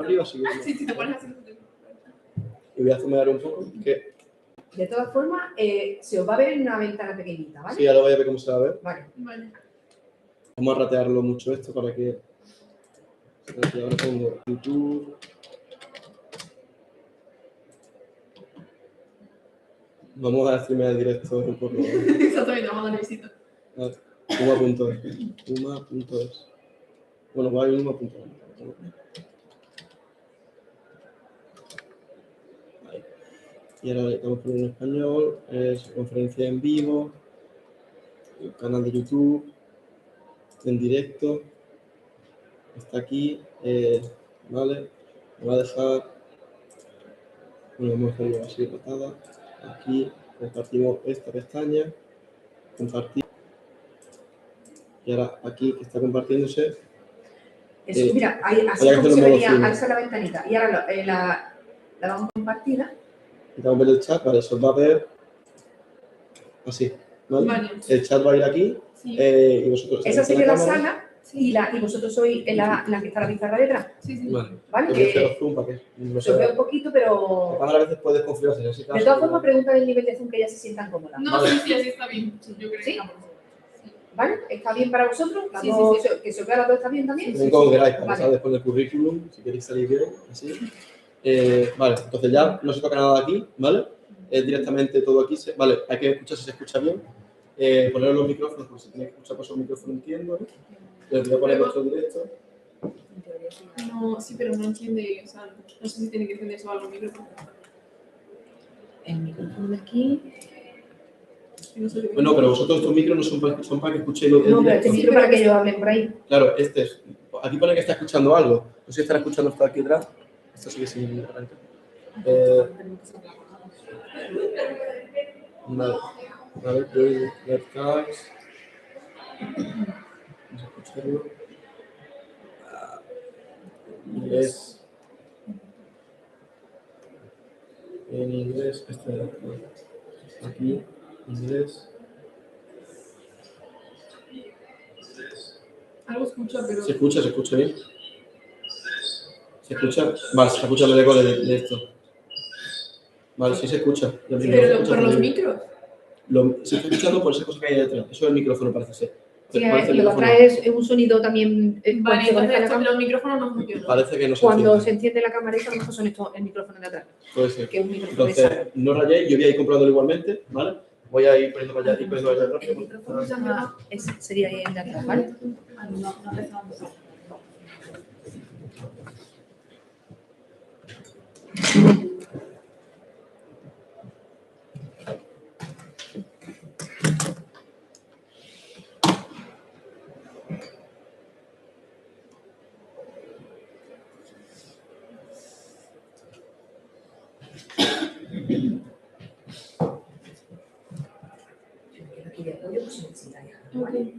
para arriba, así que... Sí, si te pones así. Y voy a zoomar un poco, que... De todas formas, se os va a ver en una ventana pequeñita, ¿vale? Sí, ahora voy a ver cómo se va a ver. Vale. Vale. Vamos a ratearlo mucho esto para que... Ahora pongo YouTube... Vamos a decirme al directo un poco. Exactamente, vamos a darle visita. A ver, uma.es. Bueno, va a ir uma.es. Ahí. Y ahora le estamos poniendo en español, es conferencia en vivo, el canal de YouTube, en directo, está aquí, vale, me va a dejar, bueno, vamos a hacerlo así patada, aquí compartimos esta pestaña, compartir, y ahora aquí que está compartiéndose, Eso, mira, ahí, así hay que como hacerlo se en modo venía, cine. alza la ventanita. Y ahora la vamos a compartir. Quitamos ver el chat, vale, eso va a ver así, ¿vale? Vale. El chat va a ir aquí, Sí. y vosotros Esa estáis en sería la cámara. sala y vosotros sois la que está la pizarra detrás. Sí, sí. Vale, ¿Vale? te voy a hacer los zoom para que no Se os ve sea... un poquito, La pero... cámara a veces puedes configurar si necesitas. De todas formas, pregunta del nivel de zoom que ya se sientan cómodas. No, Vale. sí, así está bien. Yo creo que ¿Sí? estamos. Sí. ¿Vale? ¿Está bien para vosotros? Sí, sí, ¿Que se os vea las dos está bien también? Ven como queráis, para Vale. pasar después del currículum, si queréis salir bien, así. Vale, entonces ya no se toca nada de aquí, ¿vale? Es directamente todo aquí. Vale, hay que escuchar si se escucha bien. Poner los micrófonos, pues si tenéis que escuchar por esos micrófonos, entiendo. Les voy a poner vuestro directo. No, sí, pero no entiende, o sea, no sé si tiene que encender eso algo el micrófono. El micrófono de aquí... No sé qué Bueno, pero vosotros estos micros no son para que escuchéis el No, pero directo. este micro para que ellos hablen por ahí. Claro, este es. Aquí pone que está escuchando algo. No sé si estará escuchando esto aquí atrás. Esto sigue sin arrancar. Vale. Vale, let guys. Vamos a escucharlo. Inglés. En inglés, este de aquí. Inglés. Algo escucha, pero... ¿Se escucha bien? ¿Se escucha? Vale, se está escuchando el eco de esto. Vale, sí se escucha. Pero por los micros. Se está escuchando por esa cosa que hay detrás. Eso es el micrófono, parece ser. Sí, Parece el lo de micrófono. atrás es un sonido también... Vale, cuando se conecta la entonces cámara, los micrófonos no funcionan. Parece que no se cuando se entiende. enciende la cámara, a lo mejor son estos, el micrófono de atrás. Puede ser. Que es un micrófono de Entonces, sala. no rayéis, yo voy a ir comprándolo igualmente, ¿vale? Voy a ir poniendo para allá y poniendo allá El rápido. micrófono sería el de atrás, ¿vale? Aquí de apoyo, pues si necesitáis, ¿vale?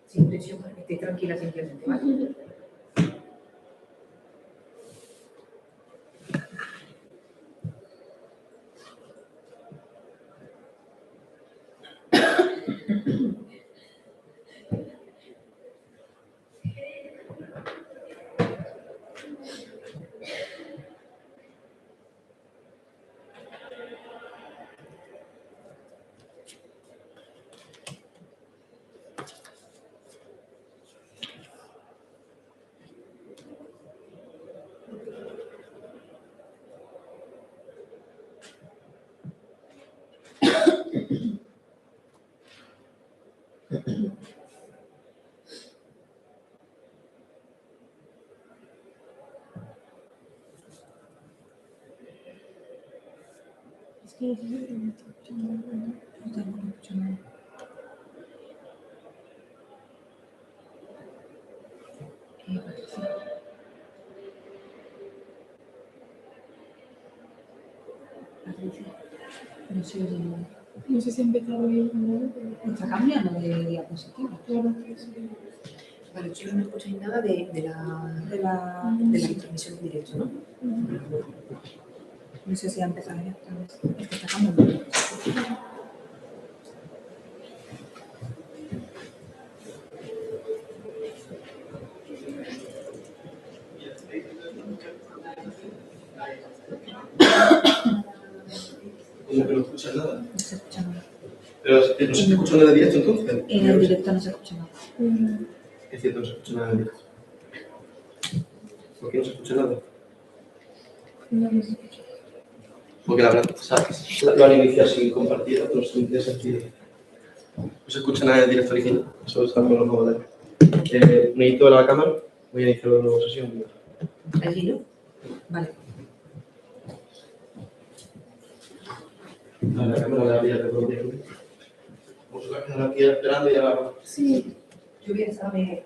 Sin presión, para que estéis tranquila simplemente, ¿vale? No sé, No sé si ha empezado bien. está cambiando de diapositiva. Claro. Vale, vosotros no escucháis nada de la transmisión en directo, ¿no? No sé si ha empezado ya. Es que está cambiando. ¿Cómo que no escuchas nada? No se escucha nada. Pero no se escucha nada de directo entonces. En el directo no se escucha nada. Es cierto, no se escucha nada de directo. ¿Por qué no se escucha nada? No se escucha. Porque la verdad, ¿sabes? Lo han iniciado sin compartir otros intereses que no se escucha nada del directo original. Eso está por los nuevos de. Necesito la cámara, voy a iniciar una nueva sesión. ¿Allí no? Vale. A la cámara la había de todo tiempo. Vamos a quedar aquí esperando y ya la. Sí. Yo voy a saber.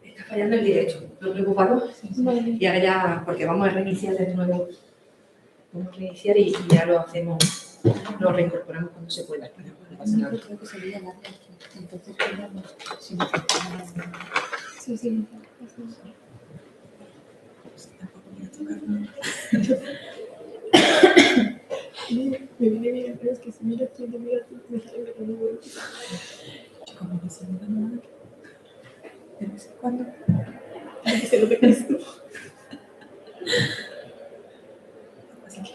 Está fallando el directo. ¿No preocupado? Vale. Y ahora ya, porque vamos a reiniciar de nuevo. Vamos a reiniciar y ya lo hacemos, lo reincorporamos cuando se pueda. No pasa nada. Creo que sería la entonces podemos, si no Sí, sí. Tampoco voy a tocar nada. Me viene bien, pero es que si miro aquí, me sale que no vuelvo. Como no se me da nada. De vez en cuando. Que se lo que es tú. Así que.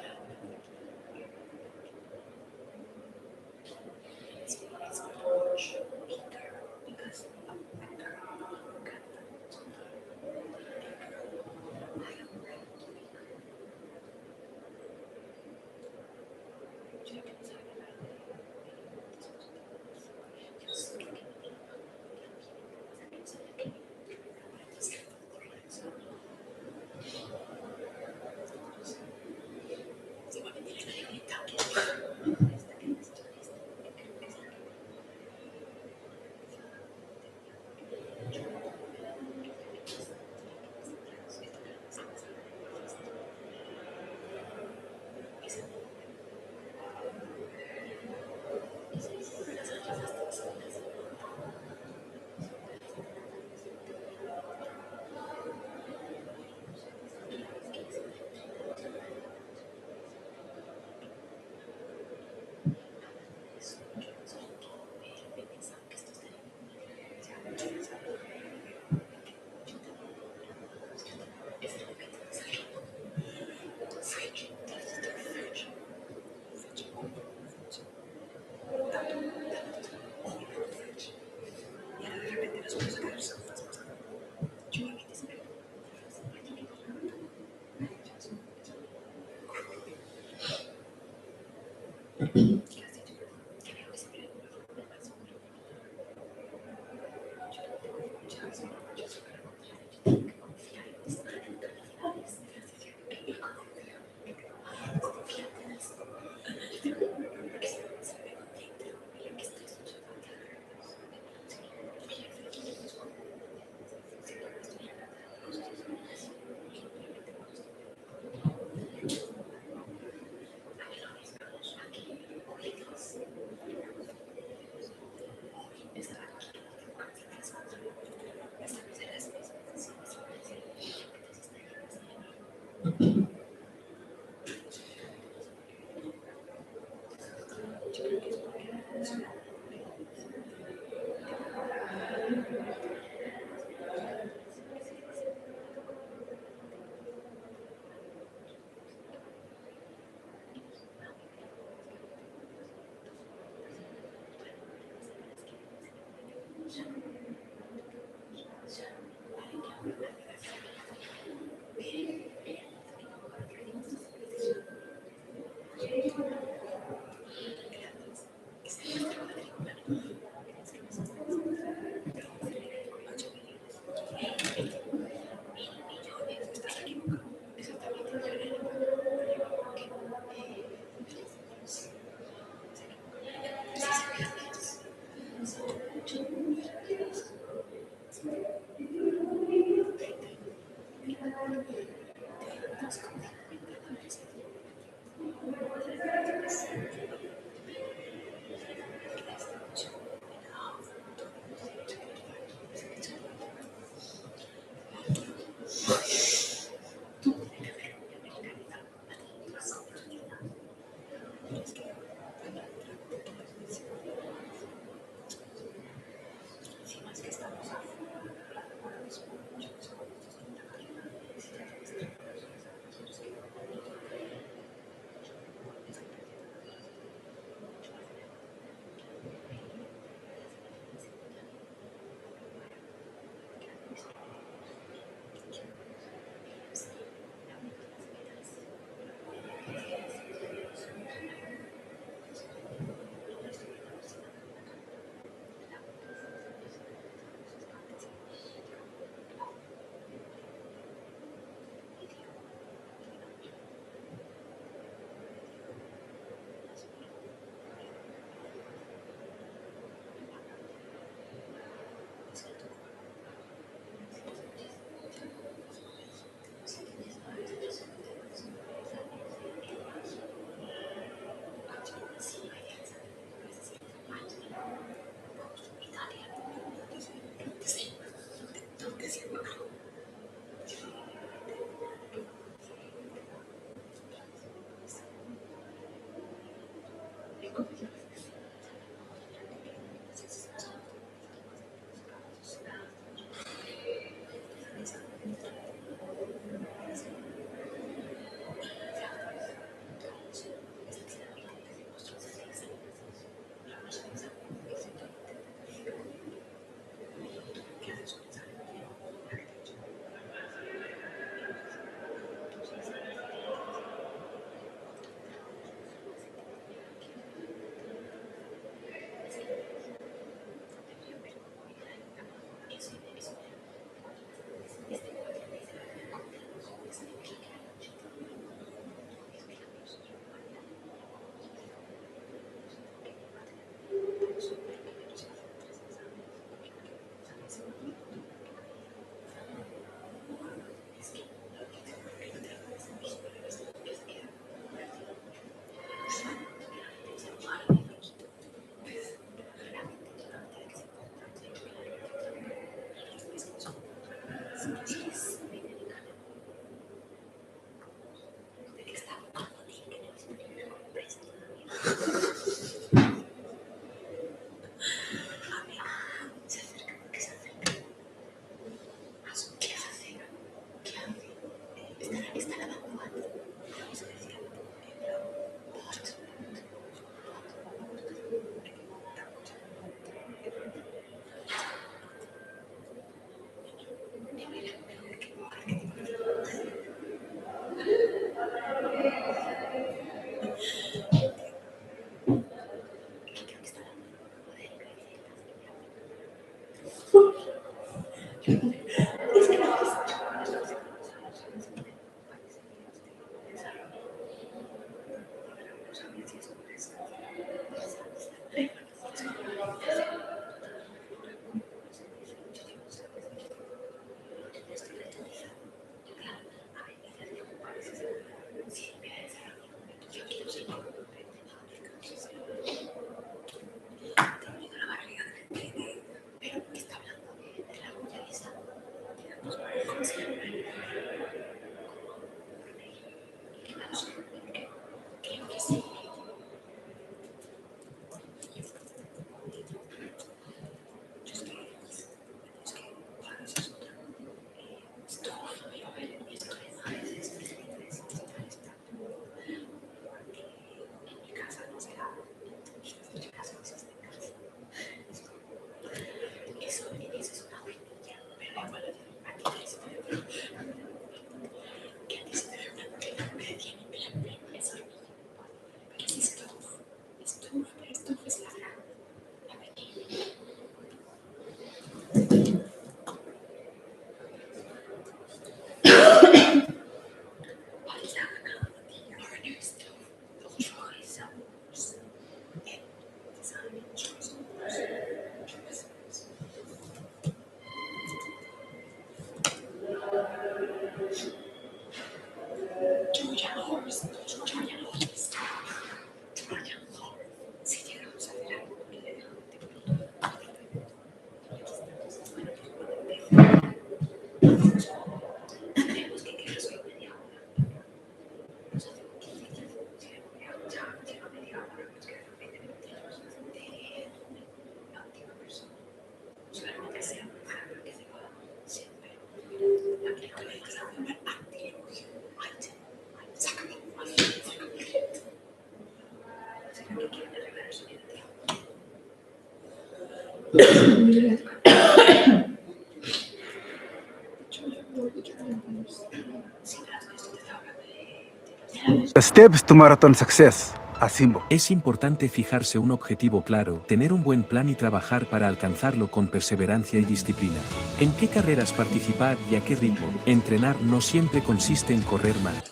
Steps to marathon success. Asimbo. Es importante fijarse un objetivo claro, tener un buen plan y trabajar para alcanzarlo con perseverancia y disciplina. ¿En qué carreras participar y a qué ritmo? Entrenar no siempre consiste en correr más.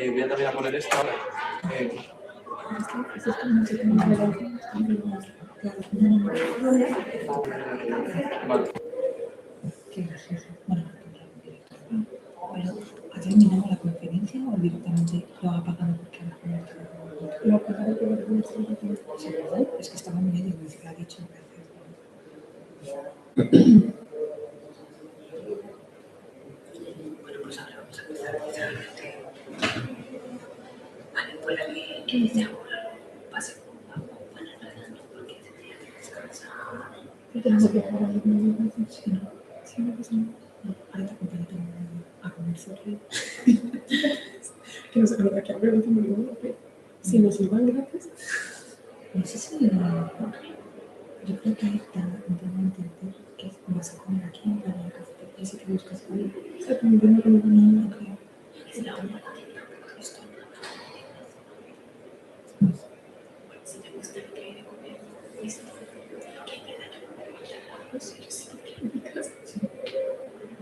Voy a también a poner esta ahora. Vale. Qué gracioso. Bueno, pero ¿ha terminado la conferencia o directamente lo ha apagado porque lo ha apagado porque lo ha Es que estaba en medio, ni siquiera ha dicho. Bueno, pues ahora vamos a empezar literalmente. Vale, pues la que dice ahora va a ser buena nada, porque tendría que descansar. Pero tenemos que dejar a los niños, si no, si no pasa nada. No, ahora te acompaño a comer sorry. Que no se acuerda que abre el último libro, pero si nos iban gratis. No sé si yo creo que ahí te van a entender que vas a comer aquí en la cafetería y si te buscas ahí. Exactamente, no creo que no creo. Es la hora. Esto si te gusta lo que hay de comer, listo. Que hay verdad que no me falta nada. Sí, sí, en casa. Sí.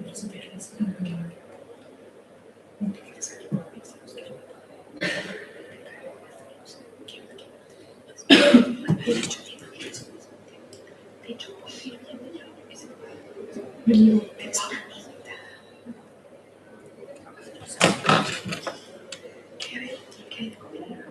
Los viernes no me quedan. No te quedes aquí con mis hijos que no me puedo. De hecho, por fin ya me llamo. Venimos. ¿Qué hay de comer?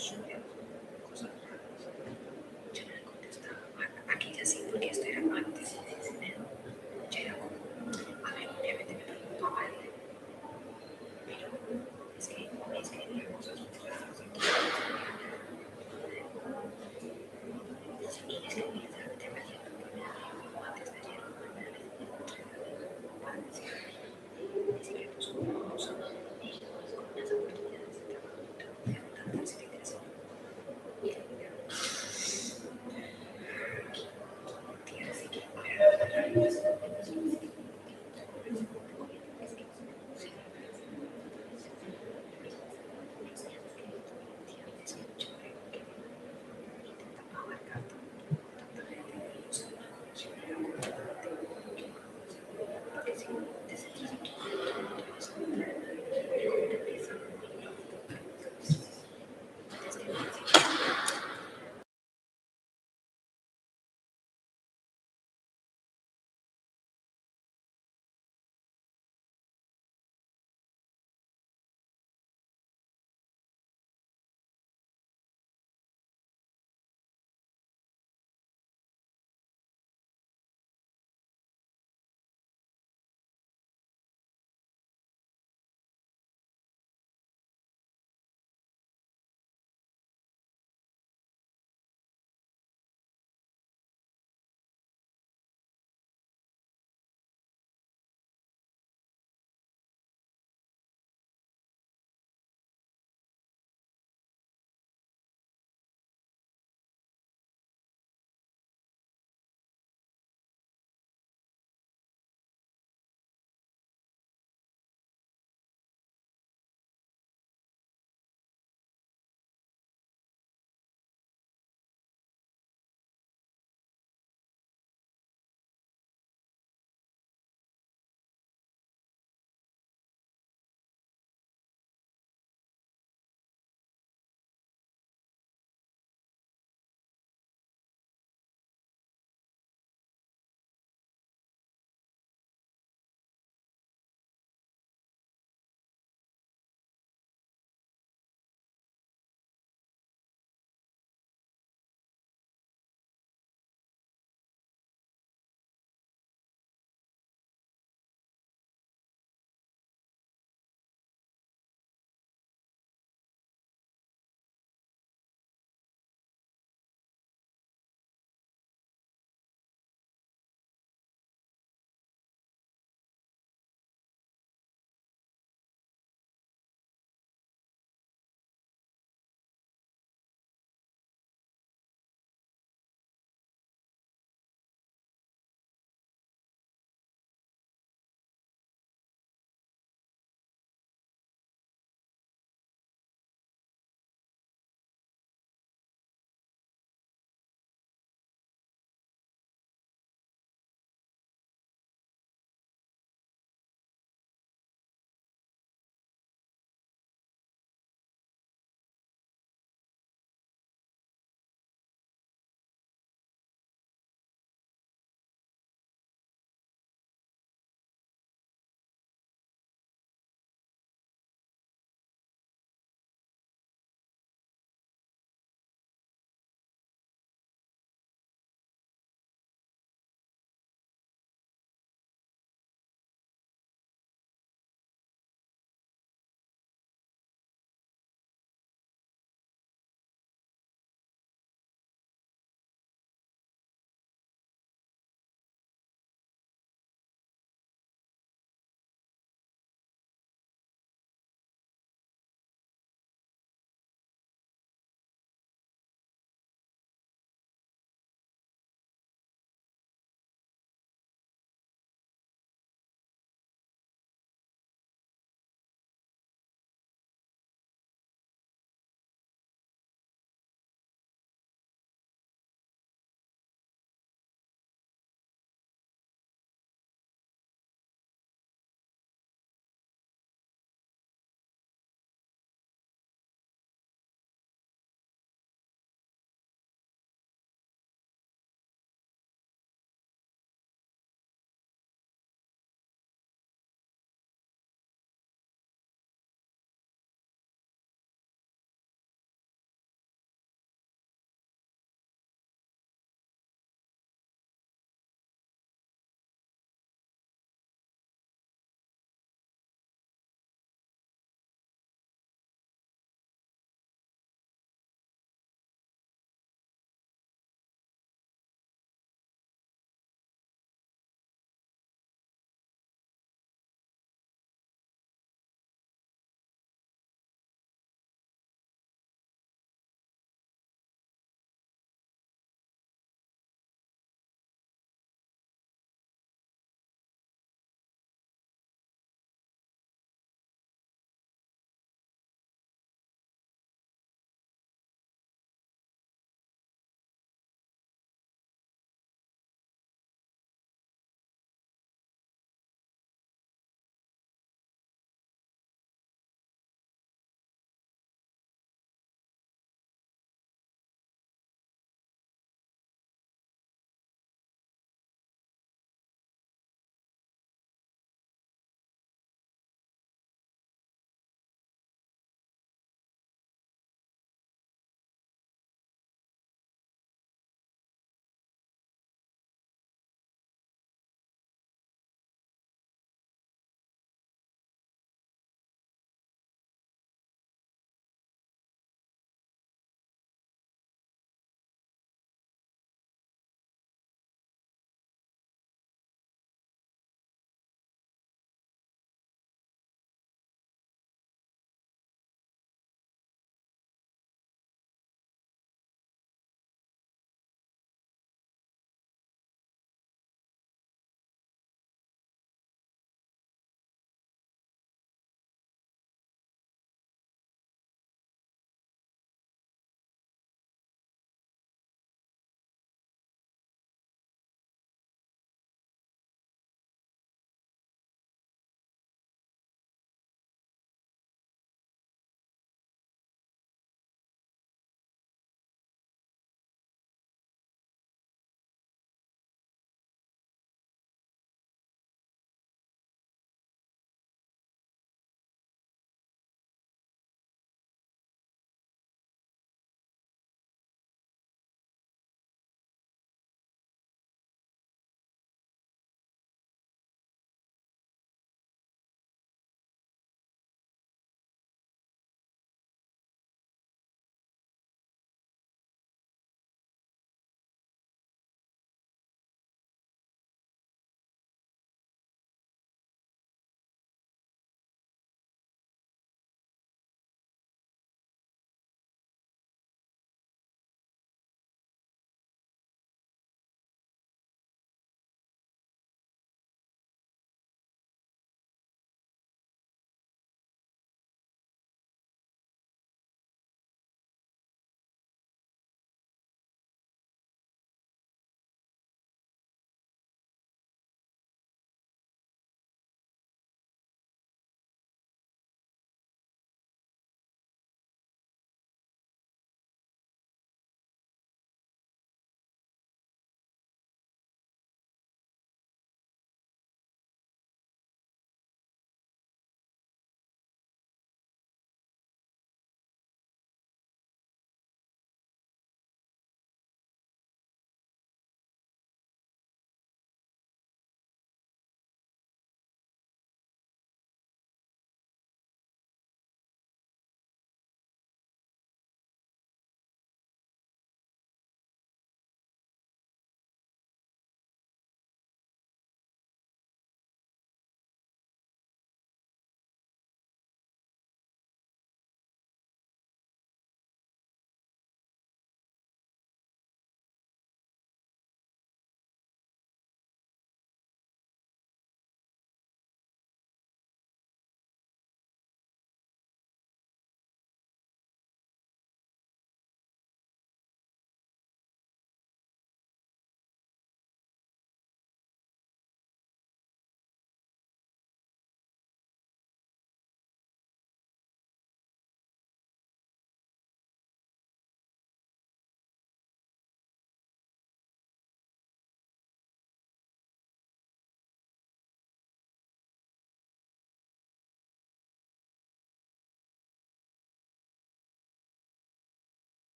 sube cosas raras. Yo no le contestaba. Aquí ya sí, porque esto era antes. Pero ya era como, a ver, obviamente me preocupaba él. Pero es que me escribía cosas muy raras aquí. Y me escribía literalmente me hacía como antes de ayer, para decir, ni siquiera puso una cosa. Y con unas oportunidades de trabajo, traducción, tantas y interesantes.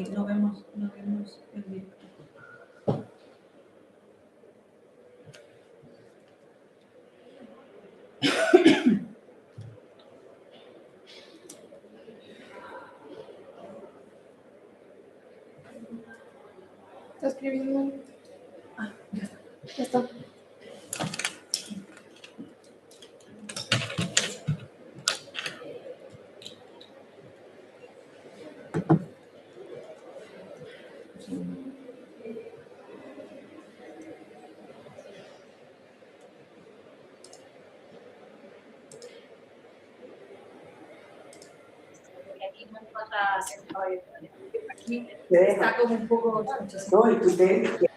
Sí, nos vemos en directo. ¿Está escribiendo? Ya está. Aquí no encuentra sentado aquí está como un poco. No, y tú ves que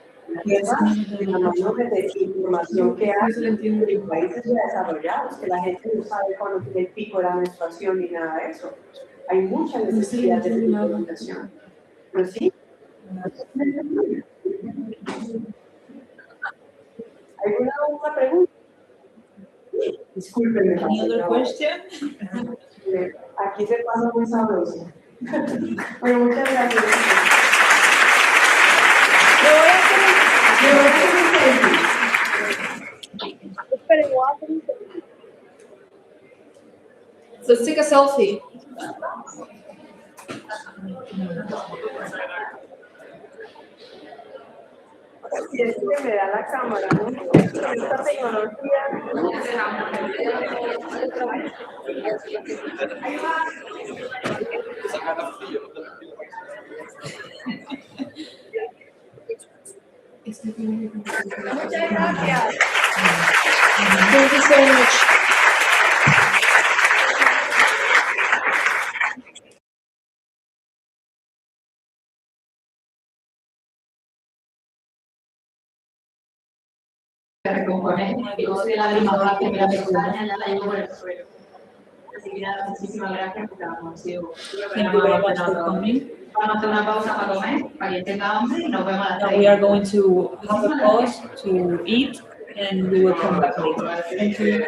la mano de información que hay No se le entiende. en países ya desarrollados, que la gente no sabe cuándo tiene el pico de la menstruación ni nada de eso. Hay mucha necesidad de información. Pero sí. ¿Alguna otra pregunta? Discúlpenme. Any other question? Aquí se pasa muy sabroso. Bueno, muchas gracias. Le voy a hacer un selfie. Espera, igual. So let's take a selfie. Si es que me da la cámara, ¿no? Esta tecnología. Muchas gracias. Thank you so much. Recomponer el negocio de la animadora que me la pestaña, ya la llevo por el suelo. Así que nada, muchísimas gracias por la consigo. Vamos a hacer una pausa para comer, para que tenga hambre y nos vemos a las 3. We are going to have a pause to eat and we will come back later. Thank you.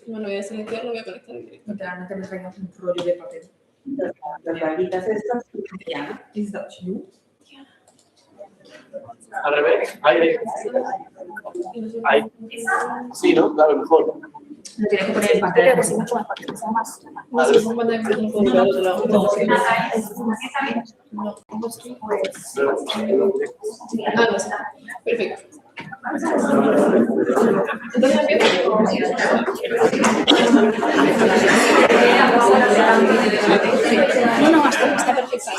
Bueno, voy a silenciar, lo voy a conectar en directo. Literalmente me traigas un rollo de papel. Las rayitas estas. ¿Is that you? Al revés. Ahí. Ahí. Sí, ¿no? Claro, mejor. Lo tienes que poner en pantalla. No sé cómo van a ver un poco al otro lado. No. Ah, no sé. Perfecto. Entonces empiezo. No, está perfecta.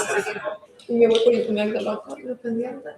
Y me voy por internet de los pendientes.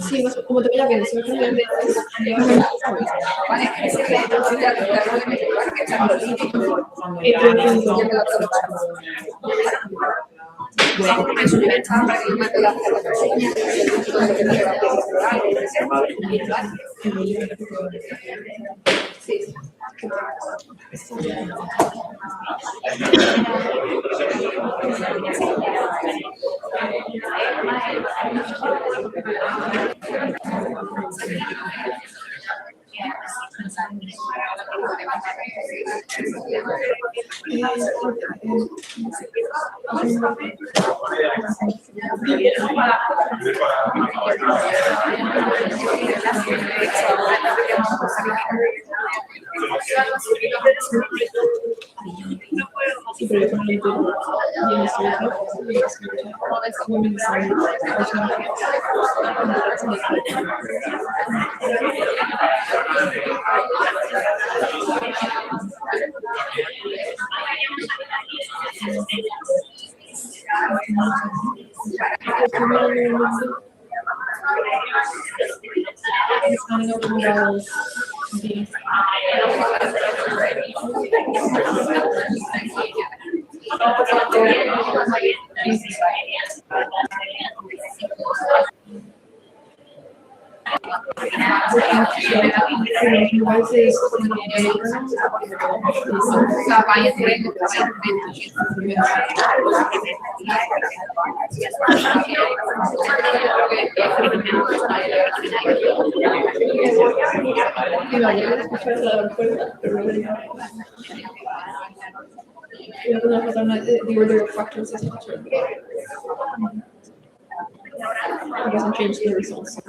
Sí, como te vaya bien, si me cambian de Sí, pero yo con el YouTube y en el It doesn't change the results.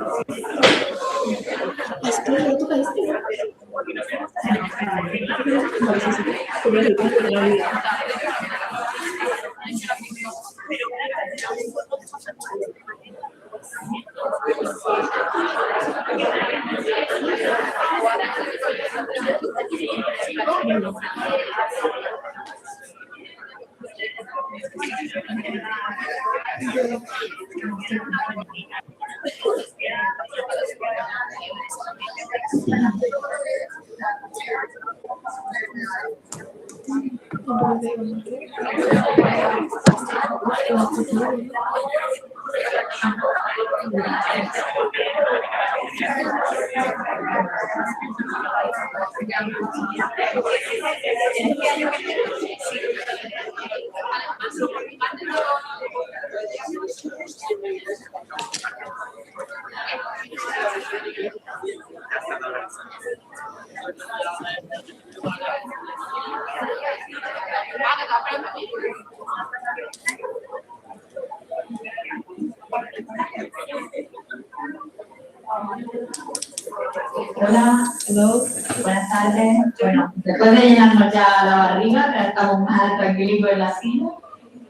Hola, buenas tardes. Bueno, después de llenarnos ya la barriga, que estamos más tranquilitos en la silla,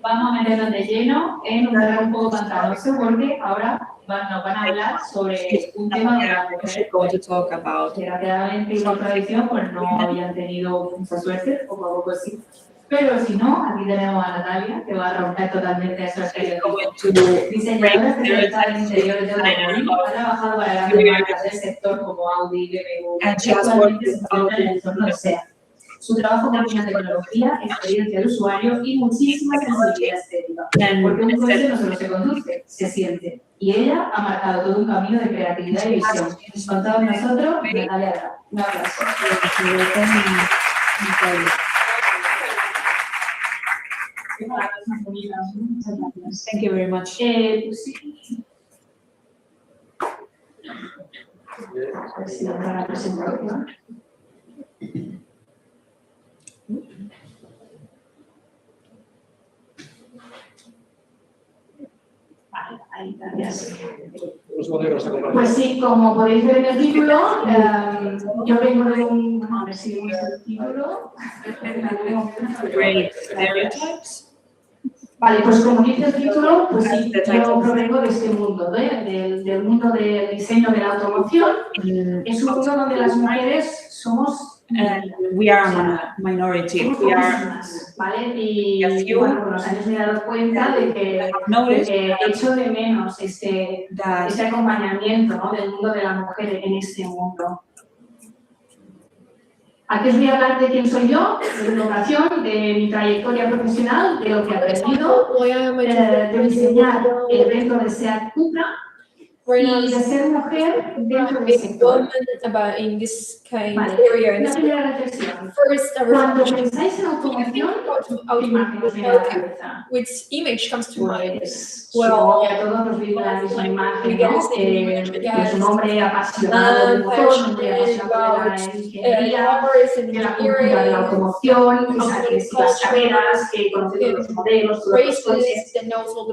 vamos a meternos de lleno en un terreno un poco pantanoso porque ahora nos van a hablar sobre un tema de la mujer going to talk about. desgraciadamente y por tradición pues no habían tenido mucha suerte, o poco así. Pero si no, aquí tenemos a Natalia, que va a romper totalmente esos estereotipos. Diseñadora especializada en interiores de automóvil, ha trabajado para grandes marcas del sector como Audi, BMW, And y actualmente se encuentra en el entorno de SEAT. Su trabajo combina tecnología, experiencia de usuario y muchísima sensibilidad estética. Porque un coche no solo se conduce, se siente. Y ella ha marcado todo un camino de creatividad y visión. Con todos nosotros, Natalia Grau. Un aplauso. Thank you very much. Pues sí. A ver si entra la presentación. Vale, ahí está, ya sé. Pues sí, como podéis ver en el título, yo vengo de un... A ver si vemos el título. Great stereotypes. Vale, pues como dice el título, pues sí, yo provengo de este mundo, del mundo del diseño de la automoción. Es un mundo donde las mujeres somos... We are a minority. We are ¿vale? Y bueno, con los años me he dado cuenta de que echo de menos este acompañamiento, ¿no? Del mundo de la mujer en este mundo. Aquí os voy a hablar de quién soy yo, de mi vocación, de mi trayectoria profesional, de lo que he aprendido, de diseñar el evento de SEAT Cupra y de ser mujer dentro del sector. Vale, una primera reflexión. Cuando pensáis en automoción, ¿qué imagen os viene a la cabeza? Pues supongo que a todos nos viene la misma imagen, ¿no? Pues un hombre apasionado del motor, un hombre apasionado de la ingeniería, de la cultura de la automoción, las carreras, que conoce todos los modelos, todos los coches,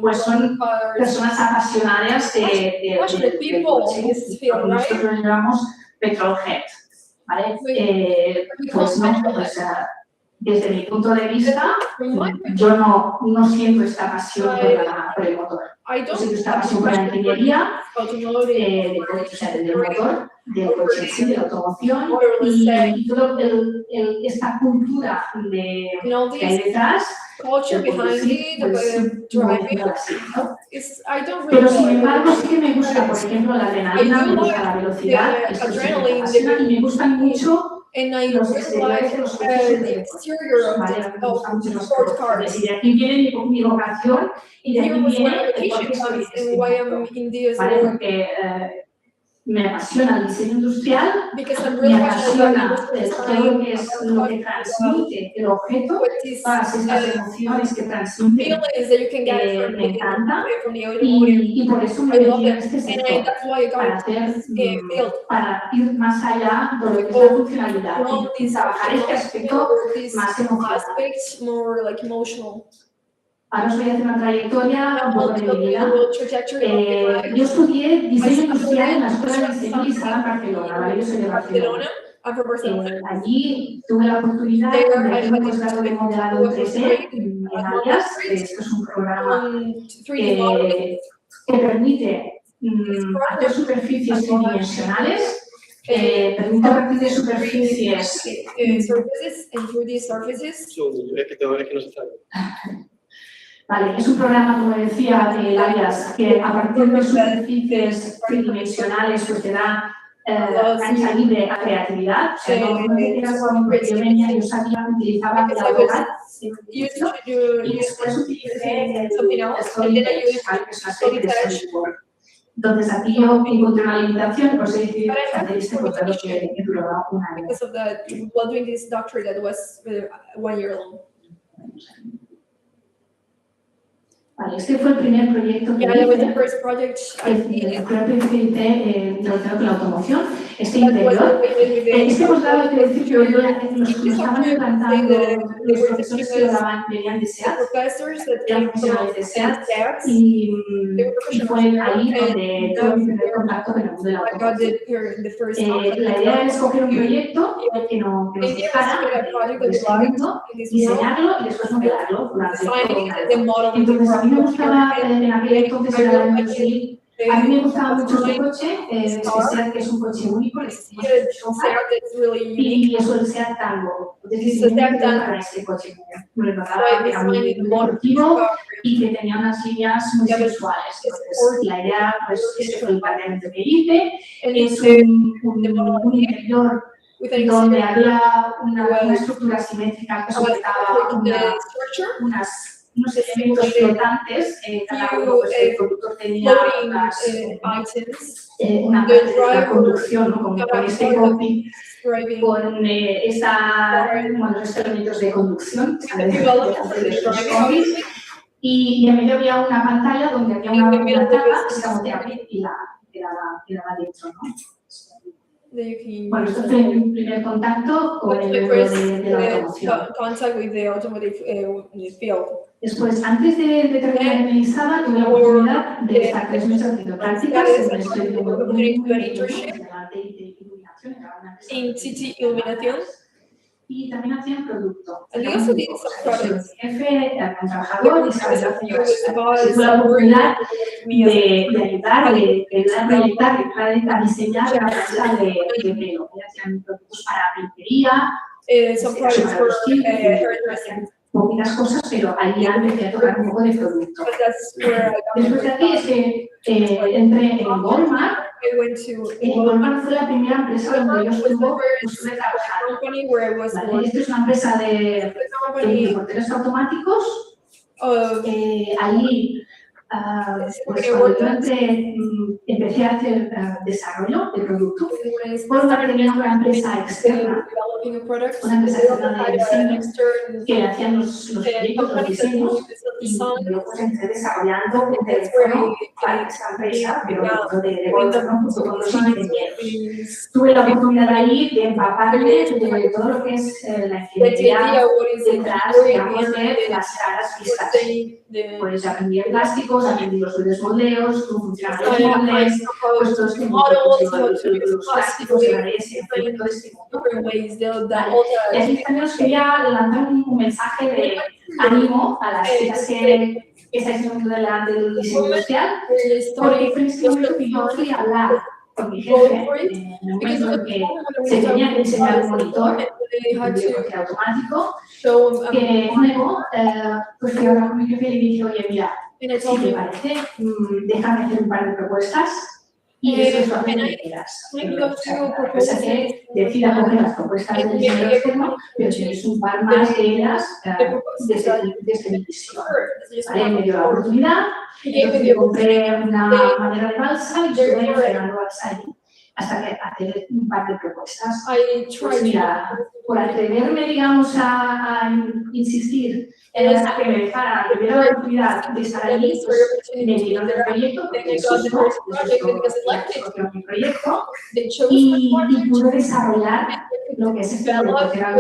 pues son personas apasionadas del coche, lo que nosotros llamamos petrolhead, ¿vale? Pues no, pues desde mi punto de vista, yo no siento esta pasión por el motor. Yo siento esta pasión por la ingeniería, del motor, del coche, sí, de la automoción y toda esta cultura que hay detrás. Pero sin embargo sí que me gusta, por ejemplo, la adrenalina, me gusta la velocidad, y me gustan mucho los exteriores de los coches, ¿vale? Me gustan mucho los coches. Y de aquí viene mi vocación y de aquí viene el por qué estoy en este mundo, ¿vale? Porque me apasiona el diseño industrial, me apasiona todo lo que es lo que transmite el objeto, todas estas emociones que transmite, me encanta y por eso me metí en este sector, para ir más allá de lo que es la funcionalidad y trabajar este aspecto más emocional. Ahora os voy a hacer una trayectoria un poco de mi vida. Yo estudié diseño industrial en la Escuela de Diseño y Sala en Barcelona, ¿vale? Yo soy de Barcelona. Allí tuve la oportunidad de hacer un posgrado de modelado en 3D en Alias. Esto es un programa que permite hacer superficies tridimensionales, permite partir de superficies. Vale, es un programa, como decía, de Alias, que a partir de superficies tridimensionales pues te da cancha libre a creatividad. O sea, no te quedas con porque yo sabía que utilizaba el AutoCAD y después utilicé el SolidWorks, que es una serie de SolidWorks. Entonces aquí yo encontré una limitación y por eso decidí hacer este posgrado que duraba un año. Vale, este fue el primer proyecto que hice, el proyecto que hice relacionado con la automoción, este interior. Este posgrado que decir que nos estaban implantando los profesores que lo daban mediante SEAT, eran profesionales de SEAT, y fue ahí donde tuve mi primer contacto con el mundo de la automoción. La idea era escoger un proyecto que nos dejara diseñarlo y después modelarlo durante todo el año. Entonces, a mí me gustaba en aquel entonces era el año 2000, A mí me gustaba mucho este coche, este SEAT, que es un coche único, el Seat that's really unique. y eso el SEAT Tango. Entonces, So that para este coche me recordaba que era muy deportivo y que tenía unas líneas muy sensuales. Entonces, la idea, pues, ese fue el planteamiento que hice. Es un interior donde había una estructura simétrica que sujetaba unos elementos flotantes, cada uno, pues, el productor tenía una parte de la conducción, ¿no? con este cockpit, con estos elementos de conducción, y en medio había una pantalla donde había una tapa que se volteaba y la quedaba dentro, ¿no? Bueno, esto fue mi primer contacto con el mundo de la automoción. Contact with the automotive field. Después, antes de terminar en Elisaba, tuve la oportunidad de estar 3 meses haciendo prácticas en un estudio muy iluminación, In City Illuminación. Y también hacían producto. And they also did some products. El jefe, el trabajador, tuve la oportunidad de ayudar, a diseñar la empresa de pelo. Hacían productos para peluquería, Some products for hairdressing. poquitas cosas, pero ahí ya empecé a tocar un poco de producto. But that's where I got Después de aquí es que entré en Walmart. I went to Walmart fue la primera empresa donde yo estuve trabajando. company where I was Vale, esta es una empresa de porteros automáticos. Ahí, pues cuando yo entré, empecé a hacer desarrollo de producto. Walmart tenía una empresa externa, una empresa externa de diseño, que hacían los proyectos, los diseños, y yo pues entré desarrollando un teléfono para esa empresa, pero de Walmart, ¿no? Junto con los ingenieros. Tuve la oportunidad ahí de empaparme de todo lo que es la ingeniería detrás, digamos, de las caras fijas. Pues aprendí en plásticos, aprendí los desmoldeos, cómo funcionan los moldes, pues todos los plásticos, el ABS, todo este mundo. Y aquí también os quería lanzar un mensaje de ánimo a las chicas que estáis en el mundo del diseño industrial, porque fue en este momento que yo fui a hablar con mi jefe, en el momento en que se tenía que diseñar un monitor automático, que luego, pues fui a hablar con mi jefe y le dije, oye, mira, si te parece, déjame hacer un par de propuestas y después lo hacen de quieras. La empresa que decida coger las propuestas del diseño externo, pero tenéis un par más de ellas desde mi visión. ¿Vale? Me dio la oportunidad, entonces yo compré una madera de balsa y estuve entregando balsa allí hasta que hacer un par de propuestas. Pues mira, por atreverme, digamos, a insistir a que me dejara la primera oportunidad de estar allí, pues me dieron el proyecto, porque eso es mi proyecto, y pude desarrollar lo que es este proyecto, que era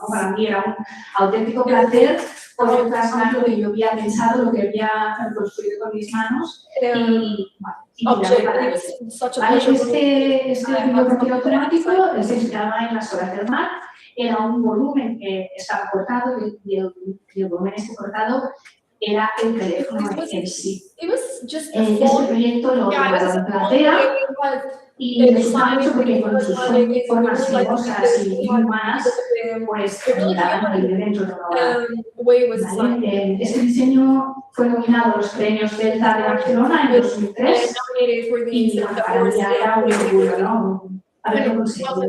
para mí era un auténtico placer poder plasmar lo que yo había pensado, lo que había construido con mis manos, y este portero automático se inspiraba en las olas del mar. Era un volumen que estaba cortado y el volumen este cortado era el teléfono en sí. Este proyecto lo plantea y resulta mucho porque con sus formas sinuosas y humanas, pues miraban a vivir dentro de una hora. Este diseño fue nominado a los premios Delta de Barcelona en 2003 y para mí era un orgullo, ¿no? Haberlo conseguido.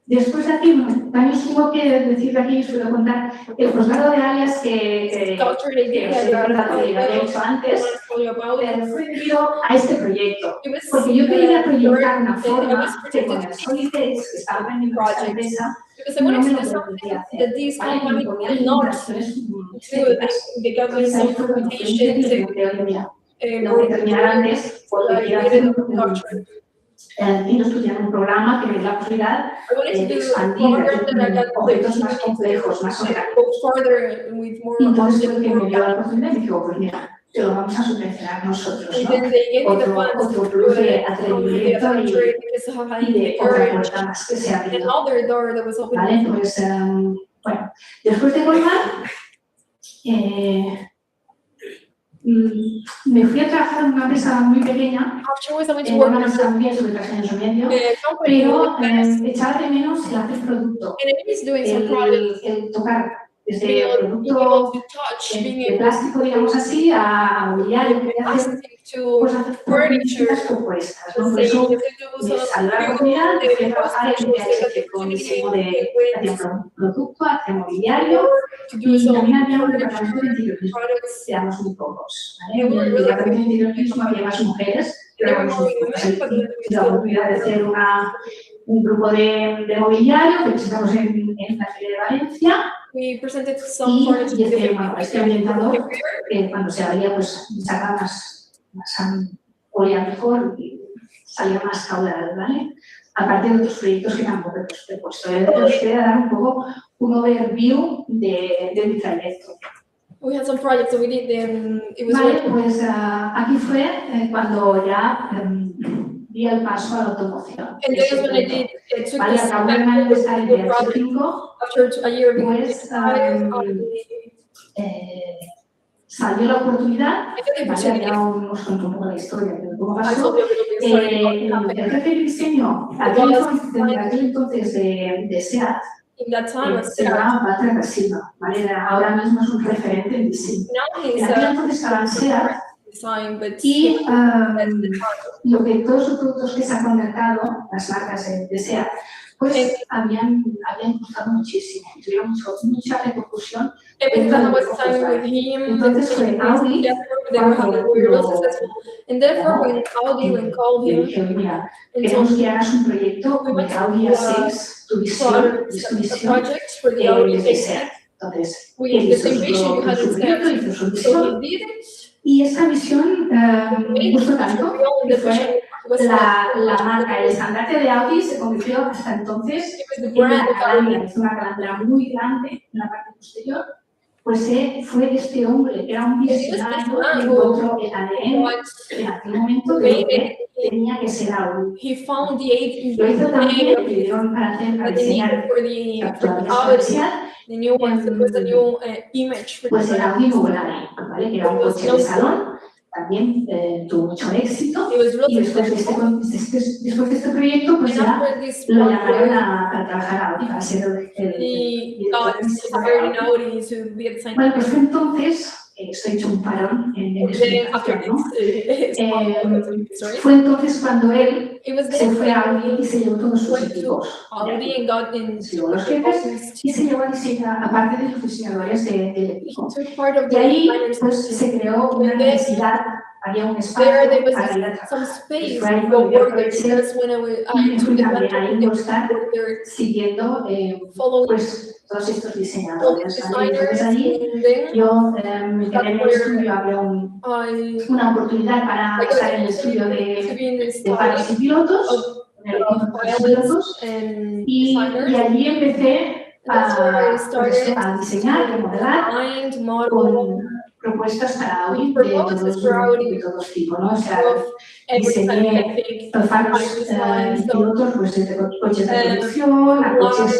Después de aquí, también tengo que decir que aquí suelo contar el posgrado de alias que os he contado y había hecho antes, fue debido a este proyecto, porque yo quería proyectar una forma que con el Solitaire, que estaba aprendiendo en esta empresa, no me lo permitía hacer, ¿vale? Me ponía limitaciones estéticas. Entonces ahí fue cuando fue un día y me mira, tengo que terminar antes porque quiero hacer quiero estudiar un programa que me dé la posibilidad de expandir objetos más complejos, más orgánicos. Y entonces yo que me dio la oportunidad y digo, pues mira, te lo vamos a subvencionar nosotros, ¿no? Otro plus de atrevimiento y de otra puerta más que se ha abierto. Vale, pues, bueno, después de Walmart, me fui a trabajar en una empresa muy pequeña, Afterwards, I went to en work una in empresa muy pequeña, sobre 3 años y medio, a company pero really fast. echaba de menos el hacer producto, And I miss doing some projects, el tocar being desde able producto to touch, being de able plástico, digamos así, a mobiliario, que hacer, to pues hacer furniture. distintas propuestas, ¿no? Por Say, eso you can do me some salió la new, oportunidad, fui a trabajar en social PHP con diseño de hacía producto, hacía mobiliario, to do y some también había un furniture departamento de interiorismo, products. éramos muy pocos, Y ¿vale? we were En el really departamento de quick. interiorismo había más mujeres, There pero were éramos more muy pocos. women, but then we Y la still oportunidad de hacer un grupo de mobiliario que presentamos en la Feria de Valencia. we presented some Y furniture to este, bueno, este orientador, the cuando se abría, pues sacaba más olía mejor y salía más caudal, ¿vale? Aparte de otros proyectos que tampoco he puesto. Os voy a dar un poco un overview de mi trayecto. We had some projects that we did, it was Vale, really, pues aquí fue cuando ya di el paso a la automoción. and that is when I did, I took Vale, this al cabo de un año de estar en project PH5, after a year of being pues I salió la oportunidad, took the vale, opportunity. ya os cuento un poco la historia de cómo I pasó. told you a little bit started El jefe de diseño, aquel entonces de SEAT, in that time, I se said, llamaba Patrick da Silva, ¿vale? Ahora mismo es un referente en diseño. now En he's aquel entonces estaba en SEAT design, but y lo que todos los productos que sacó al mercado, las marcas de SEAT, pues habían gustado muchísimo, tuvieron mucha repercusión. every time I was designing with him, Entonces fue Audi, they were real successful. And therefore, when Audi called le him dije, mira, and queremos told que him hagas un proyecto we de went to Audi A6, tu visión, a project for the Audi de A6, SEAT. Entonces, we él the hizo same vision you had su in proyecto, Seattle. hizo su So visión, he did it. y esa visión gustó tanto The que fue vision was la marca, el estandarte de Audi se convirtió hasta entonces en una calandra, es una calandra muy grande en la parte posterior, pues fue este hombre, que era un visionario que encontró el ADN en aquel momento de lo que tenía que ser Audi. he found the Lo hizo también, le dieron para diseñar for the actuales Audi, SEAT, the new one, so it was a new image for pues el the Audi Nuevo Line, ¿vale? Que era un coche de salón, también tuvo mucho éxito. It was Y really después de este proyecto, pues and ya after this lo llamaron a trabajar a Audi, para ser el he director got artístico de hired in Audi. Audi to be at the same Bueno, pues fue entonces, estoy hecho un parón en mi then after explicación, ¿no? this, Fue entonces cuando él it was se then fue a Audi y se llevó todos sus went to equipos. Audi and got in Se llevó los jefes y se llevó a diseñar, aparte de los diseñadores del equipo. took part of Y the ahí designers pues se creó una And then necesidad, había un there espacio was para ir a some trabajar. space Fue ahí for cuando yo work there aproveché because when y I me took fui también a advantage of Ingolstadt work there siguiendo following pues todos estos all the diseñadores, ¿vale? designers Entonces allí and then yo me quedé en el estudio, había I una oportunidad para estar en el estudio to de be in this paros y pilotos, en el equipo de paros y pilotos, and y designers. allí empecé That's where I started a diseñar, a modelar, mind model con propuestas para Audi de todos tipos, ¿no? O sea, of every kind of diseñé thing. faros y pilotos, pues desde coches de producción a coches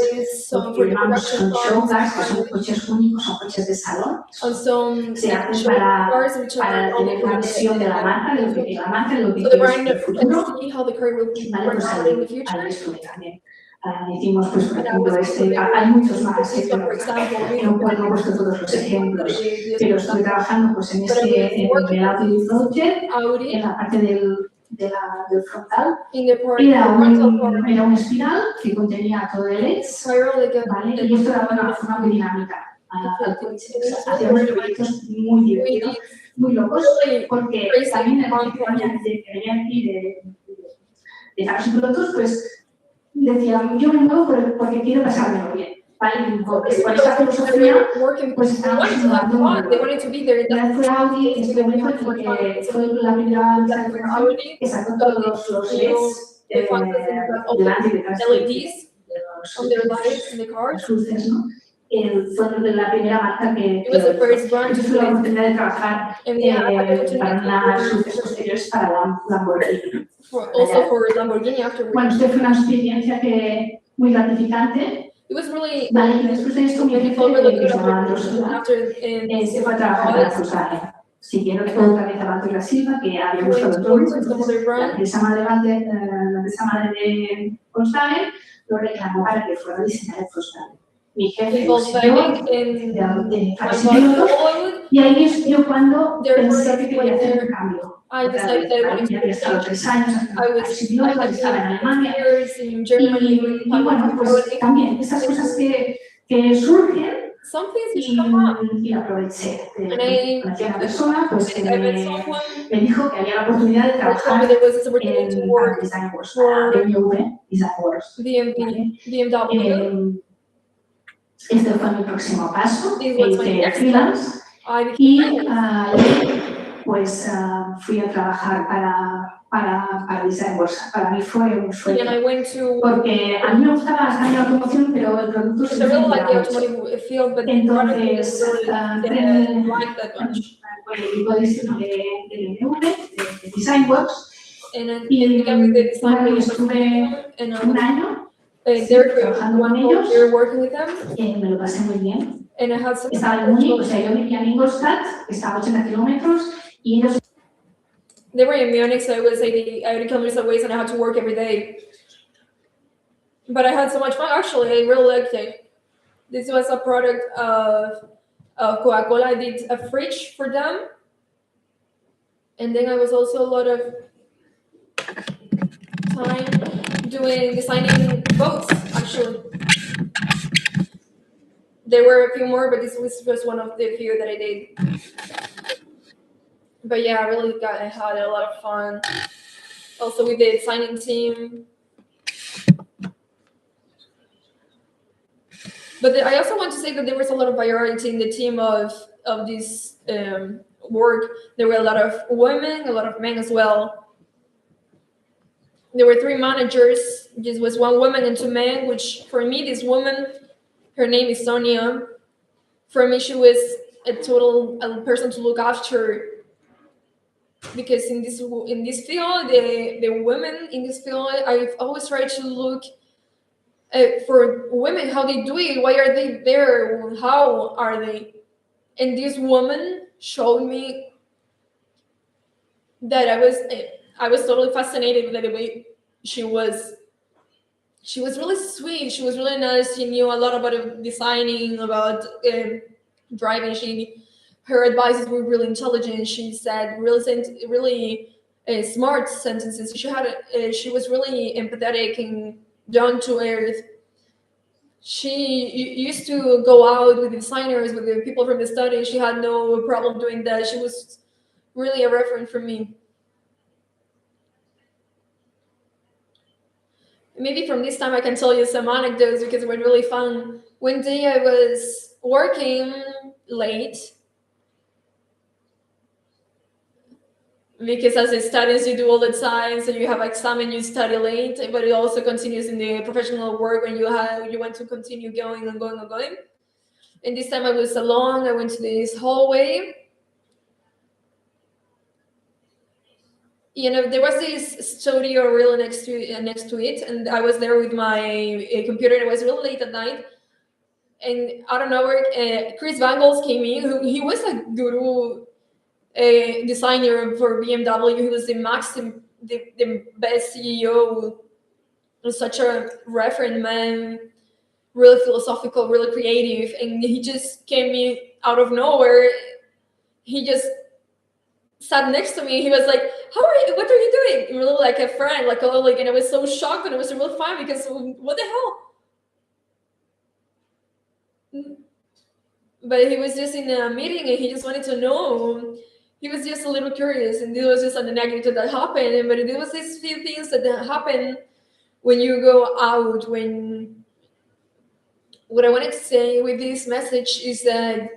Some que for the llamamos production son cars, showcars, que son coches únicos, son coches de salón. and some Se hacen show cars which para are tener una visión de la marca, de lo que la marca, de lo que so the quiere brand en el futuro. can see how the car will be Vale, pues out in the ahí future. estuve también. Hicimos, pues, por And I ejemplo, was hay muchos más, so for example, no puedo puesto todos los ejemplos, pero estuve trabajando pues, en el Audi Project, Audi en la parte del frontal. in the part Era un espiral que contenía todo el LEDs, ¿vale? Y esto daba una forma muy dinámica al coche. Hacíamos proyectos muy divertidos, muy locos, porque también el equipo que venía aquí de faros y pilotos, pues decían, yo me muevo porque quiero pasármelo bien. ¿Vale? Por esa filosofía, pues estábamos innovando muy bien. Ya fue Audi, este momento porque fue la primera que sacó todos los LEDs delante y detrás de las luces, ¿no? Fue la primera marca que yo tuve la oportunidad de trabajar para unas luces posteriores para Lamborghini. Bueno, esto fue una experiencia muy gratificante. Vale, y después de esto mi jefe se fue a trabajar para Volkswagen. siguieron otra vez a Banco y la Silva, que había buscado todo el mundo. La empresa madre de Volkswagen lo reclamó para que fuera a diseñar el Volkswagen. Mi jefe lo siguió de varios minutos y ahí es cuando pensé que quería hacer un cambio. Ya había estado 3 años haciendo piloto, estaba en Alemania. Y bueno, pues también esas cosas que surgen y aproveché. Conocí a una persona pues, que me dijo que había la oportunidad de trabajar en Design Wars, para BMW Design Wars. Este fue mi próximo paso, hice freelance y pues fui a trabajar para Design Wars. Para mí fue un sueño, porque a mí me gustaba la automoción, pero el producto se me hacía mucho. Entonces, entré en el equipo de BMW, de Design Works, y bueno, estuve un año trabajando con ellos, me lo pasé muy bien. Estaba en Múnich, o sea, yo vivía en Ingolstadt, estaba a 80 kilómetros, y ellos... They were in Munich, so it was 80 kilometers away, and I had to work every day. But I had so much fun. Actually, I really liked it. This was a product of Coca-Cola. I did a fridge for them. And then I was also a lot of time designing boats, actually. There were a few more, but this was one of the few that I did. But yeah, I had a lot of fun. Also with the designing team. But I also want to say that there was a lot of variety in the team of this work. There were a lot of women, a lot of men as well. There were 3 managers. This was 1 woman and 2 men, which for me, this woman, her name is Sonia. For me, she was a person to look after, because in this field, the women in this field, I've always tried to look for women, how they do it, why are they there, how are they? And this woman showed me that I was totally fascinated with the way she was. She was really sweet. She was really nice. She knew a lot about designing, about driving. Her advices were really intelligent. She said really smart sentences. She was really empathetic and down to earth. She used to go out with the designers, with the people from the study. She had no problem doing that. She was really a reference for me. Maybe from this time I can tell you some anecdotes because it was really fun. One day I was working late because as a student you do all the time, so you have exam, you study late, but it also continues in the professional work when you want to continue going and going and going. And this time I was alone. I went to this hallway. You know, there was this studio really next to it, and I was there with my computer, and it was really late at night. And out of nowhere, Chris Vangels came in. He was a guru designer for BMW. He was the best CEO, such a referent man, really philosophical, really creative. And he just came in out of nowhere. He just sat next to me. He was like, "How are you? What are you doing?" Really like a friend, like a colleague. And I was so shocked, and it was really fun because what the hell? But he was just in a meeting and he just wanted to know. He was just a little curious, and this was just an anecdote that happened. But there was these few things that happen when you go out. What I wanted to say with this message is that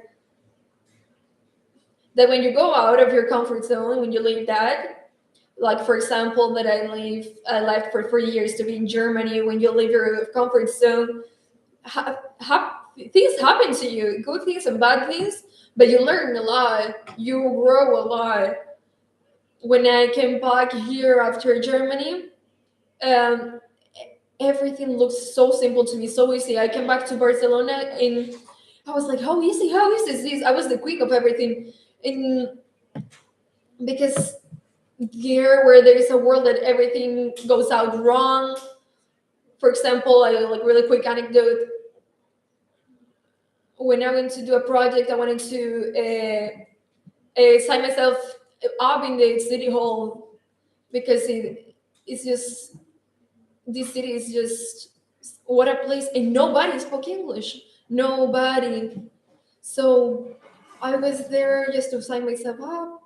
when you go out of your comfort zone, when you leave that, like for example, that I left for 3 years to be in Germany. When you leave your comfort zone, things happen to you, good things and bad things, but you learn a lot, you grow a lot. When I came back here after Germany, everything looks so simple to me, so easy. I came back to Barcelona and I was like, how easy is this? I was the quick of everything. And because here where there is a world that everything goes out wrong. For example, I like really quick anecdote. When I went to do a project, I wanted to sign myself up in the city hall because it's just this city is just what a place, and nobody spoke English. Nobody. So I was there just to sign myself up.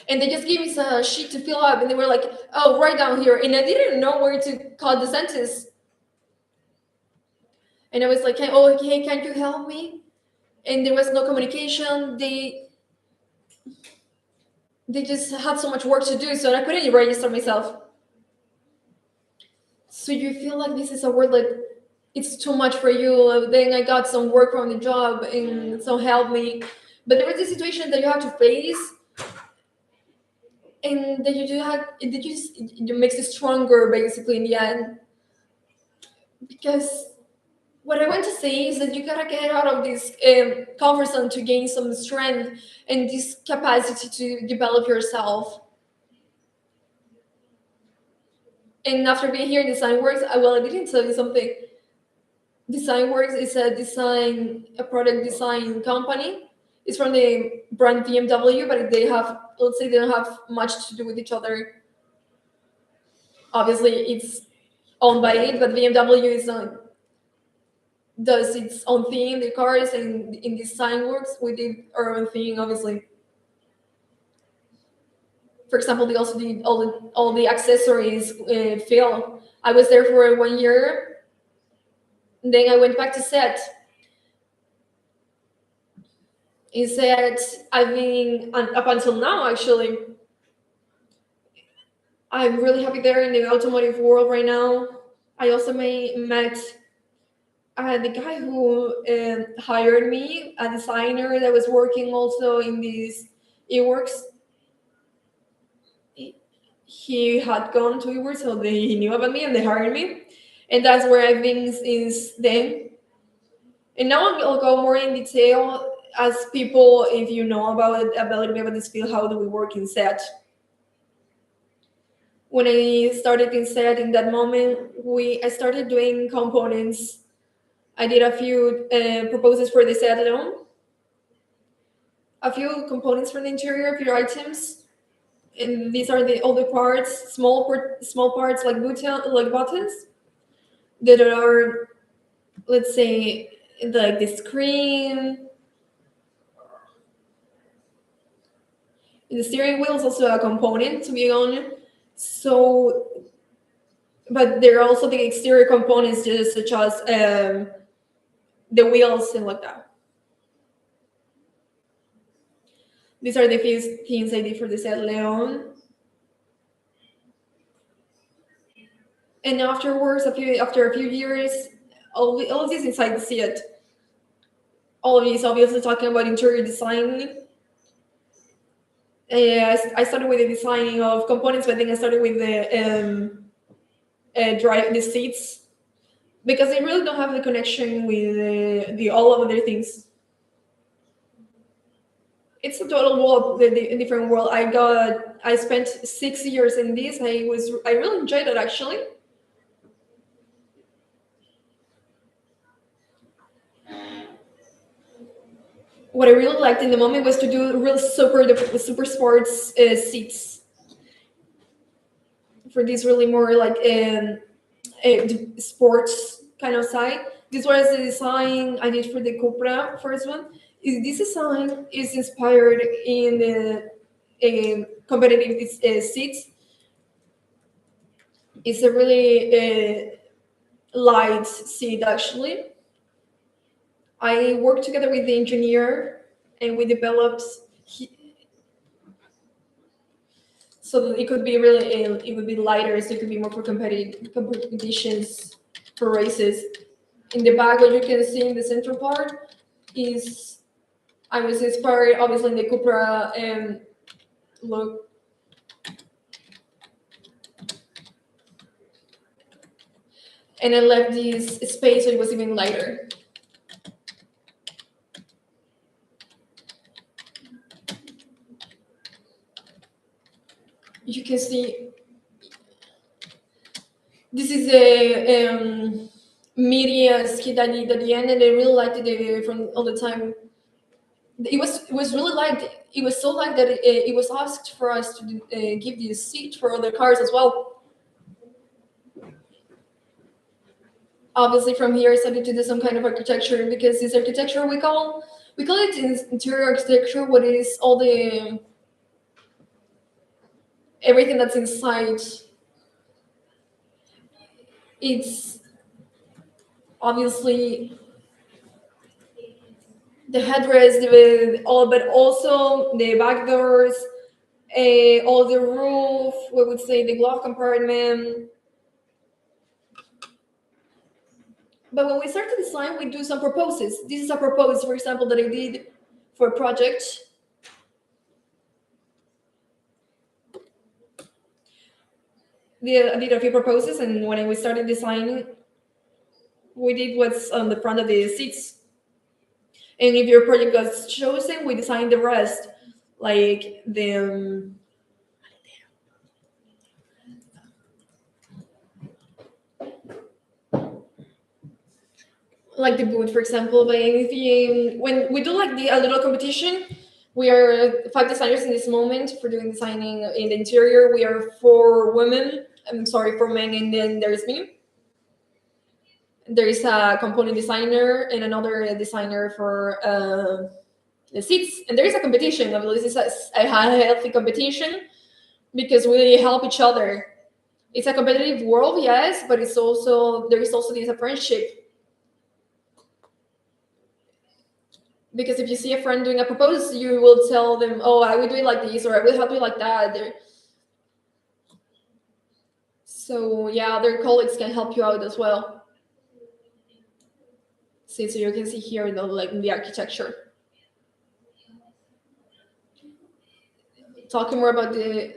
And they just gave me a sheet to fill up, and they were like, "Oh, right down here." And I didn't know where to cut the sentence. And I was like, "Oh, okay, can you help me?" And there was no communication. They just had so much work to do, so I couldn't even register myself. So you feel like this is a word that it's too much for you. Then I got some work from the job and some help me. But there was a situation that you have to face, and that it makes you stronger basically in the end. Because what I want to say is that you gotta get out of this comfort zone to gain some strength and this capacity to develop yourself. And after being here in DesignWorks, I didn't tell you something. DesignWorks is a product design company. It's from the brand BMW, but they don't have much to do with each other. Obviously, it's owned by it, but BMW does its own thing in the cars, and in DesignWorks, we did our own thing, obviously. For example, they also did all the accessories field. I was there for 1 year. Then I went back to set. In set, I've been up until now. Actually, I'm really happy there in the automotive world right now. I also met the guy who hired me, a designer that was working also in this eWorks. He had gone to eWorks, so he knew about me and they hired me, and that's where I've been since then. And now I'll go more in detail as people, if you know about this field, how do we work in set. When I started in set, in that moment, I started doing components. I did a few proposals for the set alone, a few components for the interior, a few items, and these are all the parts, small parts like buttons that are, let's say, like the screen. The steering wheel is also a component, to be honest. So, but there are also the exterior components, just such as the wheels and like that. These are the few things I did for the set Leon. And afterwards, after a few years, all of this inside the set. All of these obviously talking about interior design. I started with the designing of components, but then I started with the the seats, because they really don't have the connection with the all of other things. It's a total world, the different world. I spent 6 years in this. I really enjoyed it actually. What I really liked in the moment was to do real super sports seats for this really more like sports kind of side. This was the design I did for the Cupra first one. This design is inspired in the competitive seats. It's a really light seat actually. I worked together with the engineer and we developed so that it could be really it would be lighter, so it could be more for competitions, for races. In the back, what you can see in the central part is I was inspired obviously in the Cupra look. And I left this space so it was even lighter. can see, this is the media skit I did at the end, and I really liked it from all the time. It was really liked. It was so liked that it was asked for us to give this seat for other cars as well. Obviously, from here I started to do some kind of architecture, because this architecture we call it interior architecture. What is all the everything that's inside? It's obviously the headrest, but also the back doors, all the roof. We would say the glove compartment. But when we start to design, we do some proposes. This is a propose, for example, that I did for a project. I did a few proposes, and when we started designing, we did what's on the front of the seats. And if your project got chosen, we designed the rest, like the boot, for example. But when we do like a little competition, we are 5 designers in this moment for doing designing in the interior. We are 4 women. I'm sorry, 4 men, and then there's me. There is a component designer and another designer for the seats. And there is a competition. I believe this is a healthy competition, because we help each other. It's a competitive world, yes, but there is also this a friendship. Because if you see a friend doing a proposal, you will tell them, "Oh, I will do it like this," or "I will help you like that." So yeah, other colleagues can help you out as well. See, so you can see here, like in the architecture. Talking more about the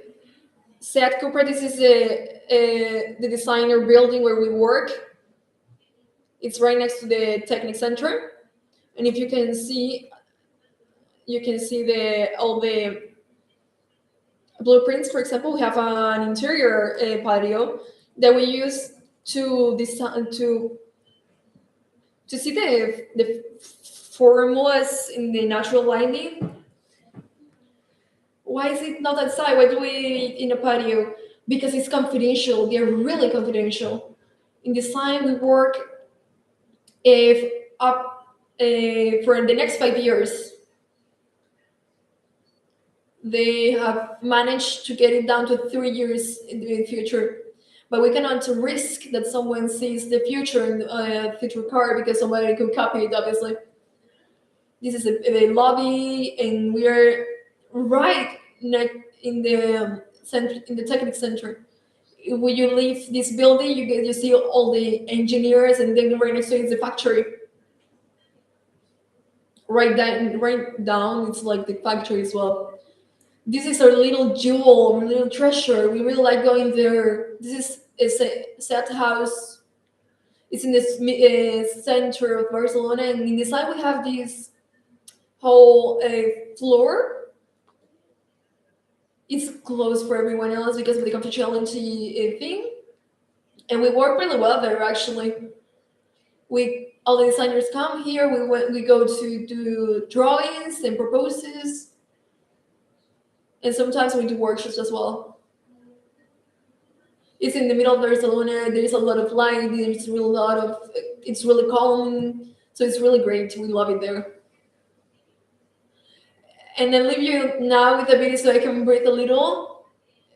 Seat Cupra, this is the designer building where we work. It's right next to the Technic Center, and if you can see, all the blueprints. For example, we have an interior patio that we use to design to see the formulas in the natural lighting. Why is it not outside? Why do we in a patio? Because it's confidential. They're really confidential. In design, we work if up for the next 5 years. They have managed to get it down to 3 years in the future, but we cannot risk that someone sees the future in future car, because somebody could copy it. Obviously, this is a lobby, and we are right in the center, in the Technic Center. When you leave this building, you see all the engineers, and then right next to it is the factory. Right down, it's like the factory as well. This is our little jewel, our little treasure. We really like going there. This is a set house. It's in the center of Barcelona, and in the side we have this whole floor. It's closed for everyone else because of the confidentiality thing, and we work really well there. Actually, all the designers come here. We go to do drawings and proposes. And sometimes we do workshops as well. It's in the middle of Barcelona. There's a lot of light. It's really calm. So it's really great. We love it there. And then leave you now with a video so I can breathe a little,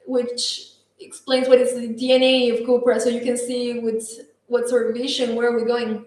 which explains what is the DNA of Cupra, so you can see what's our vision, where are we going.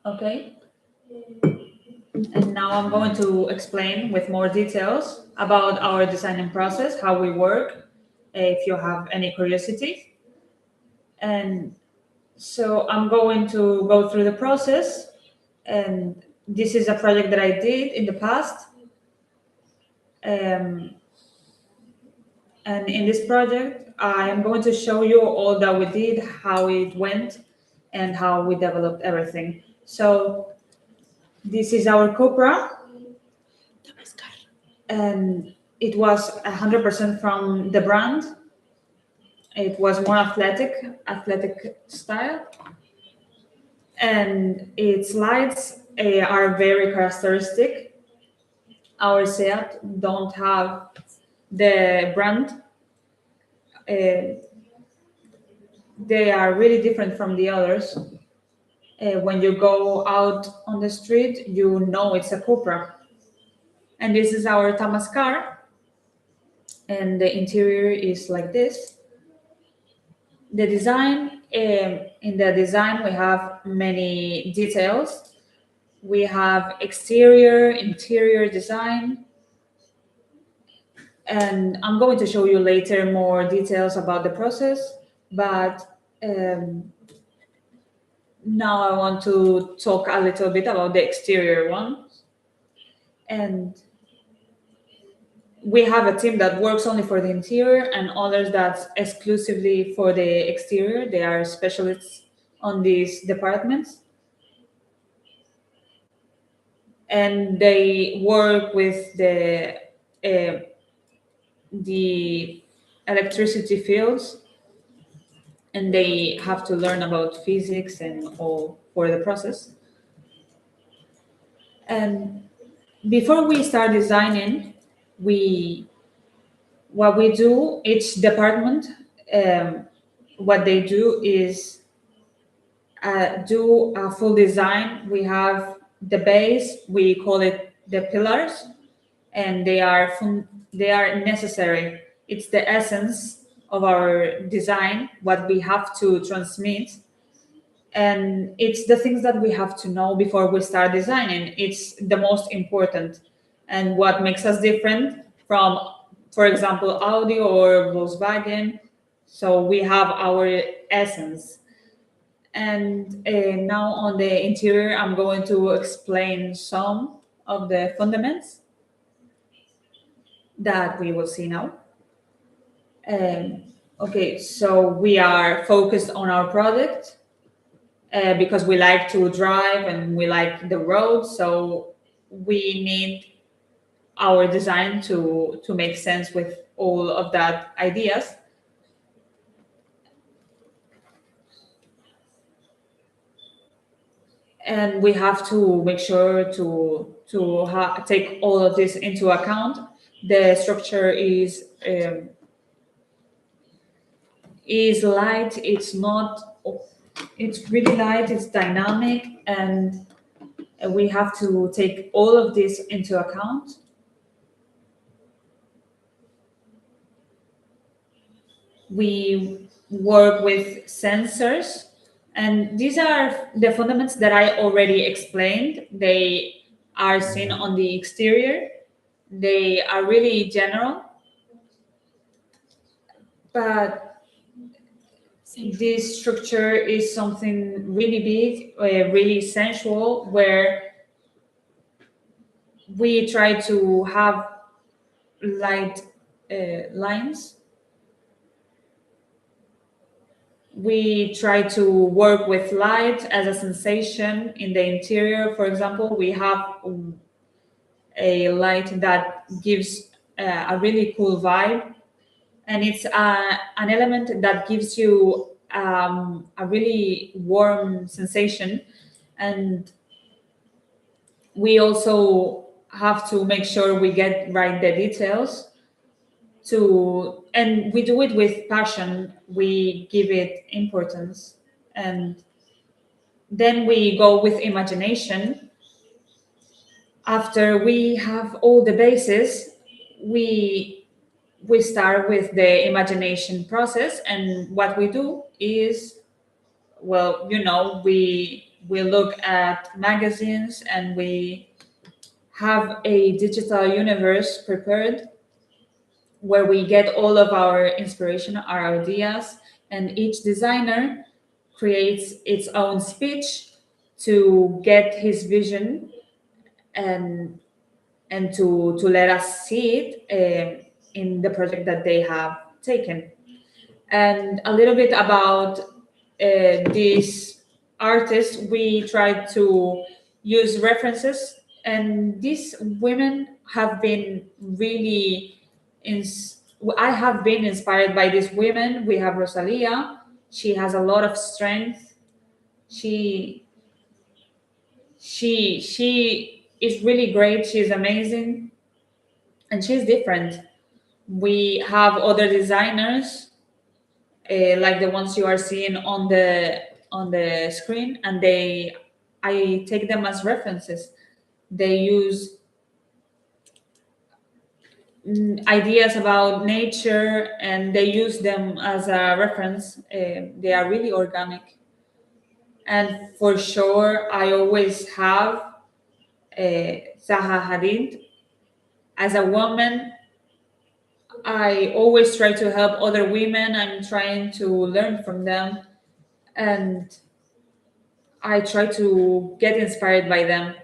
Okay. And now I'm going to explain with more details about our designing process, how we work, if you have any curiosity. And so I'm going to go through the process. And this is a project that I did in the past. And in this project, I am going to show you all that we did, how it went, and how we developed everything. So this is our Cupra, and it was 100% from the brand. It was more athletic style, and its lights are very characteristic. Our Seat don't have the brand. They are really different from the others. When you go out on the street, you know it's a Cupra. And this is our Tamas car, and the interior is like this. The design, in the design, we have many details. We have exterior, interior design, and I'm going to show you later more details about the process, but now I want to talk a little bit about the exterior one. And we have a team that works only for the interior and others that's exclusively for the exterior. They are specialists on these departments. And they work with the electricity fields, and they have to learn about physics and all for the process. And before we start designing, what we do, each department, what they do is do a full design. We have the base, we call it the pillars, and they are necessary. It's the essence of our design, what we have to transmit, and it's the things that we have to know before we start designing. It's the most important, and what makes us different from, for example, Audi or Volkswagen. So we have our essence. And now on the interior, I'm going to explain some of the fundamentals that we will see now. Okay, so we are focused on our product because we like to drive and we like the road. So we need our design to make sense with all of that ideas. And we have to make sure to take all of this into account. The structure is light. It's really light. It's dynamic, and we have to take all of this into account. We work with sensors. And these are the fundamentals that I already explained. They are seen on the exterior. They are really general. But this structure is something really big, really sensual, where we try to have light lines. We try to work with light as a sensation in the interior. For example, we have a light that gives a really cool vibe, and it's an element that gives you a really warm sensation. And we also have to make sure we get right the details and we do it with passion. We give it importance, and then we go with imagination. After we have all the bases, we start with the imagination process, and what we do is, well, we look at magazines, and we have a digital universe prepared where we get all of our inspiration, our ideas, and each designer creates its own speech to get his vision, and to let us see it in the project that they have taken. And a little bit about these artists, we try to use references, and these women have been really I have been inspired by these women. We have Rosalia. She has a lot of strength. She is really great. She's amazing, and she's different. We have other designers, like the ones you are seeing on the screen, and I take them as references. They use ideas about nature, and they use them as a reference. They are really organic, and for sure, I always have Zaha Hadid. As a woman, I always try to help other women. I'm trying to learn from them, and I try to get inspired by them.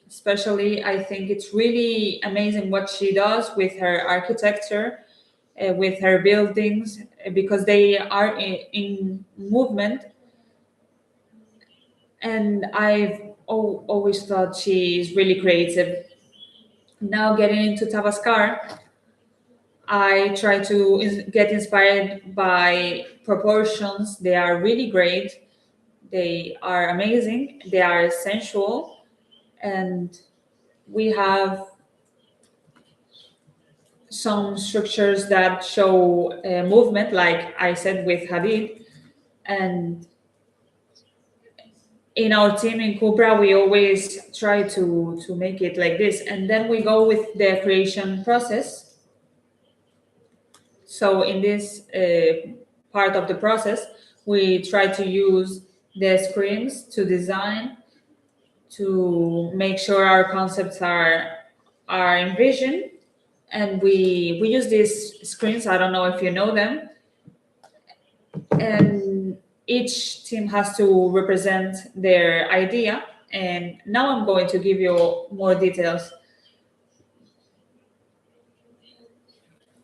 Especially, I think it's really amazing what she does with her architecture, with her buildings, because they are in movement. And I've always thought she is really creative. Now, getting into Tavaskar, I try to get inspired by proportions. They are really great. They are amazing. They are sensual. And we have some structures that show movement, like I said with Hadid. And in our team in Cupra, we always try to make it like this. And then we go with the creation process. So in this part of the process, we try to use the screens to design, to make sure our concepts are envisioned. And we use these screens. I don't know if you know them. And each team has to represent their idea. And now I'm going to give you more details.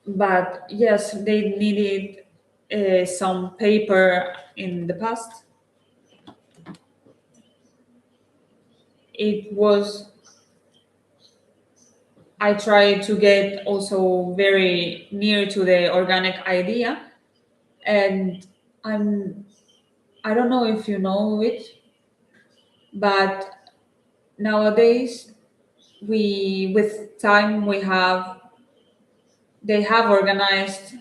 But yes, they needed some paper in the past. I tried to get also very near to the organic idea. And I don't know if you know it, but nowadays with time, they have organized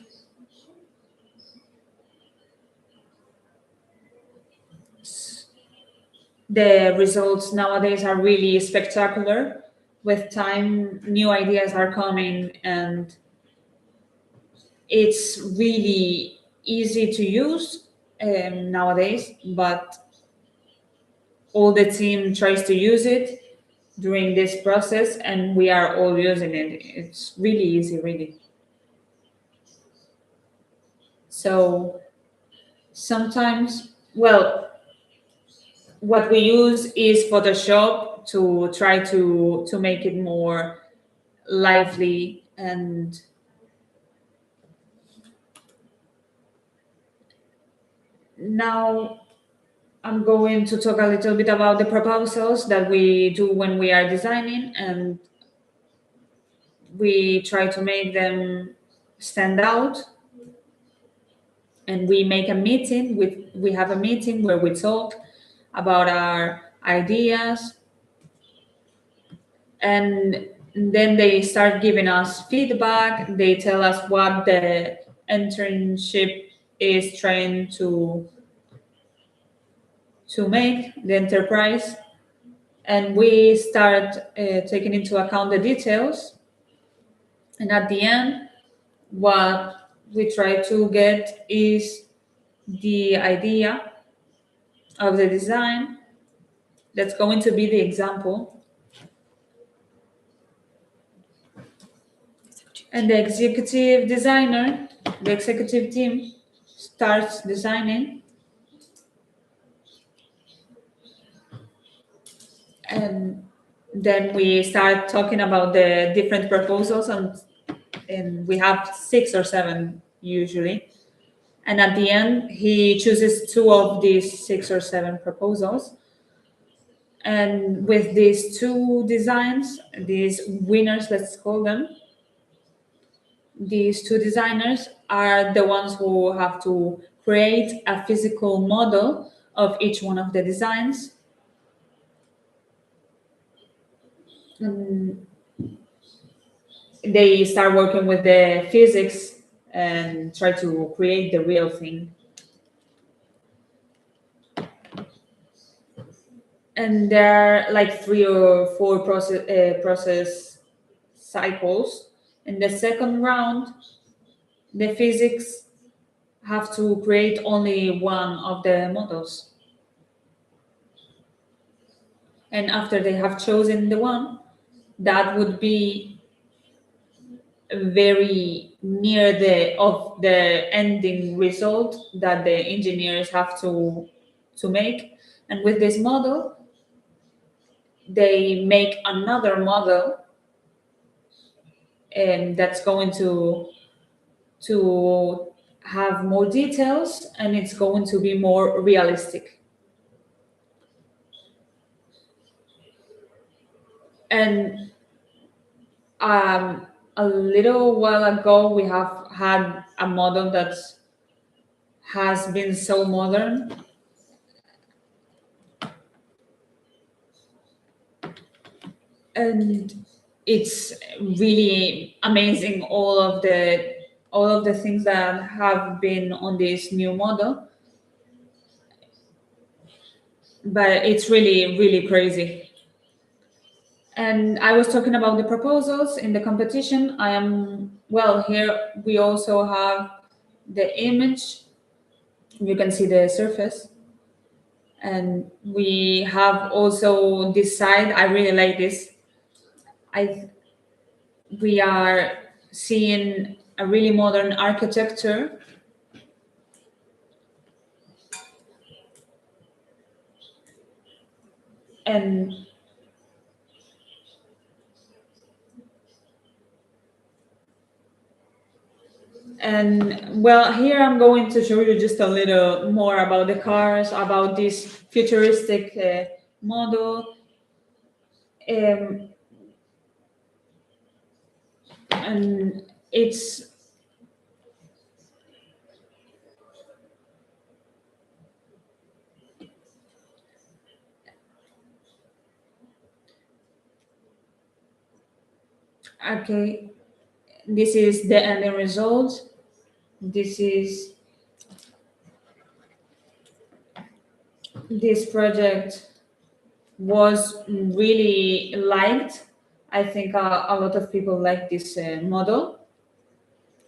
the results. Nowadays are really spectacular. With time, new ideas are coming, and it's really easy to use nowadays, but all the team tries to use it during this process, and we are all using it. It's really easy, really. So sometimes, well, what we use is Photoshop to try to make it more lively. And now I'm going to talk a little bit about the proposals that we do when we are designing, and we try to make them stand out. And we make a meeting we have a meeting where we talk about our ideas, and then they start giving us feedback. They tell us what the internship is trying to make, the enterprise. and we start taking into account the details. And at the end, what we try to get is the idea of the design that's going to be the example. And the executive designer, the executive team, starts designing. And then we start talking about the different proposals, and we have 6 or 7 usually. And at the end, he chooses 2 of these 6 or 7 proposals. And with these 2 designs, these winners, let's call them, these 2 designers are the ones who have to create a physical model of each one of the designs. And they start working with the physics and try to create the real thing. And there are like 3 or 4 process cycles. In the second round, the physics have to create only one of the models. And after they have chosen the one, that would be very near the ending result that the engineers have to make. And with this model, they make another model, and that's going to have more details, and it's going to be more realistic. And a little while ago, we have had a model that has been so modern. And it's really amazing, all of the things that have been on this new model. But it's really, really crazy. And I was talking about the proposals in the competition. Here we also have the image. You can see the surface. And we have also this side. I really like this. We are seeing a really modern architecture. And well, here I'm going to show you just a little more about the cars, about this futuristic model. And it's okay. This is the ending result. This project was really liked. I think a lot of people like this model,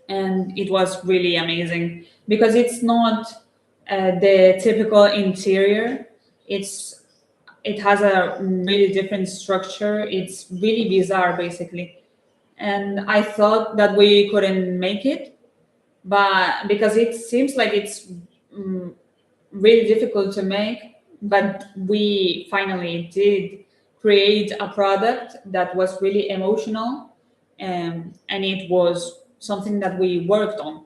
and it was really amazing because it's not the typical interior. It has a really different structure. It's really bizarre, basically. And I thought that we couldn't make it, but because it seems like it's really difficult to make, but we finally did create a product that was really emotional, and it was something that we worked on.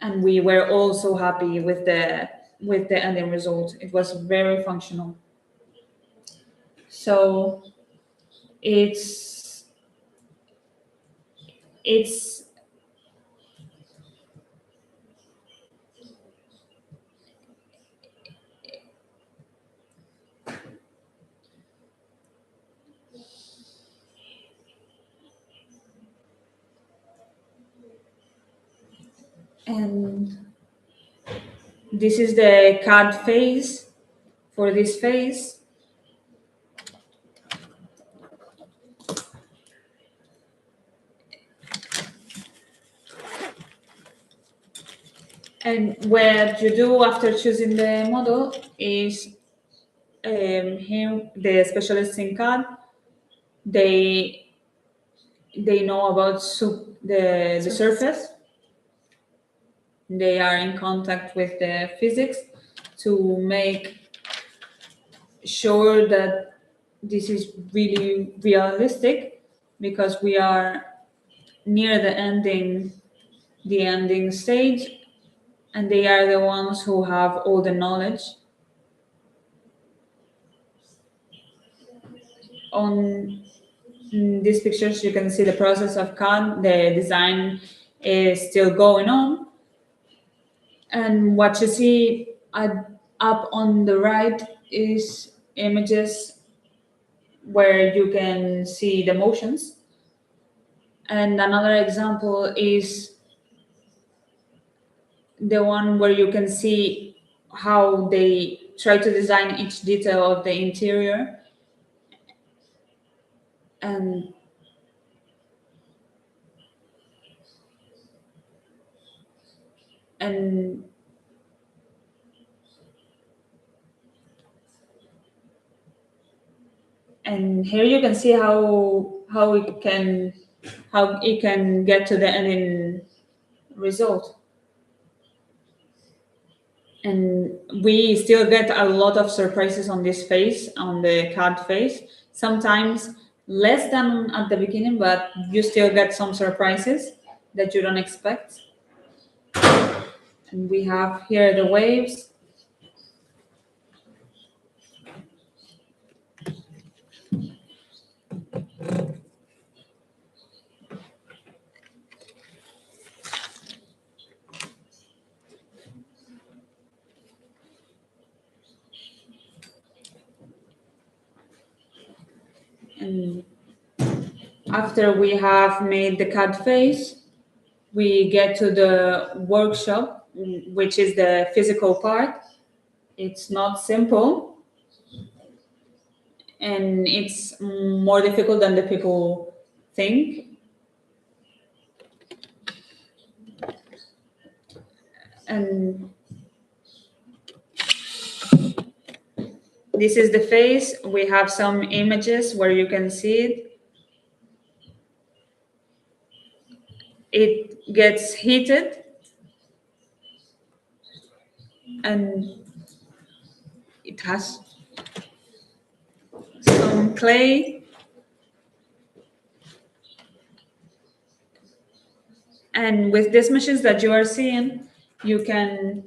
And we were all so happy with the ending result. It was very functional. So it's and this is the CAD phase. For this phase, And what you do after choosing the model is here the specialists in CAD, they know about the surface. They are in contact with the physics to make sure that this is really realistic, because we are near the ending stage, and they are the ones who have all the knowledge. On these pictures, you can see the process of CAD. The design is still going on. And what you see up on the right is images where you can see the motions. And another example is the one where you can see how they try to design each detail of the interior. And here you can see how it can get to the ending result. And we still get a lot of surprises on this phase, on the CAD phase. Sometimes less than at the beginning, but you still get some surprises that you don't expect. And we have here the waves. And after we have made the CAD phase, we get to the workshop, which is the physical part. It's not simple, and it's more difficult than the people think. And this is the phase. We have some images where you can see it. It gets heated, and it has some clay. And with these machines that you are seeing, you can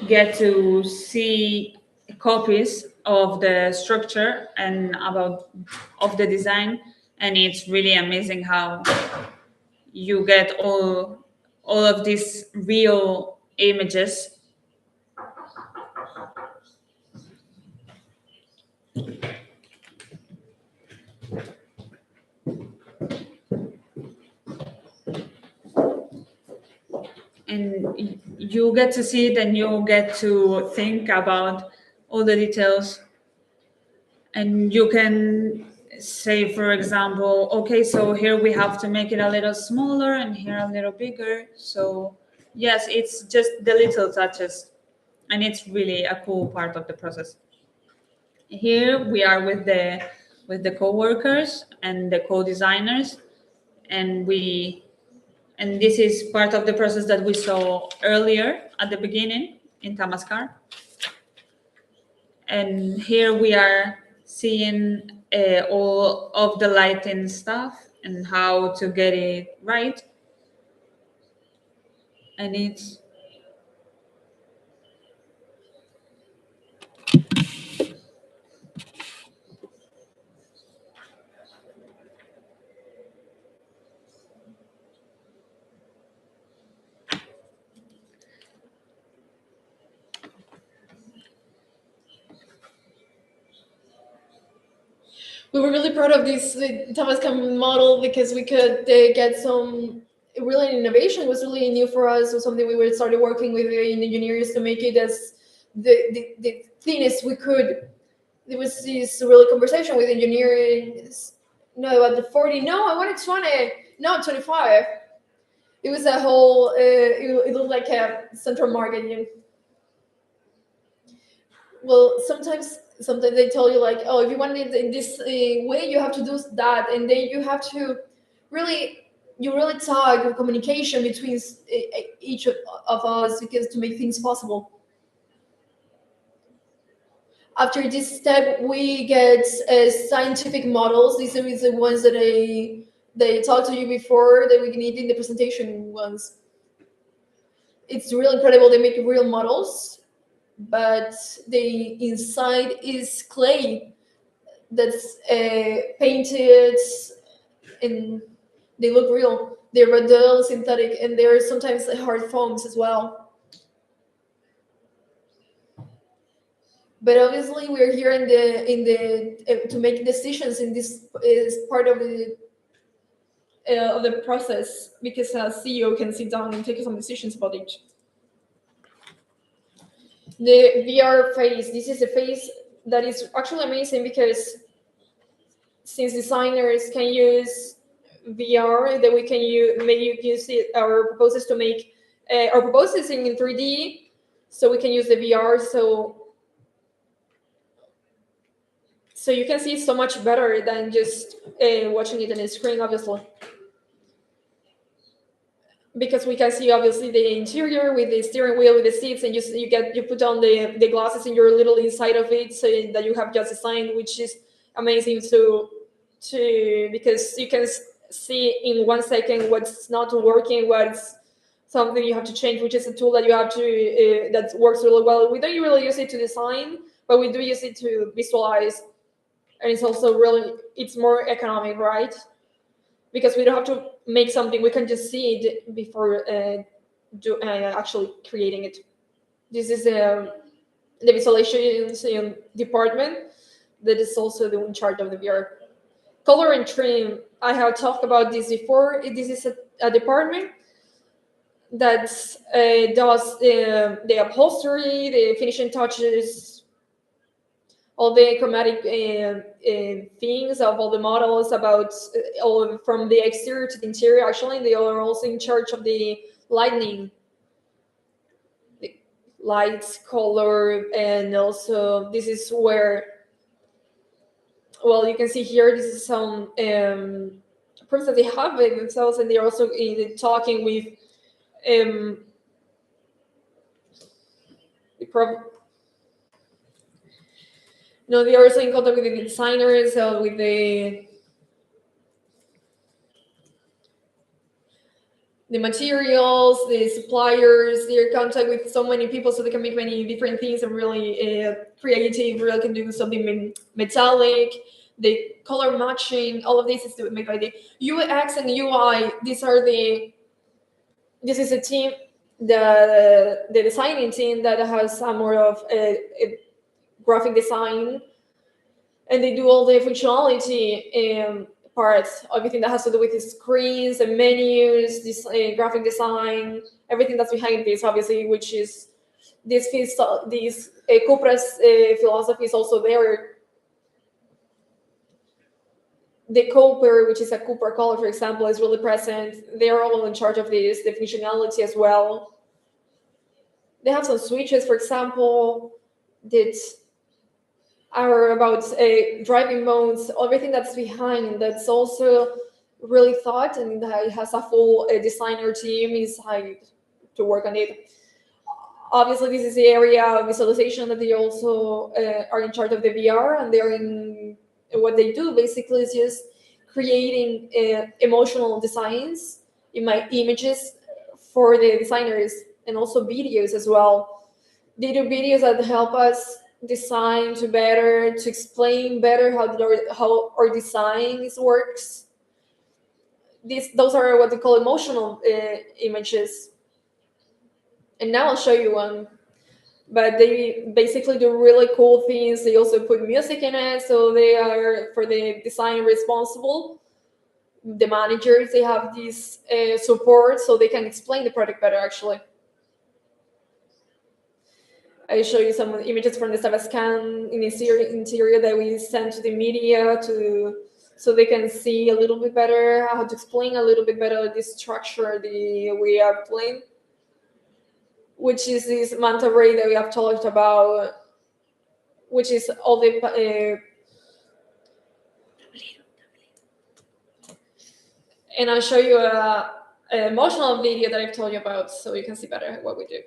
get to see copies of the structure and of the design, and it's really amazing how you get all of these real images. And you get to see it, and you get to think about all the details. And you can say, for example, okay, so here we have to make it a little smaller and here a little bigger. So yes, it's just the little touches, and it's really a cool part of the process. Here we are with the co-workers and the co-designers, and this is part of the process that we saw earlier at the beginning in Tamaskar. And here we are seeing all of the lighting stuff and how to get it right. And it's we were really proud of this Tabascan model because we could get some really innovation. It was really new for us. It was something we were started working with the engineers to make it as the thinnest we could. There was this really conversation with engineering. No, at the 40. No, I wanted 20. No, 25. it was a whole. It looked like a central market. Well, sometimes they tell you like, oh, if you want it in this way, you have to do that, and then you have to really talk communication between each of us, because to make things possible. After this step, we get scientific models. These are the ones that they talked to you before that we need in the presentation ones. It's really incredible. They make real models, but the inside is clay that's painted, and they look real. They're real synthetic, and they're sometimes hard foams as well. But obviously, we're here in the to make decisions in this is part of the process, because a CEO can sit down and take some decisions about it. The VR phase. This is a phase that is actually amazing, because since designers can use VR, that we can use it, our proposals to make our proposals in 3D, so we can use the VR. So you can see so much better than just watching it on a screen, obviously. Because we can see obviously the interior with the steering wheel, with the seats, and you put on the glasses in your little inside of it, so that you have just designed, which is amazing to because you can see in 1 second what's not working, what's something you have to change, which is a tool that you have to that works really well. We don't really use it to design, but we do use it to visualize, and it's also it's more economic, right? Because we don't have to make something, we can just see it before actually creating it. This is the visualization department that is also in charge of the VR. Color and trim, I have talked about this before. This is a department that does the upholstery, the finishing touches, all the chromatic things of all the models, about all from the exterior to the interior. Actually, they are also in charge of the lighting, the lights, color, and also this is where, well, you can see here, this is some proofs that they have it themselves, and they're also talking with no, they are also in contact with the designers, with the materials, the suppliers. They're in contact with so many people, so they can make many different things and really creative. Really can do something metallic. The color matching, all of this is made by the UX and UI. This is a team, the designing team that has some more of a graphic design, and they do all the functionality parts, everything that has to do with the screens and menus, this graphic design, everything that's behind this, obviously, which is this Cupra's philosophy is also there. The Cooper, which is a Cooper color, for example, is really present. They're all in charge of this, the functionality as well. They have some switches, for example, that are about driving modes, everything that's behind, that's also really thought, and it has a full designer team inside to work on it. Obviously, this is the area of visualization that they also are in charge of the VR, and they're in what they do basically is just creating emotional designs, images for the designers, and also videos as well. They do videos that help us design to explain better how our design works. Those are what they call emotional images. And now I'll show you one. But they basically do really cool things. They also put music in it, so they are, for the design responsible, the managers, they have this support, so they can explain the product better, actually. I show you some images from the Savascan interior that we sent to the media to so they can see a little bit better how to explain a little bit better the structure we are playing, which is this manta ray that we have talked about, which is all the and I'll show you an emotional video that I've told you about so you can see better what we do.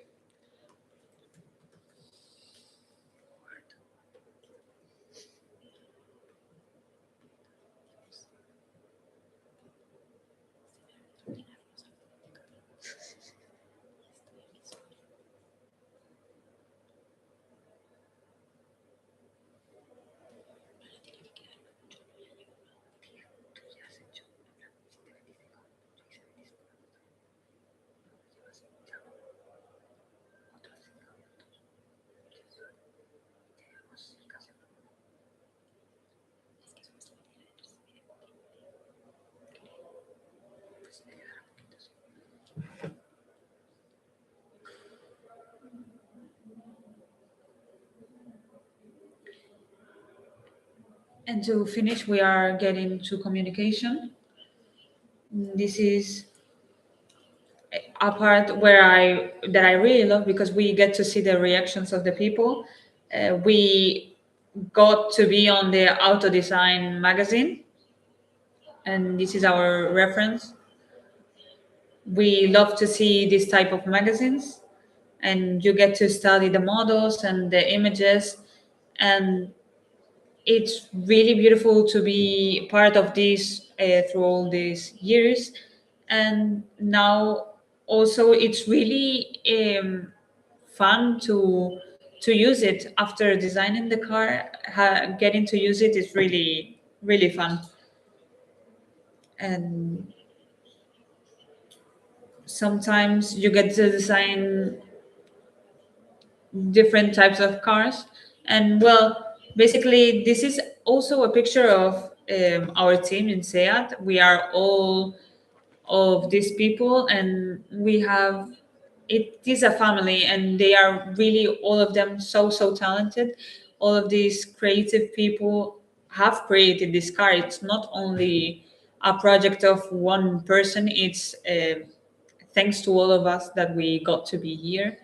And to finish, we are getting to communication. This is a part where I really love because we get to see the reactions of the people. We got to be on the Auto Design magazine, and this is our reference. We love to see this type of magazines, and you get to study the models and the images, and it's really beautiful to be part of this through all these years. And now also it's really fun to use it after designing the car. Getting to use it is really fun. And sometimes you get to design different types of cars. And well, basically this is also a picture of our team in SEAT. We are all of these people, and we have, it is a family, and they are really all of them so talented. All of these creative people have created this car. It's not only a project of one person. It's thanks to all of us that we got to be here.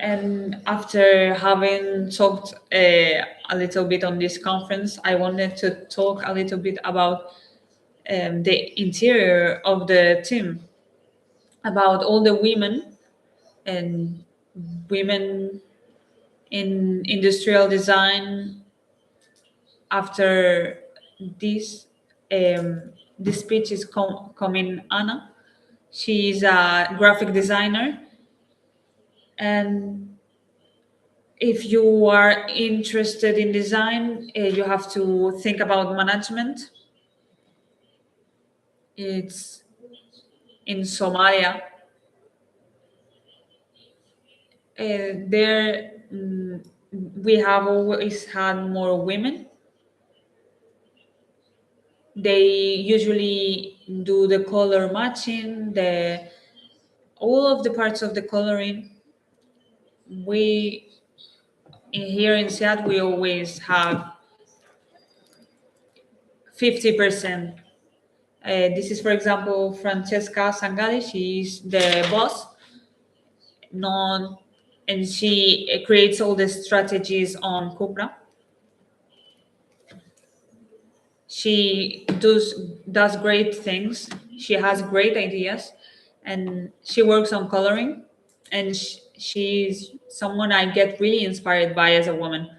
And after having talked a little bit on this conference, I wanted to talk a little bit about the interior of the team, about all the women and women in industrial design. After this, this speech is coming Anna. She is a graphic designer, and if you are interested in design, you have to think about management. It's in Somalia. There, we have always had more women. They usually do the color matching, all of the parts of the coloring. We here in Seattle, we always have 50%. This is, for example, Francesca Sangali. She's the boss, and she creates all the strategies on Cupra. She does great things. She has great ideas, and she works on coloring. And she's someone I get really inspired by as a woman.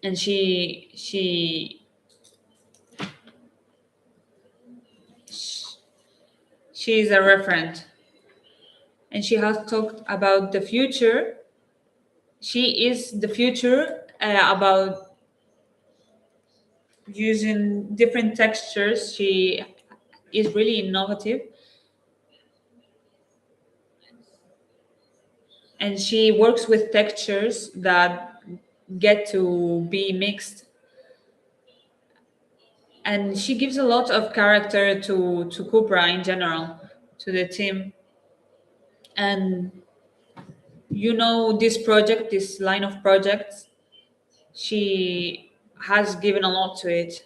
And she is a referent. And she has talked about the future. She is the future about using different textures. She is really innovative. And she works with textures that get to be mixed. And she gives a lot of character to Cupra in general, to the team. And you know, this project, this line of projects, she has given a lot to it.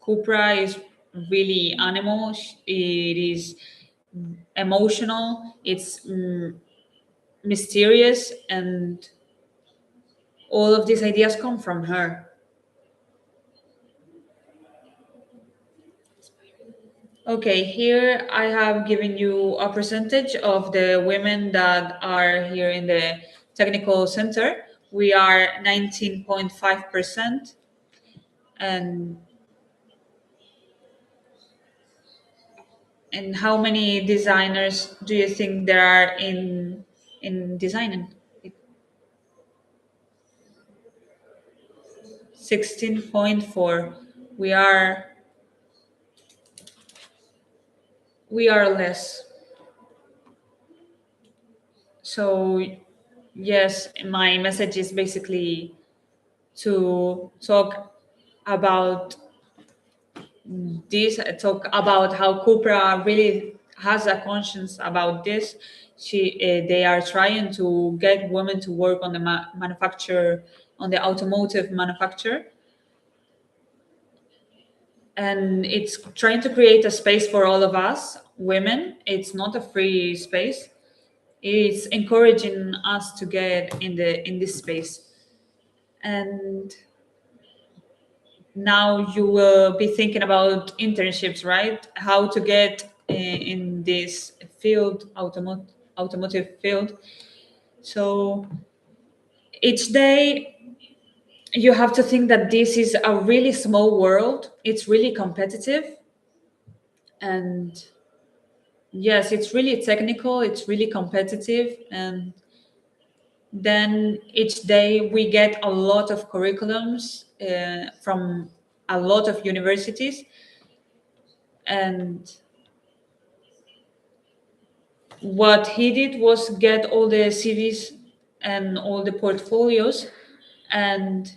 Cupra is really animal. It is emotional. It's mysterious, and all of these ideas come from her. Okay, here I have given you a percentage of the women that are here in the technical center. We are 19.5%. And how many designers do you think there are in designing? 16.4. We are less. So yes, my message is basically to talk about this, talk about how Cupra really has a conscience about this. They are trying to get women to work on the manufacture, on the automotive manufacture, and it's trying to create a space for all of us women. It's not a free space. It's encouraging us to get in this space. And now you will be thinking about internships, right? How to get in this field, automotive field. So each day you have to think that this is a really small world. It's really competitive. And yes, it's really technical, it's really competitive. And then each day we get a lot of curriculums from a lot of universities. And what he did was get all the CVs and all the portfolios, and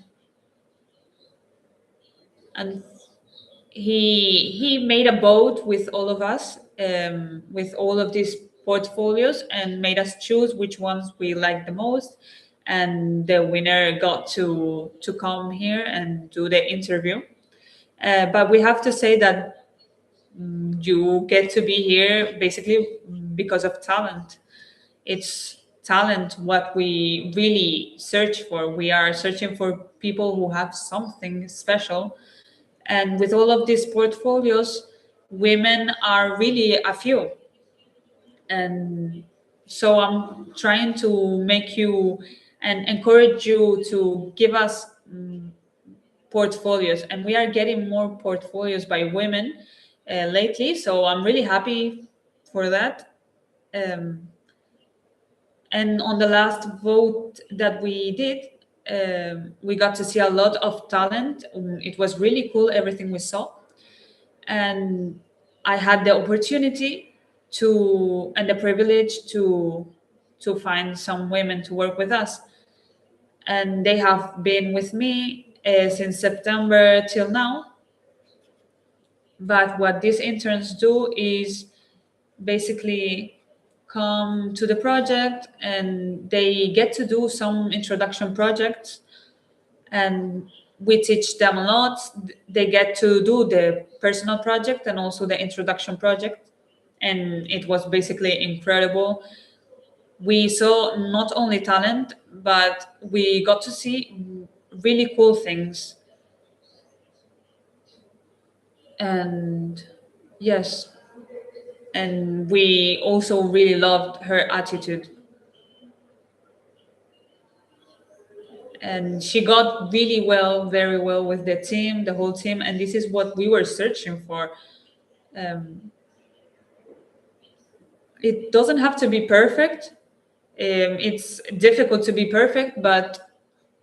he made a vote with all of us, with all of these portfolios, and made us choose which ones we liked the most. And the winner got to come here and do the interview. But we have to say that you get to be here basically because of talent. It's talent what we really search for. We are searching for people who have something special. And with all of these portfolios, women are really a few. And so I'm trying to make you and encourage you to give us portfolios. And we are getting more portfolios by women lately. So I'm really happy for that. And on the last vote that we did, we got to see a lot of talent. It was really cool, everything we saw. And I had the opportunity and the privilege to find some women to work with us. And they have been with me since September till now. But what these interns do is basically come to the project, and they get to do some introduction projects, and we teach them a lot. They get to do the personal project and also the introduction project, and it was basically incredible. We saw not only talent, but we got to see really cool things. And yes, and we also really loved her attitude. And she got really well, very well with the team, the whole team. And this is what we were searching for. It doesn't have to be perfect. It's difficult to be perfect, but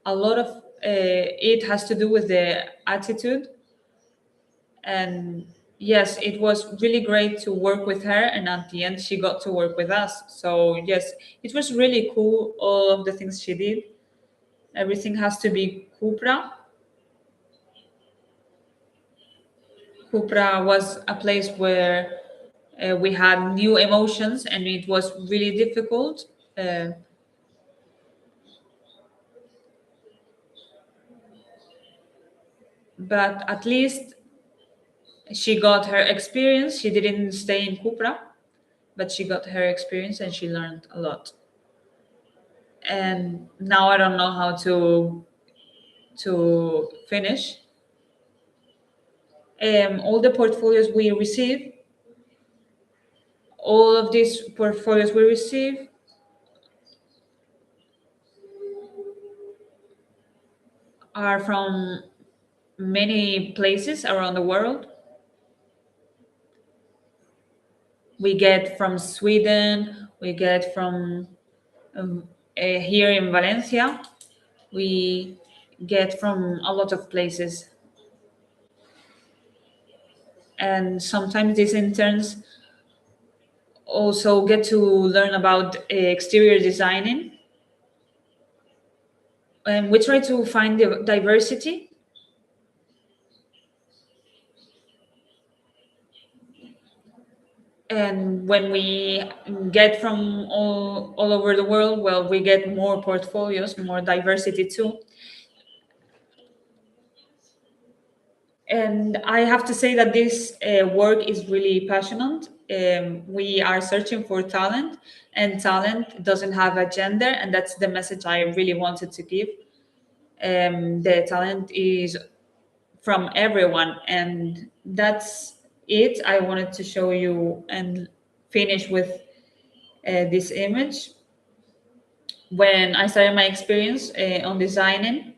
a lot of it has to do with the attitude. And yes, it was really great to work with her, and at the end she got to work with us. So yes, it was really cool, all of the things she did. Everything has to be Cupra. Cupra was a place where we had new emotions, and it was really difficult. but at least she got her experience. She didn't stay in Cupra, but she got her experience and she learned a lot. And now I don't know how to finish. All the portfolios we receive, all of these portfolios we receive are from many places around the world. We get from Sweden, we get from here in Valencia, we get from a lot of places. And sometimes these interns also get to learn about exterior designing. And we try to find the diversity. And when we get from all over the world, well, we get more portfolios, more diversity too. And I have to say that this work is really passionate. We are searching for talent, and talent doesn't have a gender, and that's the message I really wanted to give. The talent is from everyone, and that's it. I wanted to show you and finish with this image. When I started my experience on designing,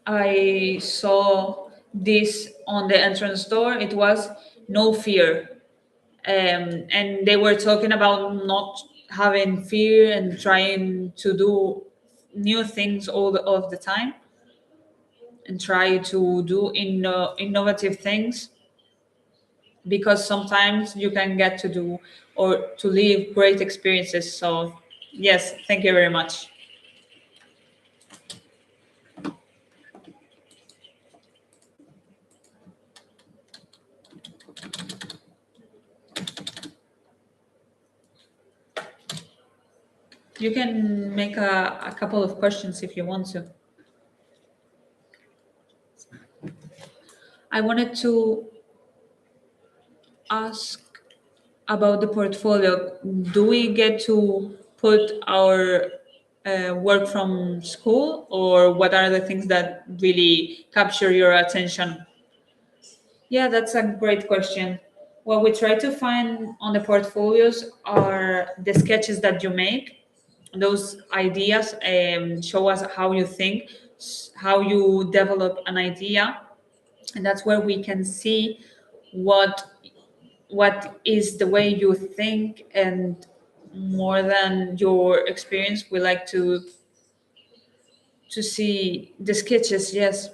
I saw this on the entrance door. It was no fear. And they were talking about not having fear and trying to do new things of the time and try to do innovative things, because sometimes you can get to do or to live great experiences. So yes, thank you very much. You can make a couple of questions if you want to. I wanted to ask about the portfolio. Do we get to put our work from school, or what are the things that really capture your attention? Yeah, that's a great question. What we try to find on the portfolios are the sketches that you make. Those ideas show us how you think, how you develop an idea, and that's where we can see what is the way you think. And more than your experience, we like to see the sketches. Yes,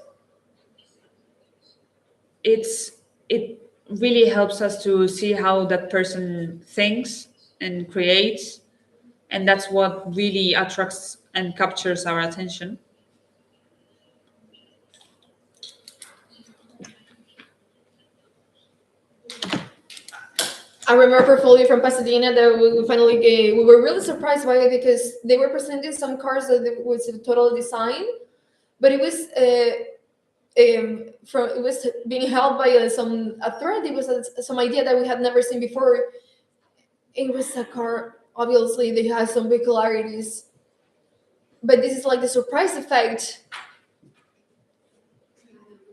it really helps us to see how that person thinks and creates, and that's what really attracts and captures our attention. I remember a portfolio from Pasadena that we finally gave. We were really surprised by it because they were presenting some cars that was a total design, but it was it was being held by some authority. It was some idea that we had never seen before. It was a car. Obviously, they had some peculiarities, but this is like the surprise effect.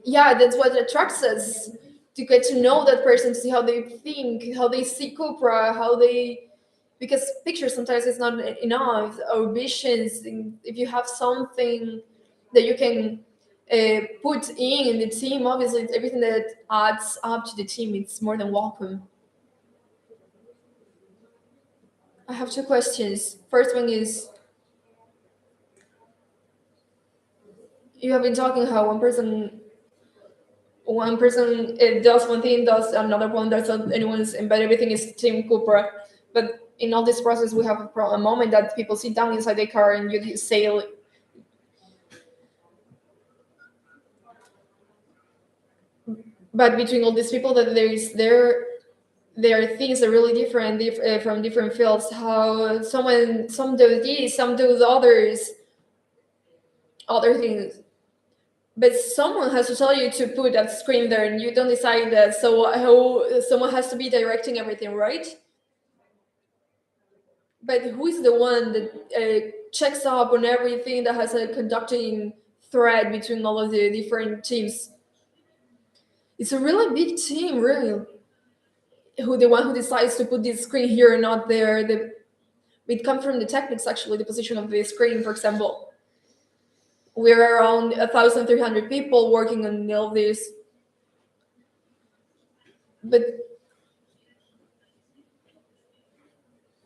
Yeah, that's what attracts us, to get to know that person, see how they think, how they see Cupra, how they, because pictures sometimes is not enough, or visions. If you have something that you can put in the team, obviously it's everything that adds up to the team, it's more than welcome. I have two questions. First one is, you have been talking how one person does one thing, does another one, does anyone's, but everything is Team Cupra. But in all this process, we have a moment that people sit down inside the car and you sail. But between all these people that there is there, there are things that are really different from different fields. How some do this, some do the other things. But someone has to tell you to put that screen there, and you don't decide that. So how someone has to be directing everything, right? But who is the one that checks up on everything, that has a conducting thread between all of the different teams? It's a really big team, really. The one who decides to put this screen here and not there. It comes from the techniques, actually, the position of the screen, for example. We're around 1,300 people working on all this. But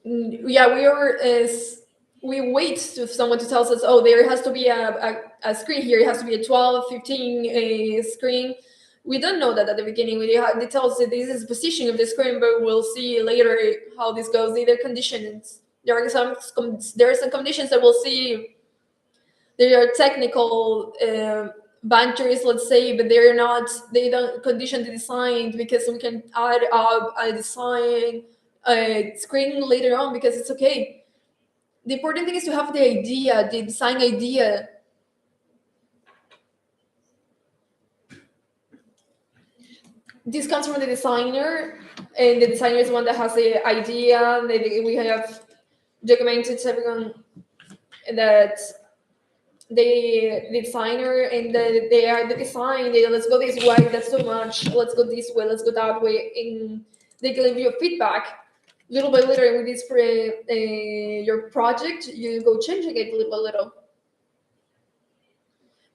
yeah, we wait to someone to tell us, oh, there has to be a screen here. It has to be a 12, 15 screen. We don't know that at the beginning. They tell us that this is the position of the screen, but we'll see later how this goes. There are conditions. There are some conditions that we'll see. There are technical boundaries, let's say, but they don't condition the design, because we can add up a design screen later on, because it's okay. The important thing is to have the idea, the design idea. This comes from the designer, and the designer is the one that has the idea. We have documented everyone that the designer and they are the design. Let's go this way. That's too much. Let's go this way. Let's go that way. And they give you feedback little by little. With this your project, you go changing it little by little.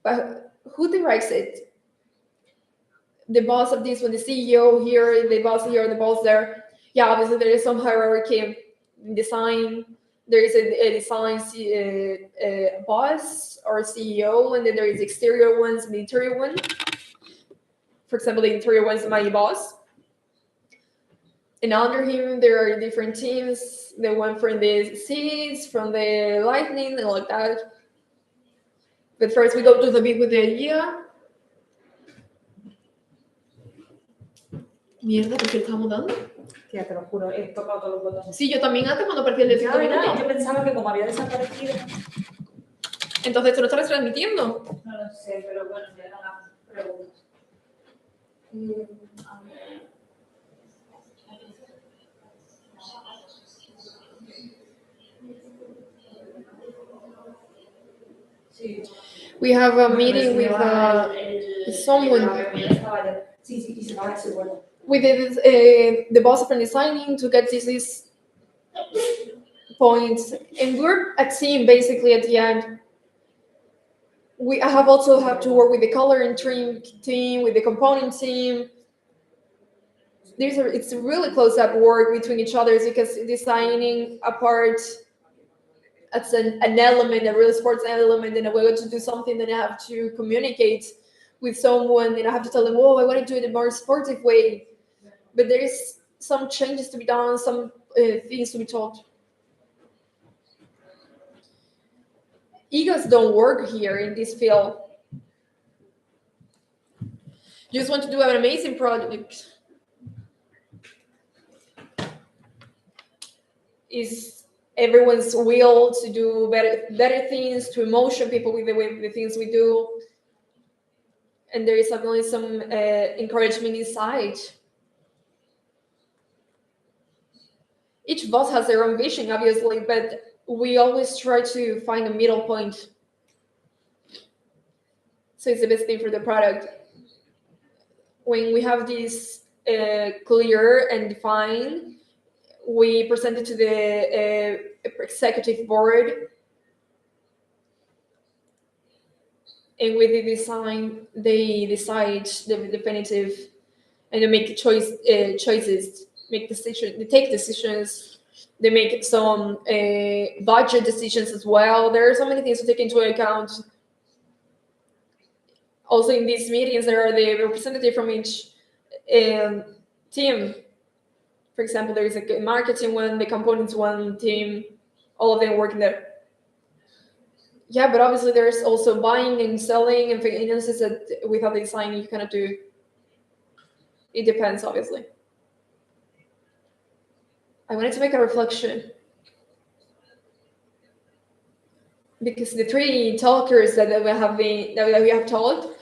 But who directs it? The boss of this one, the CEO here, the boss here, the boss there. Yeah, obviously there is some hierarchy in design. There is a design boss or CEO, and then there is exterior ones and the interior one. For example, the interior one is my boss. And under him, there are different teams. The one from the seats, from the lighting, and like that. But first we go to the big with the idea. Mierda, ¿por qué estamos dando? Tía, te lo juro, he tocado todos los botones. Sí, yo también antes cuando partí el de 5 minutos. Yo pensaba que como había desaparecido. Entonces, ¿tú no estás transmitiendo? No lo sé, pero bueno, ya eran las preguntas. Sí. We have a meeting with someone. With the boss from designing to get these points, and we're a team basically at the end. We have to work with the color and trim team, with the component team. It's a really close up work between each other, because designing a part, that's an element, a really sports element, and we're going to do something that I have to communicate with someone, and I have to tell them, oh, I want to do it in a more sportive way. But there is some changes to be done, some things to be taught. Egos don't work here in this field. You just want to do an amazing project. Is everyone's will to do better things, to emotion people with the things we do. And there is suddenly some encouragement inside. Each boss has their own vision, obviously, but we always try to find a middle point. So it's the best thing for the product. When we have this clear and defined, we present it to the executive board. And with the design, they decide the definitive, and they make choices, make decisions. They take decisions. They make some budget decisions as well. There are so many things to take into account. Also, in these meetings, there are the representative from each team. For example, there is a marketing one, the components one team, all of them working there. Yeah, but obviously there's also buying and selling and finances that without the design you cannot do. It depends, obviously. I wanted to make a reflection. Because the three talkers that we have told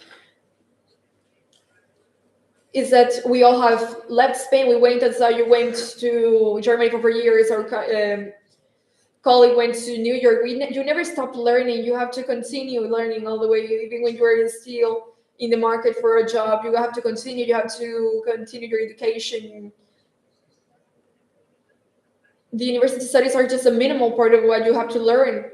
is that we all have left Spain. We went outside. You went to Germany for 4 years. Our colleague went to New York. You never stop learning. You have to continue learning all the way, even when you are still in the market for a job. You have to continue. You have to continue your education. The university studies are just a minimal part of what you have to learn.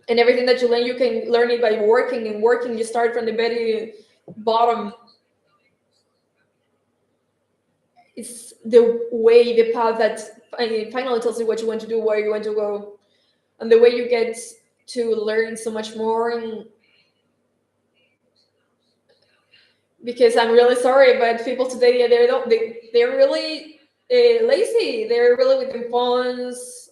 And everything that you learn, you can learn it by working and working. You start from the very bottom. It's the way, the path that finally tells you what you want to do, where you want to go, and the way you get to learn so much more. And because I'm really sorry, but people today they're really lazy. They're really with their phones,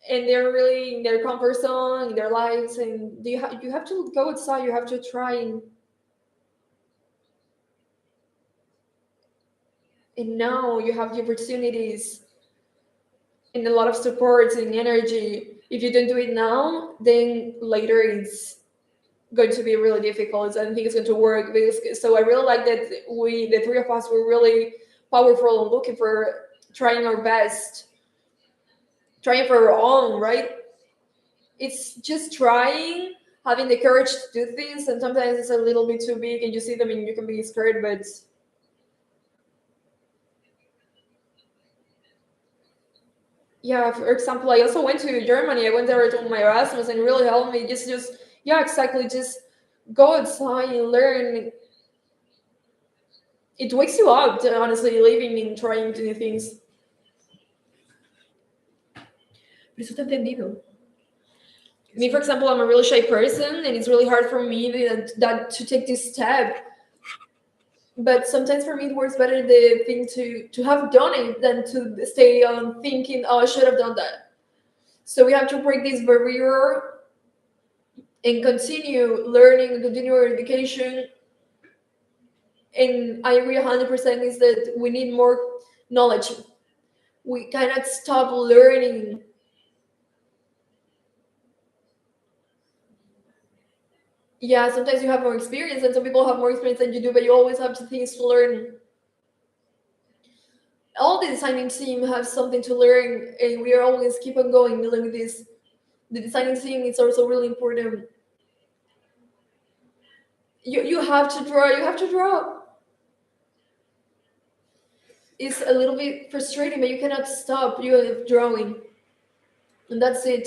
and they're really in their comfort zone, in their lives. And you have to go outside. You have to try and now you have the opportunities and a lot of support and energy. If you don't do it now, then later it's going to be really difficult. I don't think it's going to work. So I really like that the three of us, were really powerful and looking for trying our best, trying for our own, right? It's just trying, having the courage to do things, and sometimes it's a little bit too big and you see them and you can be scared, but yeah, for example, I also went to Germany. I went there to my Erasmus and really helped me. Yeah, exactly. Just go outside and learn. It wakes you up, honestly, living and trying to do things. Pero eso está entendido. Me, for example, I'm a really shy person, and it's really hard for me to take this step. But sometimes for me, it works better the thing to have done it than to stay on thinking, oh, I should have done that. So we have to break this barrier and continue learning and continue our education. And I agree 100% is that we need more knowledge. We cannot stop learning. Yeah, sometimes you have more experience and some people have more experience than you do, but you always have things to learn. All the designing team have something to learn, and we are always keep on going with this. The designing team is also really important. You have to draw. You have to draw. It's a little bit frustrating, but you cannot stop you drawing, and that's it.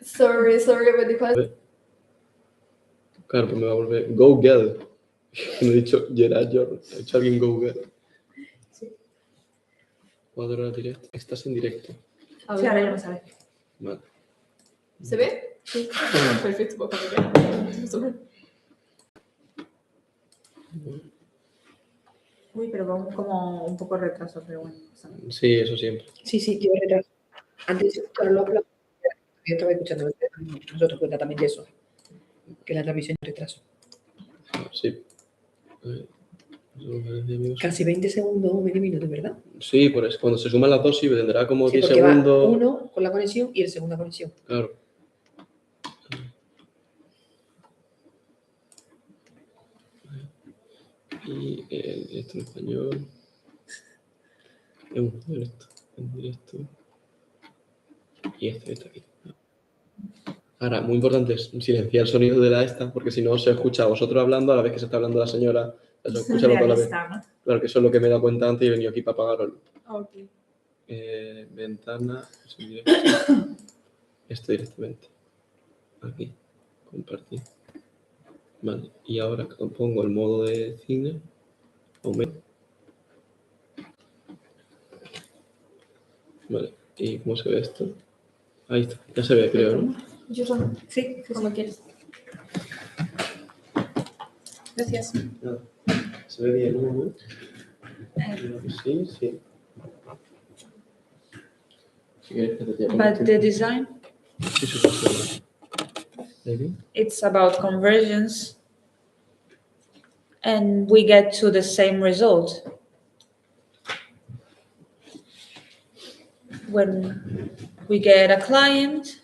Sorry about the question. Claro, pues me va a volver Go Girl. No he dicho Gerard Jordan, ha dicho alguien Go Girl. Sí. 4 horas directo. Estás en directo. A ver, ahora ya no sabe. Vale. ¿Se ve? Sí. Perfecto, pues cuando quieras. Uy, pero vamos como un poco retraso, pero bueno. Sí, eso siempre. Sí, llevo retraso. Antes, claro, yo estaba escuchando, nosotros cuenta también de eso, que la transmisión es retraso. Sí. Casi 20 segundos, 20 minutos, ¿verdad? Sí, por eso. Cuando se suman las dos, sí, tendrá como 10 porque segundos. Va uno con la conexión y el segunda conexión. Claro. Y esto en español. En directo. Y este está aquí. Ahora, muy importante es silenciar el sonido de la esta, porque si no se escucha a vosotros hablando a la vez que se está hablando la señora. Se escucha a la vez. Claro, que eso es lo que me he dado cuenta antes y he venido aquí para apagarlo. Okay. Ventana, directo. Esto directamente. Aquí. Compartir. Vale. Y ahora pongo el modo de cine. Aumento. Vale. ¿Y cómo se ve esto? Ahí está. Ya se ve, creo, ¿no? Yo también. Sí, Como quieras. Gracias. Nada. Se ve bien, ¿no? Sí. Si quieres, que te But the design, Sí, sí, sí. Maybe. it's about conversions, and we get to the same result. When we get a client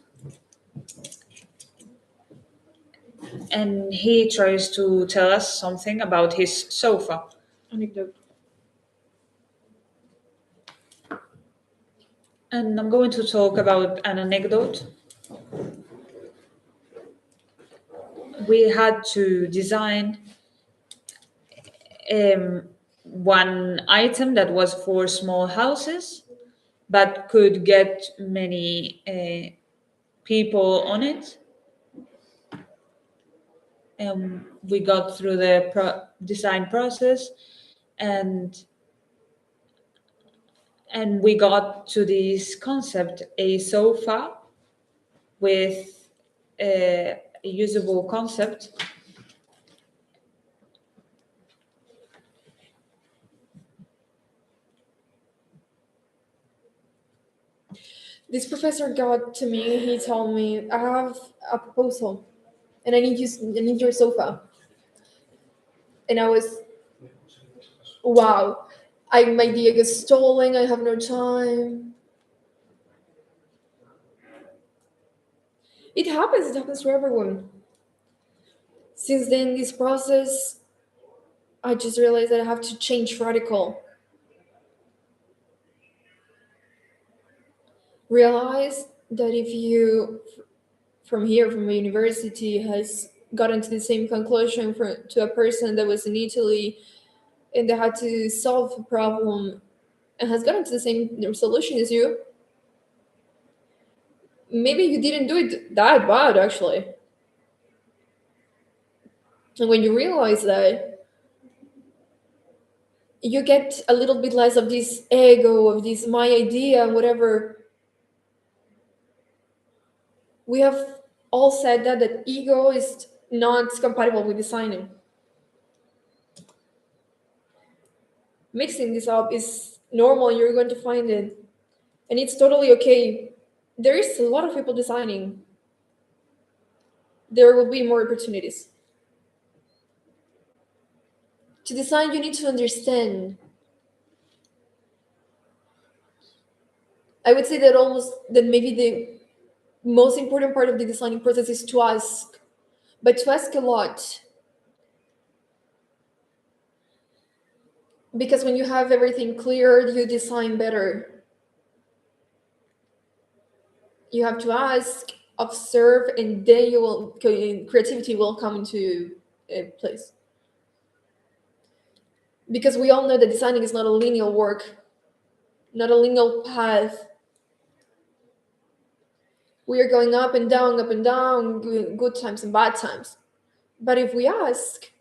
and he tries to tell us something about his sofa. Anecdote. And I'm going to talk about an anecdote. We had to design one item that was for small houses, but could get many people on it. We got through the design process, and we got to this concept, a sofa with a usable concept. This professor got to me. He told me, "I have a proposal, and I need your sofa." And I was, wow. My idea gets stolen. I have no time. It happens. It happens to everyone. Since then, this process, I just realized that I have to change radical. Realize that if you, from here, from a university, has gotten to the same conclusion to a person that was in Italy and they had to solve a problem and has gotten to the same solution as you, maybe you didn't do it that bad, actually. And when you realize that, you get a little bit less of this ego, of this my idea, whatever. We have all said that ego is not compatible with designing. Mixing this up is normal, you're going to find it. And it's totally okay. There is a lot of people designing. There will be more opportunities. To design, you need to understand. I would say that maybe the most important part of the designing process is to ask, but to ask a lot. Because when you have everything clear, you design better. You have to ask, observe, and then creativity will come into place. Because we all know that designing is not a linear work, not a linear path. We are going up and down, good times and bad times. But if we ask,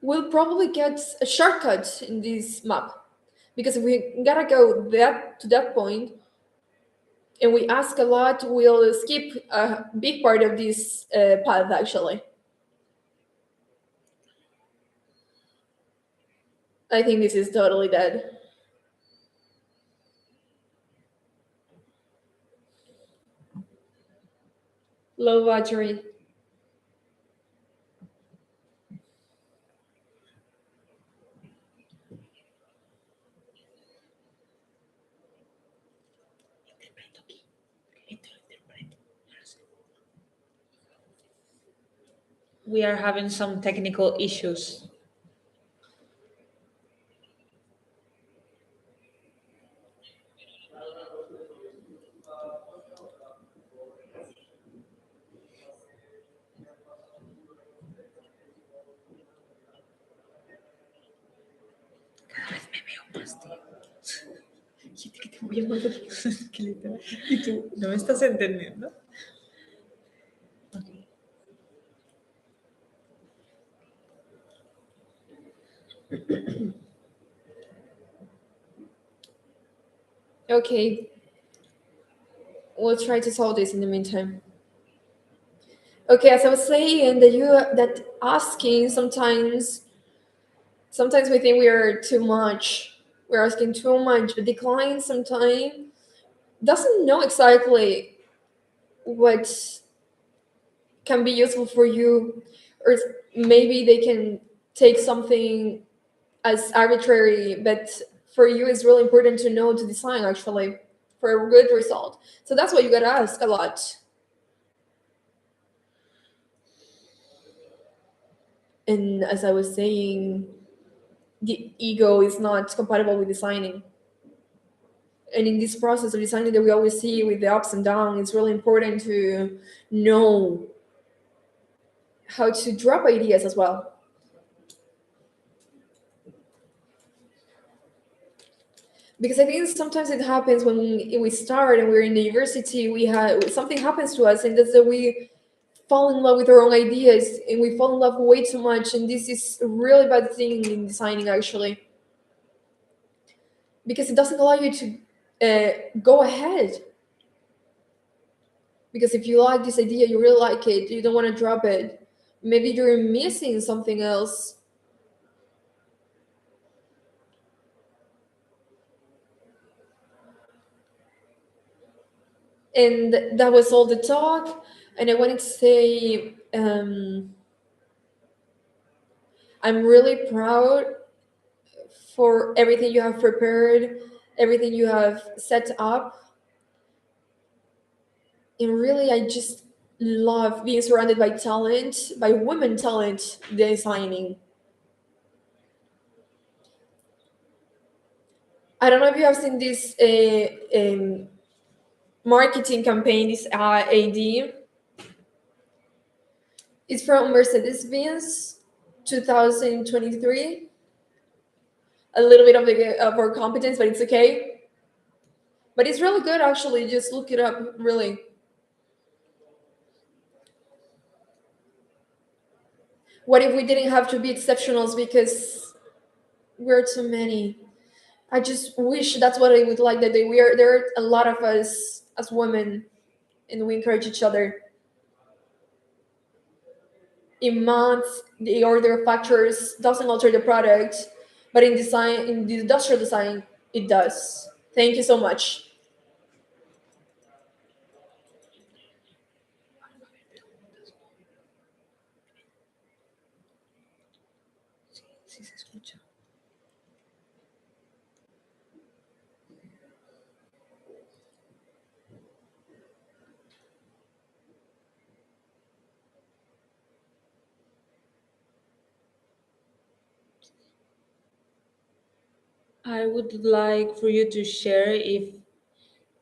we'll probably get a shortcut in this map. Because if we gotta go to that point, and we ask a lot, we'll skip a big part of this path, actually. I think this is totally dead. Low battery. We are having some technical issues. Cada vez me veo más, tío. Gente que tengo bien mal que literal. Y tú, ¿no me estás entendiendo? Okay. We'll try to solve this in the meantime. Okay, as I was saying, that asking sometimes we think we are too much. we're asking too much, but the client sometimes doesn't know exactly what can be useful for you, or maybe they can take something as arbitrary, but for you it's really important to know to design actually for a good result. So that's why you gotta ask a lot. And as I was saying, the ego is not compatible with designing. And in this process of designing that we always see with the ups and downs, it's really important to know how to drop ideas as well. Because I think sometimes it happens when we start and we're in the university, we have something happens to us, and that's that we fall in love with our own ideas and we fall in love way too much. And this is a really bad thing in designing actually, because it doesn't allow you to go ahead. Because if you like this idea, you really like it, you don't want to drop it, maybe you're missing something else. And that was all the talk. And I wanted to say I'm really proud for everything you have prepared, everything you have set up. And really, I just love being surrounded by talent, by women talent designing. I don't know if you have seen this marketing campaign, this AD. It's from Mercedes-Benz 2023. A little bit of our competence, but it's okay. But it's really good, actually. Just look it up, really. What if we didn't have to be exceptionals because we're too many? I just wish that's what I would like that they were. There are a lot of us as women, and we encourage each other. In math, the order of factors doesn't alter the product, but in design, in the industrial design, it does. Thank you so much. Sí se escucha. I would like for you to share if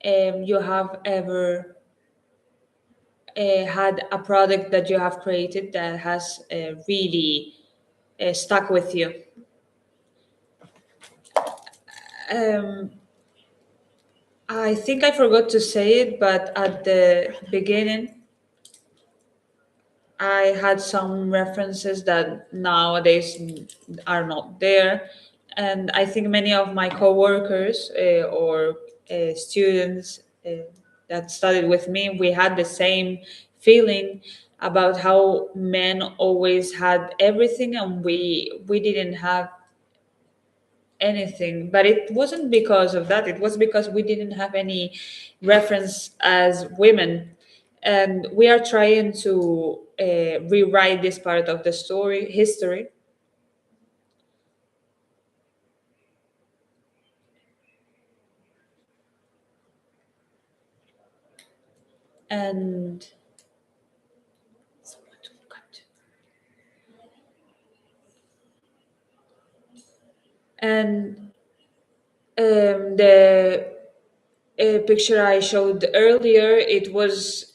you have ever had a product that you have created that has really stuck with you. Um, I think I forgot to say it, but at the beginning, I had some references that nowadays are not there. And I think many of my coworkers or students that studied with me, we had the same feeling about how men always had everything and we didn't have anything. But it wasn't because of that, it was because we didn't have any reference as women, and we are trying to rewrite this part of the story history. And and the picture I showed earlier, it was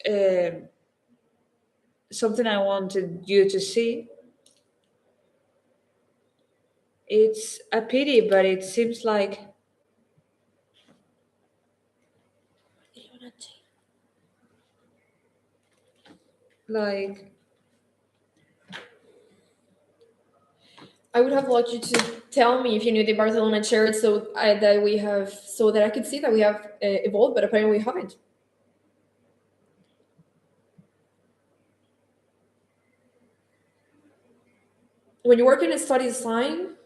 something I wanted you to see. It's a pity, but it seems like I would have liked you to tell me if you knew the Barcelona chart, so that we have, so that I could see that we have evolved, but apparently we haven't. When you work in a study design,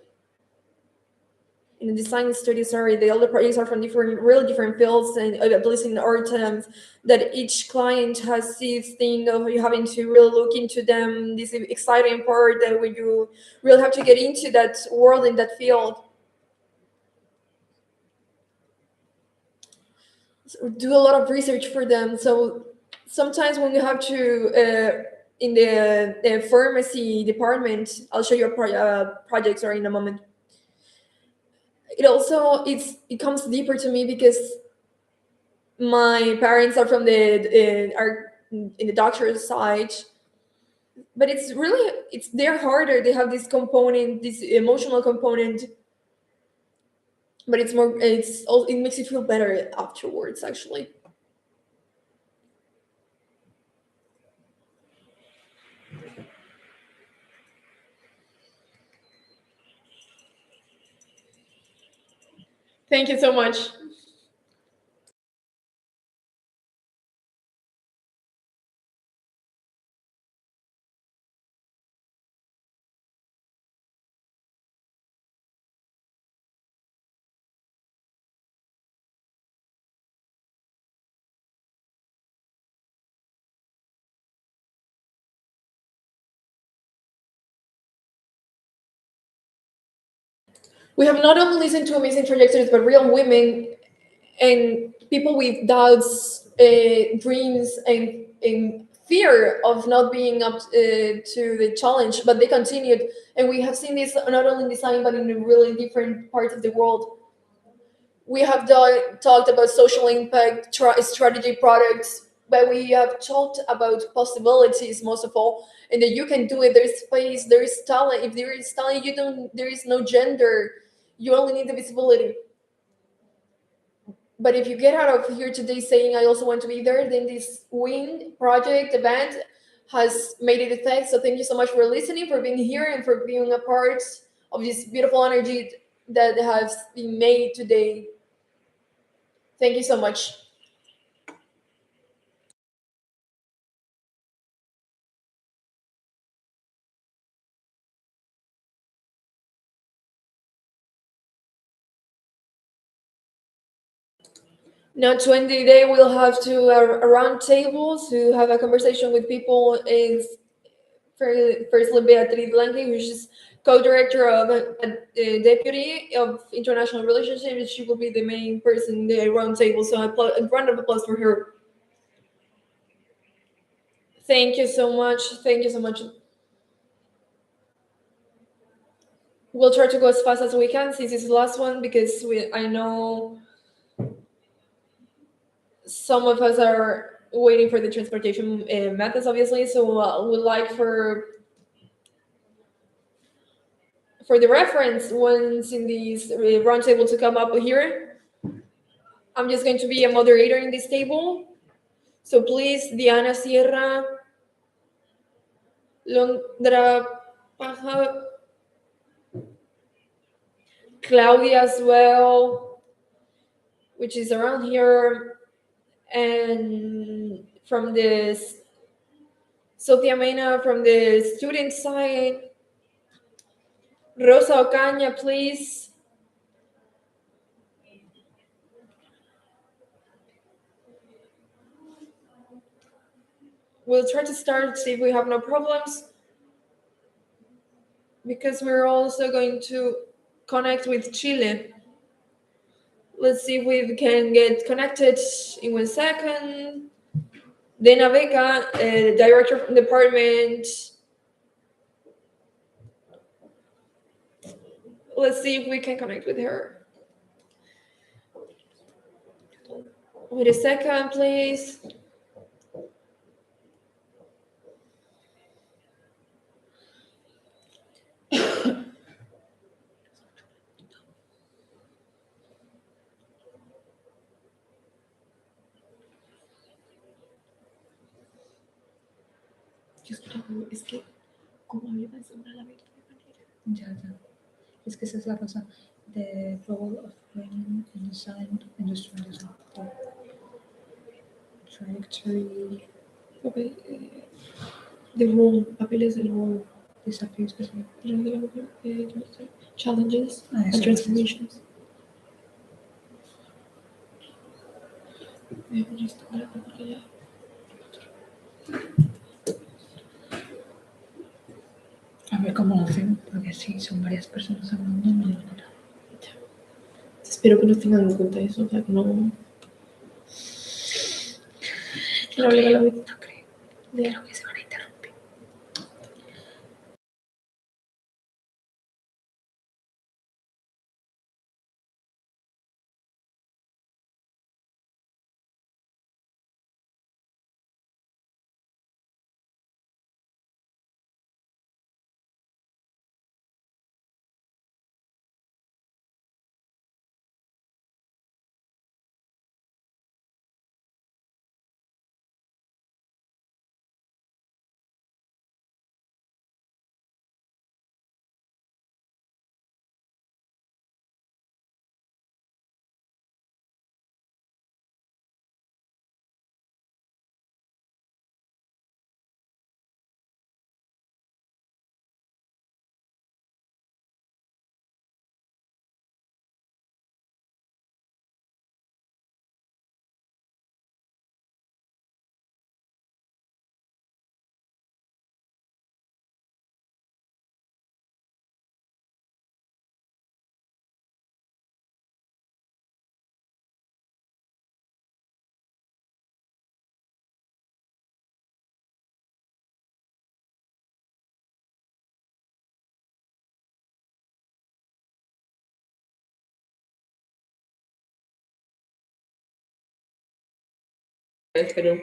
in the design studies, the other projects are from really different fields, and at least in our terms, that each client has this thing of you having to really look into them, this exciting part that when you really have to get into that world in that field. So do a lot of research for them. So sometimes when you have to, in the pharmacy department, I'll show you a project in a moment. It comes deeper to me because my parents are from are in the doctor's side, but they're harder. They have this component, this emotional component, but it makes you feel better afterwards, actually. Thank you so much. We have not only listened to amazing trajectories, but real women and people with doubts, dreams, and fear of not being up to the challenge, but they continued. And we have seen this not only in design, but in really different parts of the world. We have talked about social impact, strategy, products, but we have talked about possibilities most of all, and that you can do it. There's space, there is talent. If there is talent, there is no gender. You only need the visibility. But if you get out of here today saying I also want to be there, then this event has made it a thing. So thank you so much for listening, for being here, and for being a part of this beautiful energy that has been made today. Thank you so much. Now, 20 day, we'll have to a round table to have a conversation with people. Is firstly Beatriz Blanque, who's just co-director of deputy of international relationships. She will be the main person in the round table. So a round of applause for her. Thank you so much. Thank you so much. We'll try to go as fast as we can since it's the last one, because I know some of us are waiting for the transportation methods, obviously. So we'd like for the reference ones in these roundtable to come up here. I'm just going to be a moderator in this table. So please, Diana Sierra, Londra Paja, Claudia as well, which is around here, and from this, Sophia Mena from the student side, Rosa Ocaña, please. We'll try to start, see if we have no problems, because we're also going to connect with Chile. Let's see if we can get connected in 1 second. Dena Beca, director from the department. Let's see if we can connect with her. Wait a second, please. Es que, ¿cómo había pasado una la Ya. Es que esa es la cosa. The role of bringing and design industry design. Trajectory. Okay. The role, papeles del role. Disappears. Challenges and transformations. Voy a poner esto para acá porque ya. A ver cómo lo hacen, porque si son varias personas hablando, no hay manera. Espero que no tengan en cuenta eso, o sea, que no. Que no hable a la vez. No creo. Creo que se van a interrumpir. Pero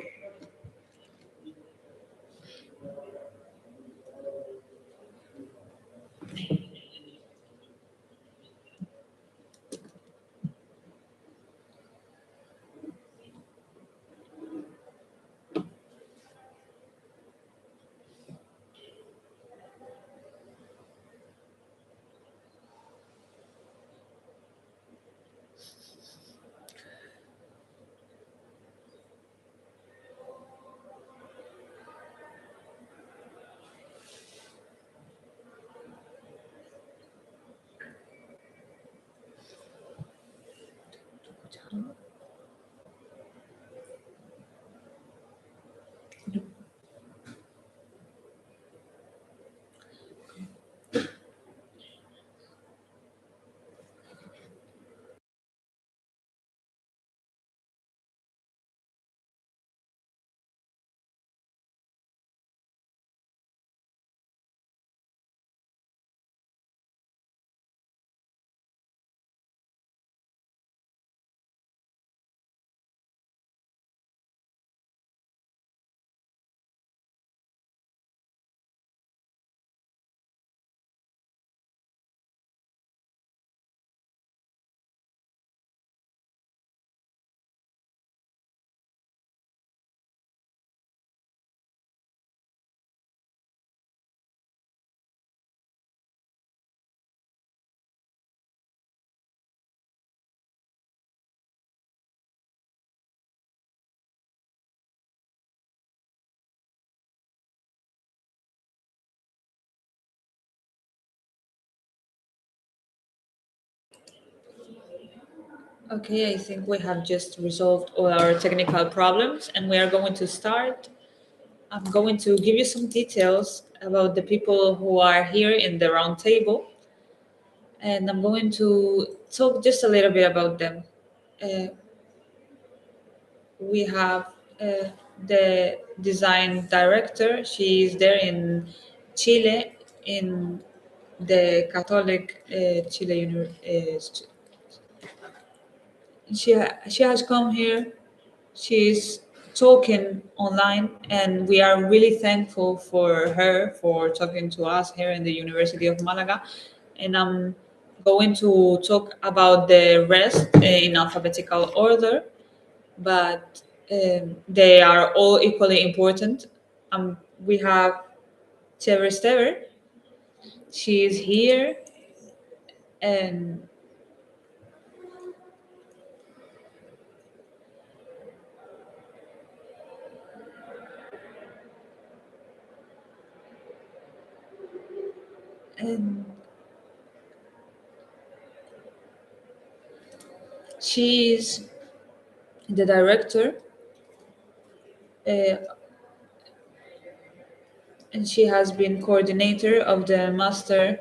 okay, I think we have just resolved all our technical problems and we are going to start. I'm going to give you some details about the people who are here in the round table. And I'm going to talk just a little bit about them. Uh, we have the design director. She is there in Chile, in the Catholic Chile University. She has come here. She's talking online, and we are really thankful for her for talking to us here in the University of Malaga. And I'm going to talk about the rest in alphabetical order, but they are all equally important. We have Tever Stever. She is here, and and she's the director, and she has been coordinator of the Master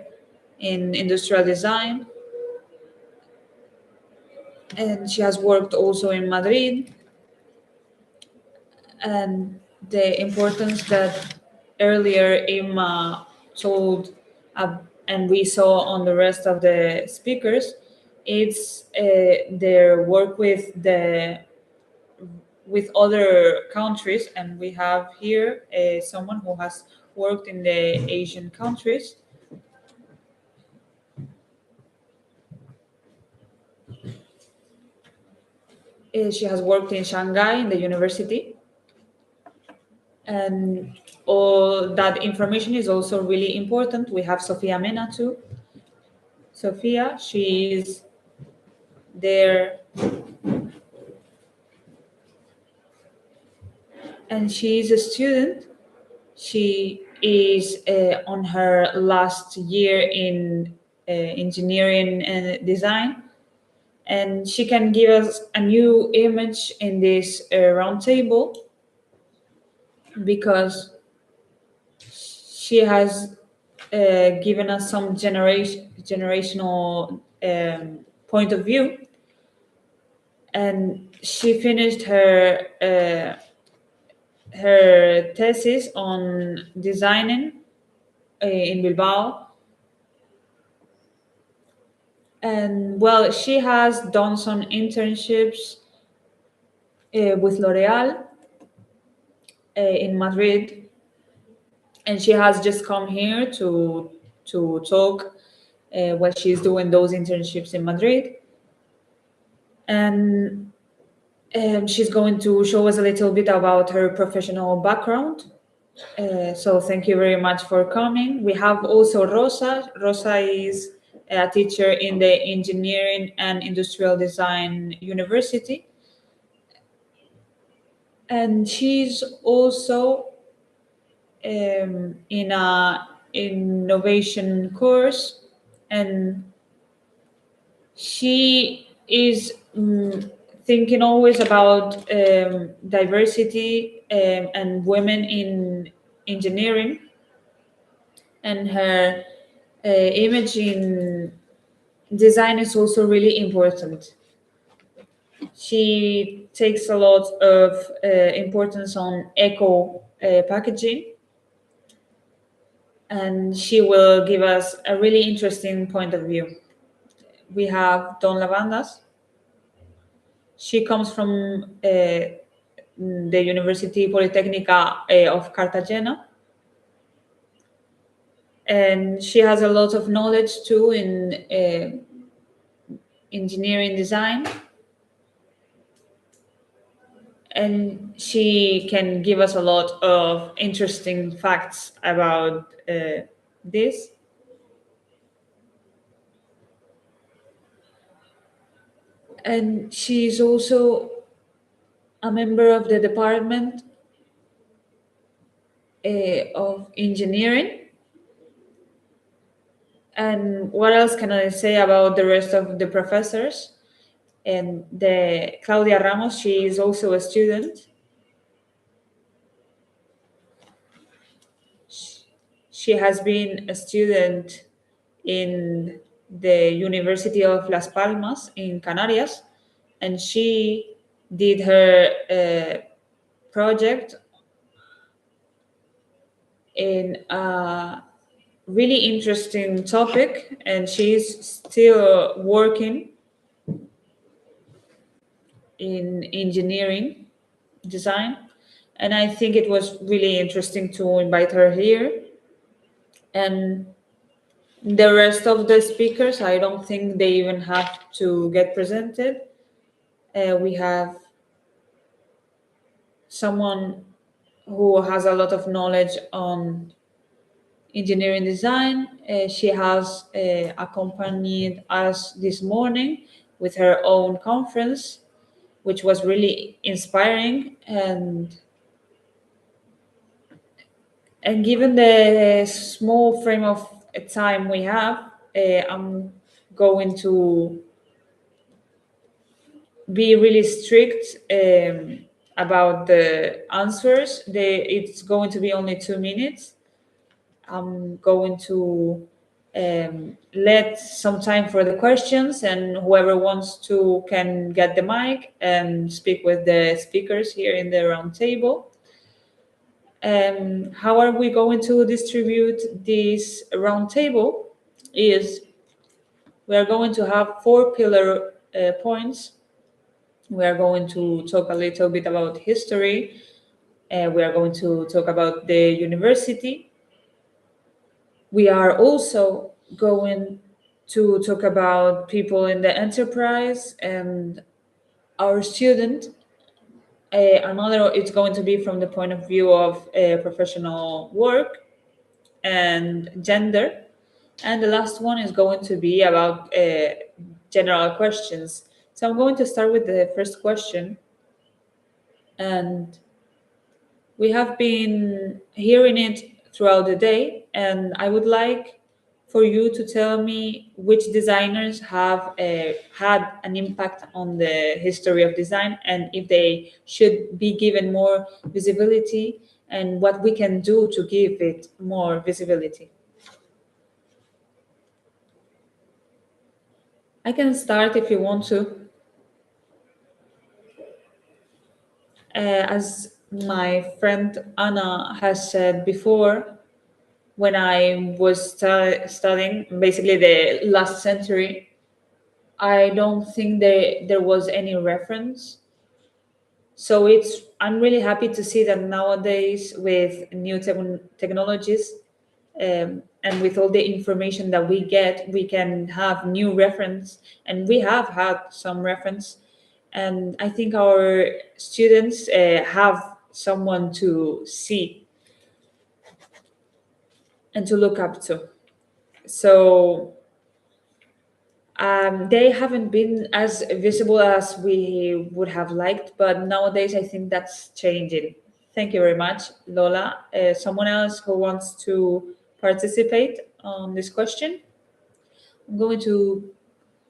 in Industrial Design, and she has worked also in Madrid. And the importance that earlier Emma told, and we saw on the rest of the speakers, it's their work with other countries, and we have here someone who has worked in the Asian countries. She has worked in Shanghai in the university, and all that information is also really important. We have Sofia Mena too. Sofia, she is there, and she is a student. She is on her last year in engineering and design, and she can give us a new image in this round table because she has given us some generational point of view, and she finished her thesis on designing in Bilbao. And well, she has done some internships with L'Oreal in Madrid, and she has just come here to talk while she's doing those internships in Madrid. And she's going to show us a little bit about her professional background. So thank you very much for coming. We have also Rosa. Rosa is a teacher in the Engineering and Industrial Design University. And she's also in a innovation course, and she is thinking always about diversity and women in engineering, and her image in design is also really important. She takes a lot of importance on eco packaging, and she will give us a really interesting point of view. We have Don Lavandas. She comes from the University Politecnica of Cartagena, and she has a lot of knowledge too in engineering design, and she can give us a lot of interesting facts about this. And she's also a member of the department of engineering. And what else can I say about the rest of the professors? And the Claudia Ramos, she is also a student. She has been a student in the University of Las Palmas in Canarias, and she did her project in a really interesting topic, and she's still working in engineering design. And I think it was really interesting to invite her here. And the rest of the speakers, I don't think they even have to get presented. We have someone who has a lot of knowledge on engineering design. She has accompanied us this morning with her own conference, which was really inspiring. And given the small frame of time we have, I'm going to be really strict about the answers. It's going to be only 2 minutes. I'm going to let some time for the questions, and whoever wants to can get the mic and speak with the speakers here in the round table. How are we going to distribute this round table? Is we are going to have 4 pillar points. We are going to talk a little bit about history. We are going to talk about the university. We are also going to talk about people in the enterprise and our student. Another, it's going to be from the point of view of professional work and gender. And the last one is going to be about general questions. So I'm going to start with the first question. And we have been hearing it throughout the day, and I would like for you to tell me which designers have had an impact on the history of design, and if they should be given more visibility, and what we can do to give it more visibility. I can start if you want to. As my friend Anna has said before, when I was studying basically the last century, I don't think there was any reference. So I'm really happy to see that nowadays with new technologies and with all the information that we get, we can have new reference, and we have had some reference. And I think our students have someone to see and to look up to. So they haven't been as visible as we would have liked, but nowadays I think that's changing. Thank you very much, Lola. Someone else who wants to participate on this question? I'm going to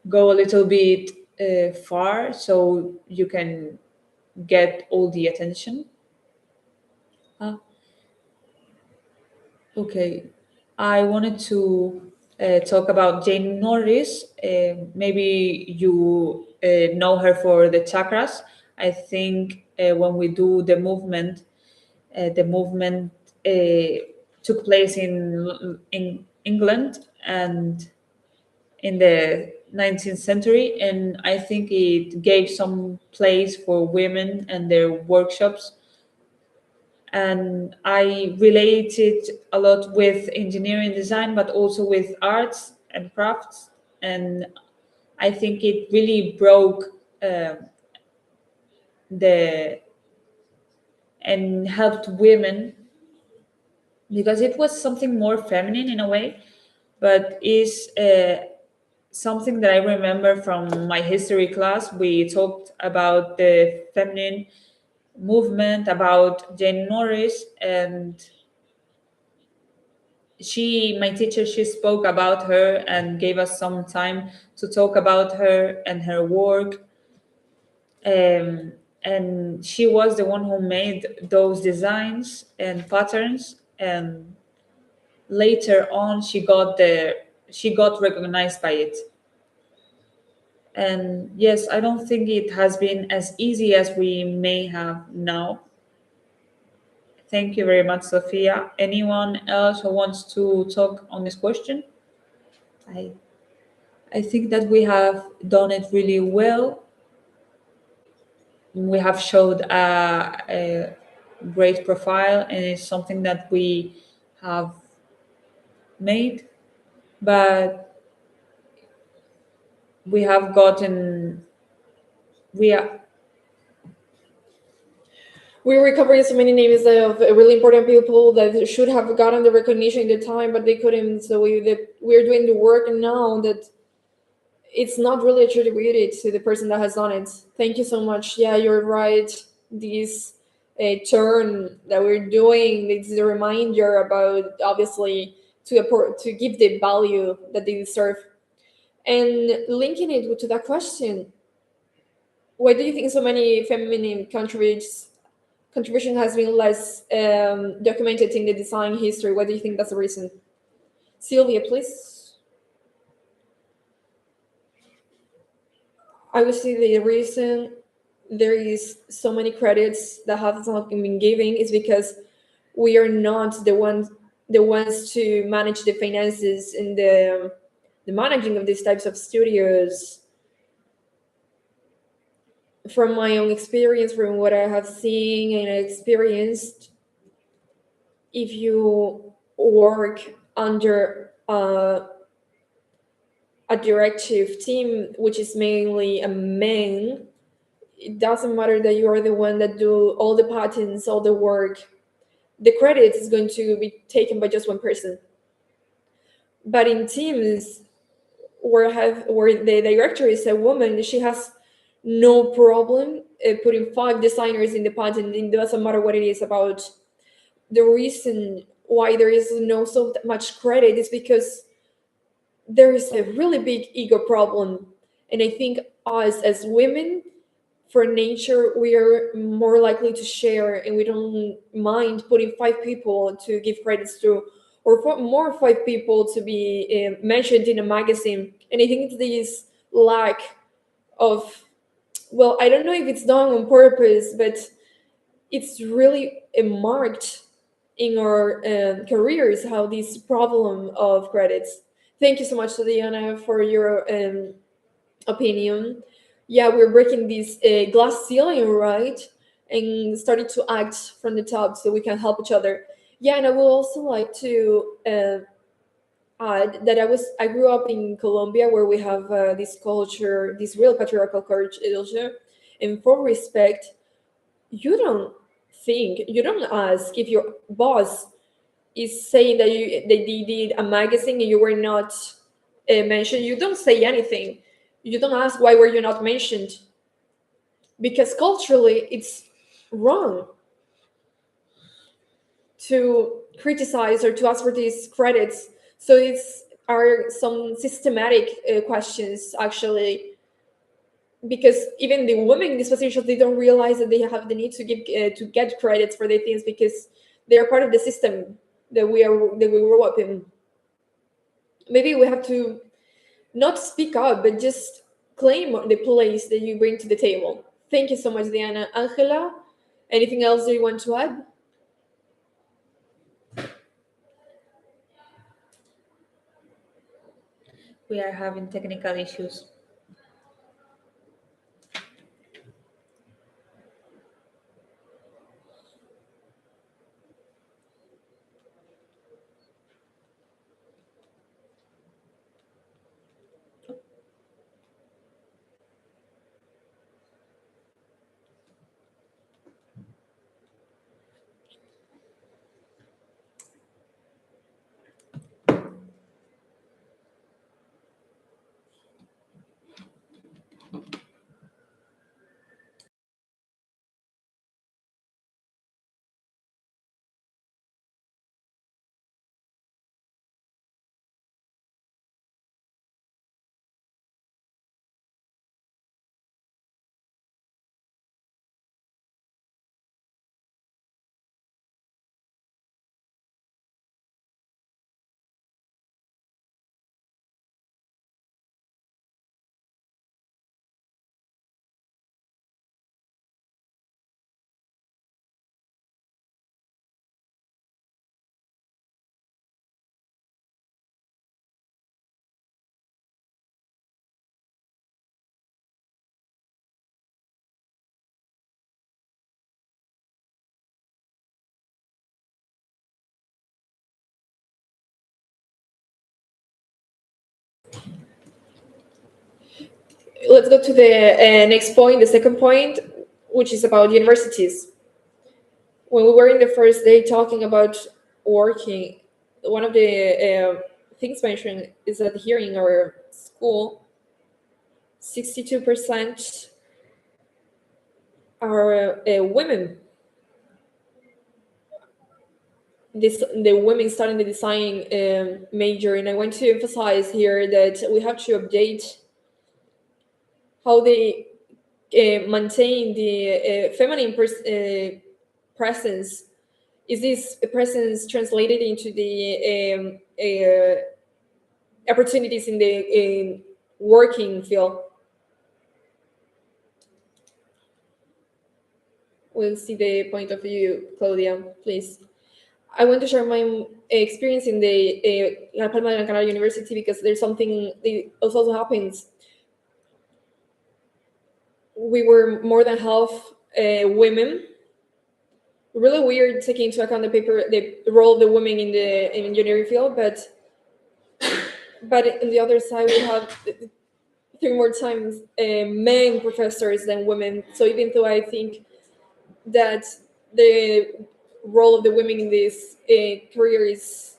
go a little bit far so you can get all the attention. Okay, I wanted to talk about Jane Norris. Maybe you know her for the chakras. I think when we do the movement took place in England and in the 19th century, and I think it gave some place for women and their workshops. And I relate it a lot with engineering design, but also with arts and crafts. And I think it really broke and helped women, because it was something more feminine in a way, but is something that I remember from my history class. We talked about the feminine movement, about Jane Norris, and my teacher, she spoke about her and gave us some time to talk about her and her work. And she was the one who made those designs and patterns, and later on she got recognized by it. And yes, I don't think it has been as easy as we may have now. Thank you very much, Sophia. Anyone else who wants to talk on this question? I think that we have done it really well. We have showed a great profile, and it's something that we have made, but we have gotten, we're recovering so many names of really important people that should have gotten the recognition in the time, but they couldn't. So we're doing the work now that it's not really attributed to the person that has done it. Thank you so much. Yeah, you're right. This turn that we're doing, it's a reminder about, obviously, to give the value that they deserve. And linking it to that question, why do you think so many feminine contribution has been less documented in the design history? What do you think that's the reason? Sylvia, please. I would say the reason there is so many credits that have not been given is because we are not the ones to manage the finances and the managing of these types of studios. From my own experience, from what I have seen and experienced, if you work under a directive team, which is mainly a man, it doesn't matter that you are the one that do all the patents, all the work. The credit is going to be taken by just one person. But in teams where the director is a woman, she has no problem putting 5 designers in the patent. It doesn't matter what it is about. The reason why there is no so much credit is because there is a really big ego problem. And I think us as women, for nature, we are more likely to share, and we don't mind putting 5 people to give credits to, or for more 5 people to be mentioned in a magazine. And I think it's this lack of, well, I don't know if it's done on purpose, but it's really marked in our careers how this problem of credits. Thank you so much, Diana, for your opinion. Yeah, we're breaking this glass ceiling, right? And starting to act from the top so we can help each other. Yeah, and I would also like to add that I grew up in Colombia, where we have this culture, this real patriarchal culture, and for respect, you don't ask if your boss is saying that they did a magazine and you were not mentioned. You don't say anything. You don't ask why were you not mentioned, because culturally it's wrong to criticize or to ask for these credits. So it's are some systematic questions actually, because even the women in these positions, they don't realize that they have the need to give to get credits for their things, because they are part of the system that we grew up in. Maybe we have to not speak up, but just claim the place that you bring to the table. Thank you so much, Diana. Angela, anything else that you want to add? We are having technical issues. Let's go to the next point, the second point, which is about universities. When we were in the first day talking about working, one of the things mentioned is that here in our school, 62% are women. The women starting the design major, and I want to emphasize here that we have to update how the maintain the feminine presence? Is this presence translated into the opportunities in the working field? We'll see the point of view, Claudia, please. I want to share my experience in the La Palma de Gran Canaria University, because there's something that also happens. We were more than half women. Really weird, taking into account the role of the women in the engineering field, but on the other side we have 3 more times men professors than women. So even though I think that the role of the women in this career is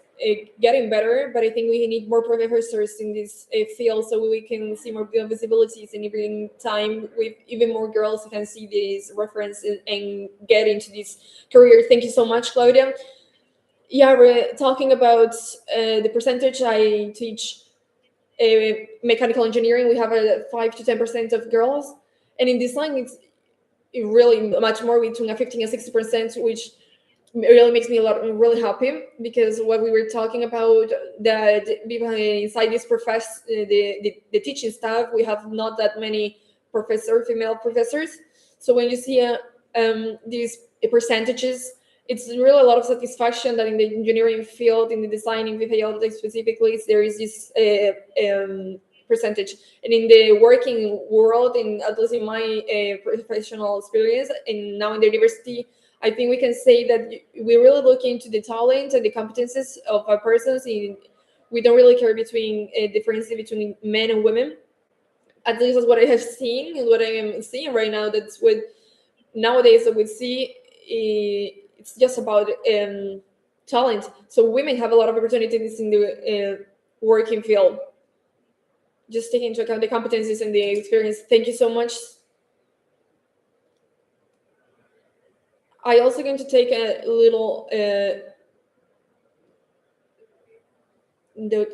getting better, but I think we need more professors in this field so we can see more visibilities, and even time with even more girls who can see these references and get into this career. Thank you so much, Claudia. Yeah, we're talking about the percentage. I teach mechanical engineering. We have a 5 to 10% of girls, and in design it's really much more, between a 15 and 60%, which really makes me really happy, because what we were talking about, that inside this the teaching staff, we have not that many female professors. So when you see these percentages, it's really a lot of satisfaction that in the engineering field, in the designing with specifically, there is this percentage. And in the working world, at least in my professional experience, and now in the university, I think we can say that we really look into the talent and the competences of our persons. We don't really care between differences between men and women. At least that's what I have seen and what I am seeing right now. That's what nowadays that we see. It's just about talent. So women have a lot of opportunities in the working field. Just taking into account the competencies and the experience. Thank you so much. I also going to take a little note.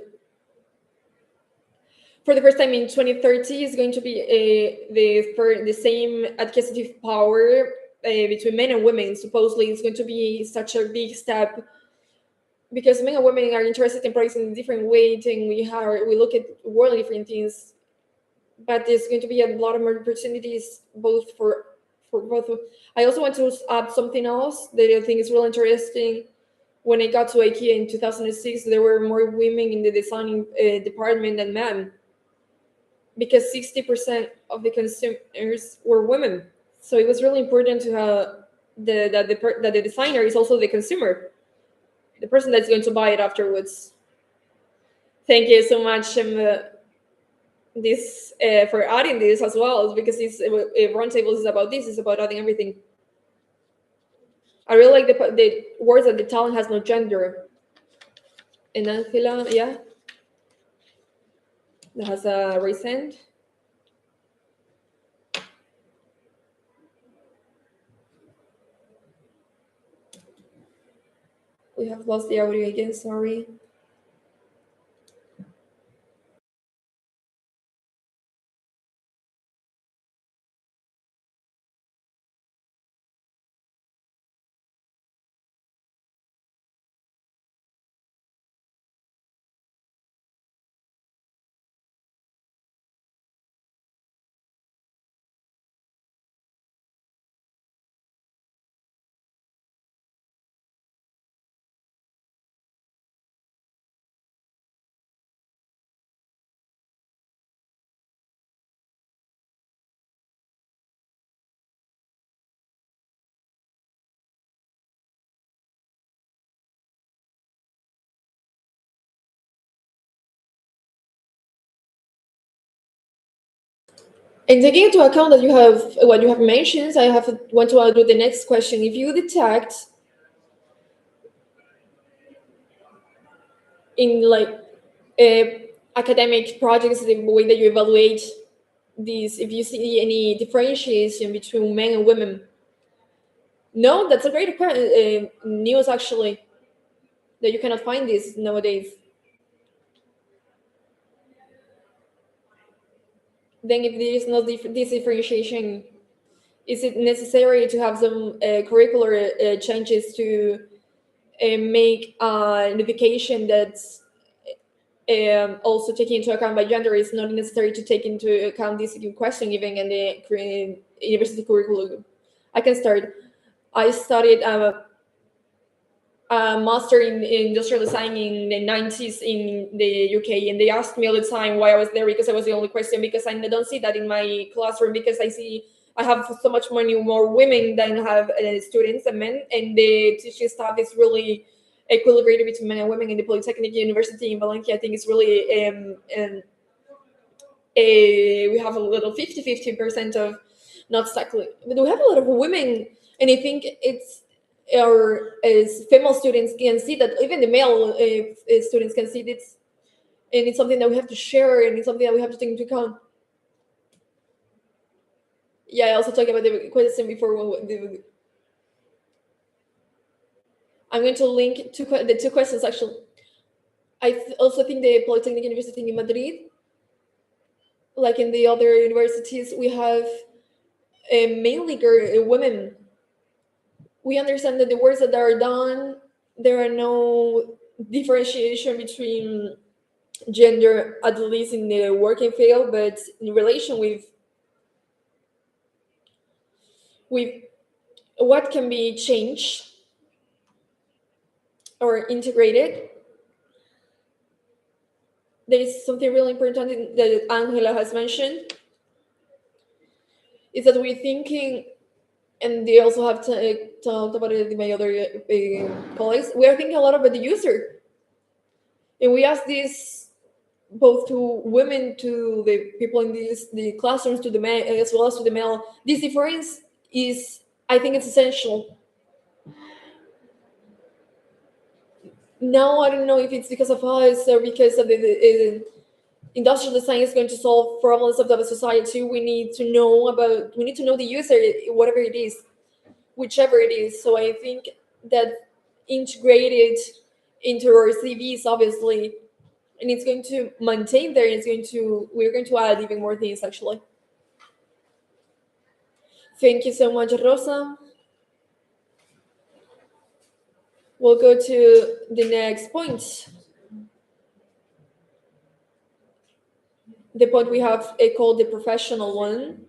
For the first time in 2030 is going to be the same adquisitive power between men and women. Supposedly, it's going to be such a big step, because men and women are interested in products in a different way, and we look at world different things. But there's going to be a lot of more opportunities both for both. I also want to add something else that I think is really interesting. When I got to IKEA in 2006, there were more women in the designing department than men, because 60% of the consumers were women. So it was really important to have that the designer is also the consumer, the person that's going to buy it afterwards. Thank you so much for adding this as well, because this roundtable is about this. It's about adding everything. I really like the words that the talent has no gender. And Angela, yeah, that has a raised hand. We have lost the audio again, sorry. And taking into account that you have what you have mentioned, want to do the next question. If you detect in academic projects, the way that you evaluate these, if you see any differentiation between men and women. No, that's a great news, actually, that you cannot find this nowadays. then if there is no this differentiation, is it necessary to have some curricular changes to make an education that's also taking into account by gender? Is not necessary to take into account this question even in the university curriculum. I can start. I studied a master in industrial design in the 90s in the UK, and they asked me all the time why I was there, because I was the only question, because I don't see that in my classroom, because I have so much more women than have students and men, and the teaching staff is really equilibrated between men and women. In the Polytechnic University in Valencia, I think it's really we have a little 50-50% of, not exactly, but we have a lot of women, and I think it's as female students can see that, even the male students can see this, and it's something that we have to share, and it's something that we have to take into account. Yeah, I also talked about the question before. I'm going to link the two questions actually. I also think the Polytechnic University in Madrid, like in the other universities, we have mainly women. We understand that the works that are done, there are no differentiation between gender, at least in the working field, but in relation with what can be changed or integrated. There is something really important that Angela has mentioned, is that we're thinking, and they also have talked about it in my other colleagues, we are thinking a lot about the user. And we ask this both to women, to the people in the classrooms, to the men, as well as to the male. This difference is, I think it's essential. Now, I don't know if it's because of us or because of the industrial design is going to solve problems of the society. We need to know the user, whatever it is, whichever it is. So I think that integrated into our CVs, obviously, and it's going to maintain there. We're going to add even more things, actually. Thank you so much, Rosa. We'll go to the next point. The point we have called the professional one.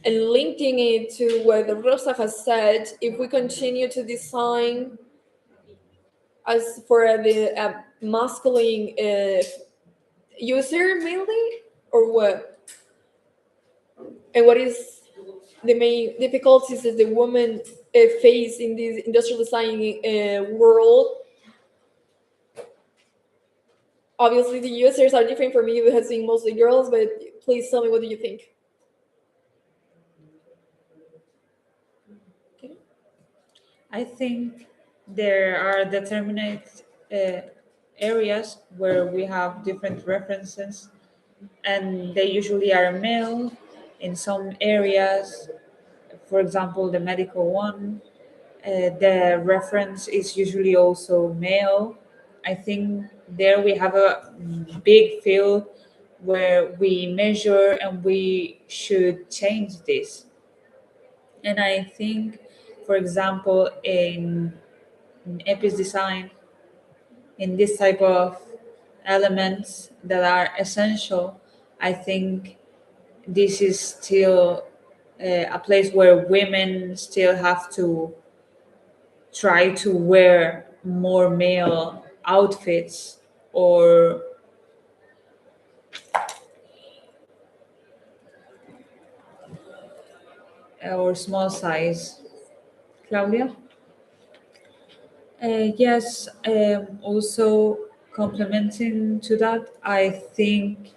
And linking it to what Rosa has said, if we continue to design as for the masculine user mainly, or what? And what is the main difficulties that the women face in this industrial design world? Obviously, the users are different for me, who has been mostly girls, but please tell me, what do you think? I think there are determined areas where we have different references, and they usually are male. In some areas, for example, the medical one, the reference is usually also male. I think there we have a big field where we measure and we should change this. And I think, for example, in EPIS design, in this type of elements that are essential, I think this is still a place where women still have to try to wear more male outfits or small size. Claudia? Yes, also complementing to that, I think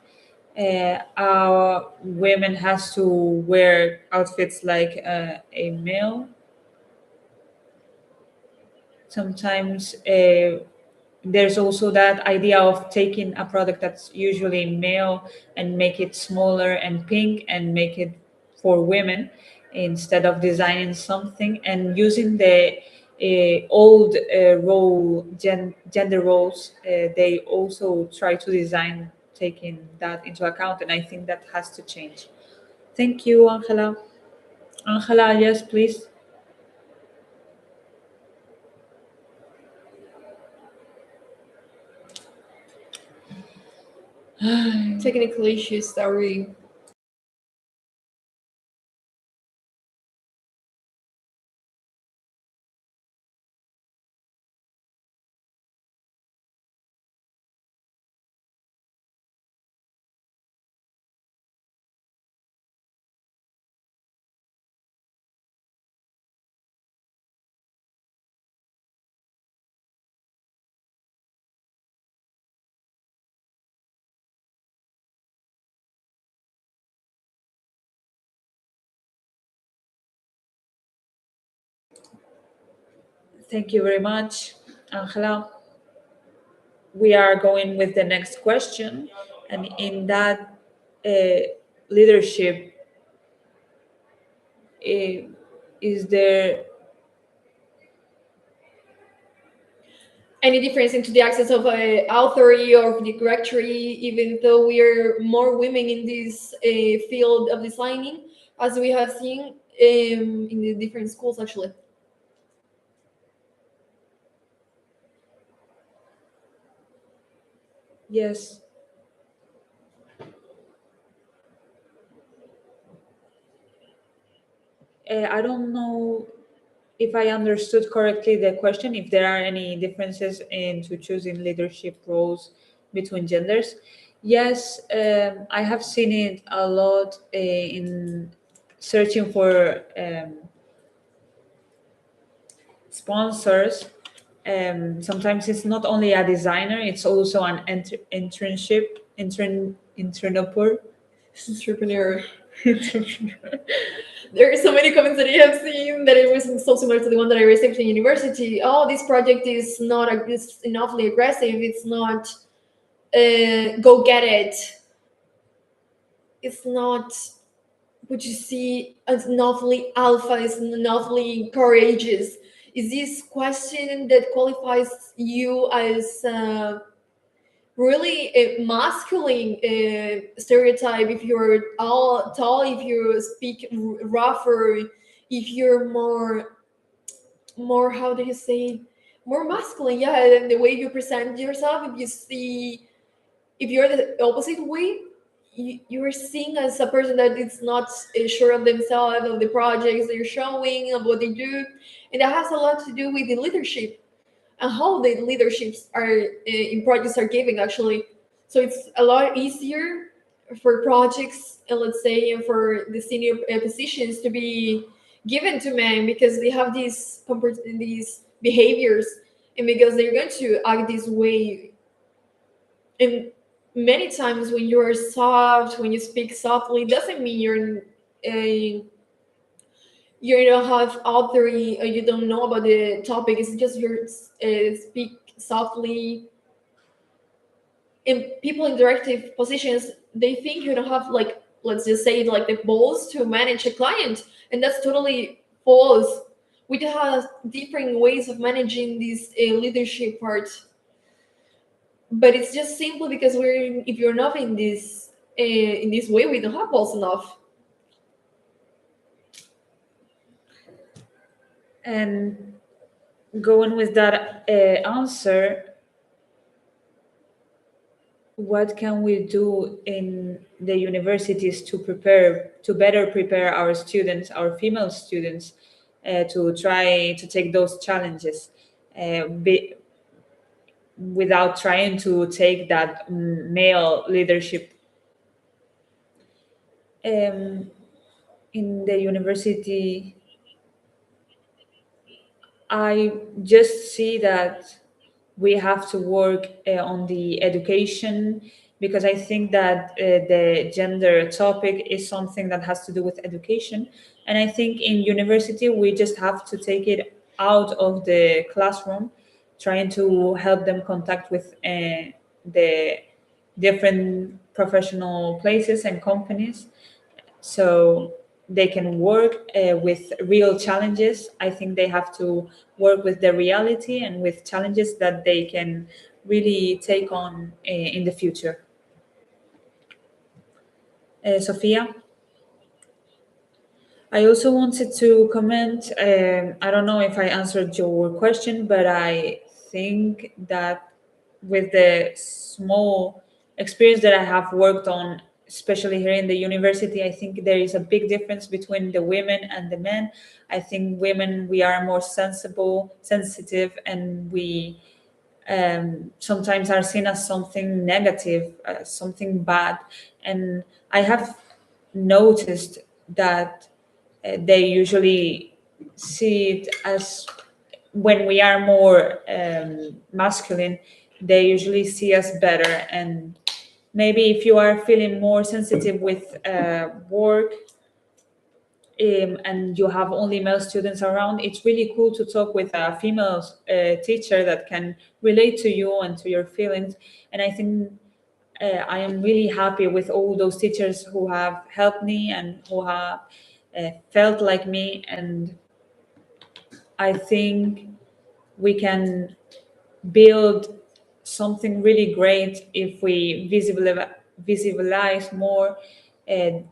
our women has to wear outfits like a male. Sometimes there's also that idea of taking a product that's usually male and make it smaller and pink and make it for women, instead of designing something and using the old gender roles. They also try to design taking that into account, and I think that has to change. Thank you, Angela. Angela, yes, please. Technical issues, sorry. Thank you very much, Angela. We are going with the next question, and in that leadership, is there any difference into the access of authority or the directory, even though we are more women in this field of designing, as we have seen in the different schools, actually? Yes. I don't know if I understood correctly the question, if there are any differences into choosing leadership roles between genders. Yes, I have seen it a lot in searching for sponsors. Sometimes it's not only a designer, it's also an entrepreneur. There are so many comments that I have seen that it was so similar to the one that I received in university. Oh, this project is not it's enoughly aggressive. It's not go get it. It's not what you see as enoughly alpha. It's enoughly courageous. Is this question that qualifies you as really a masculine stereotype? If you're all tall, if you speak rougher, if you're more, how do you say, more masculine, yeah, and the way you present yourself, if you're the opposite way, you are seen as a person that is not sure of themselves, of the projects they're showing, of what they do, and that has a lot to do with the leadership and how the leaderships are in projects are giving, actually. So it's a lot easier for projects, and let's say for the senior positions to be given to men, because they have these behaviors, and because they're going to act this way. And many times when you're soft, when you speak softly, doesn't mean you don't have authority or you don't know about the topic. It's just you speak softly. And people in directive positions, they think you don't have, like, let's just say, like, the balls to manage a client, and that's totally false. We do have different ways of managing this leadership part, but it's just simply because if you're not in this way, we don't have balls enough. And going with that answer, what can we do in the universities to better prepare our students, our female students, to try to take those challenges, without trying to take that male leadership? In the university, I just see that we have to work on the education, because I think that the gender topic is something that has to do with education. And I think in university, we just have to take it out of the classroom, trying to help them contact with the different professional places and companies, so they can work with real challenges. I think they have to work with the reality and with challenges that they can really take on in the future. Sophia. I also wanted to comment. I don't know if I answered your question, but I think that with the small experience that I have worked on, especially here in the university, I think there is a big difference between the women and the men. I think women, we are more sensitive, and we sometimes are seen as something negative, something bad. And I have noticed that they usually see it as, when we are more masculine, they usually see us better. And maybe if you are feeling more sensitive with work, and you have only male students around, it's really cool to talk with a female teacher that can relate to you and to your feelings. And I think I am really happy with all those teachers who have helped me and who have felt like me. And I think we can build something really great if we visualize more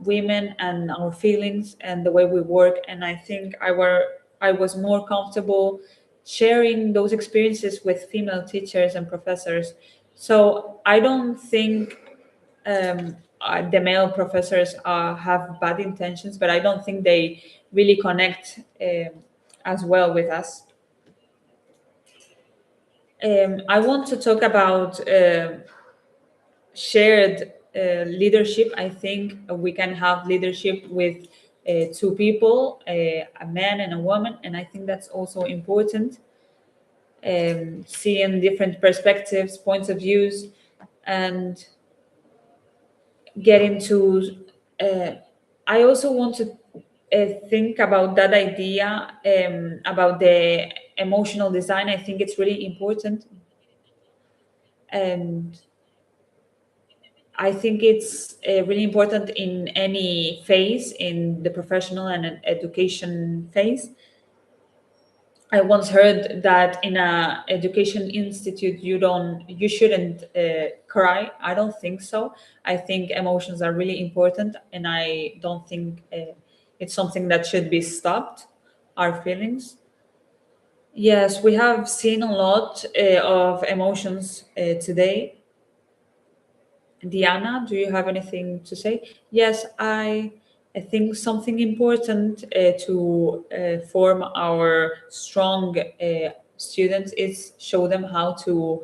women and our feelings and the way we work. And I think I was more comfortable sharing those experiences with female teachers and professors. So I don't think the male professors have bad intentions, but I don't think they really connect as well with us. I want to talk about shared leadership. I think we can have leadership with two people, a man and a woman, and I think that's also important. Seeing different perspectives, points of views, and get into. I also want to think about that idea about the emotional design. I think it's really important, and I think it's really important in any phase, in the professional and an education phase. I once heard that in a education institute you shouldn't cry. I don't think so. I think emotions are really important, and I don't think it's something that should be stopped. Our feelings. Yes, we have seen a lot of emotions today. Diana, do you have anything to say? Yes, I think something important to form our strong students is show them how to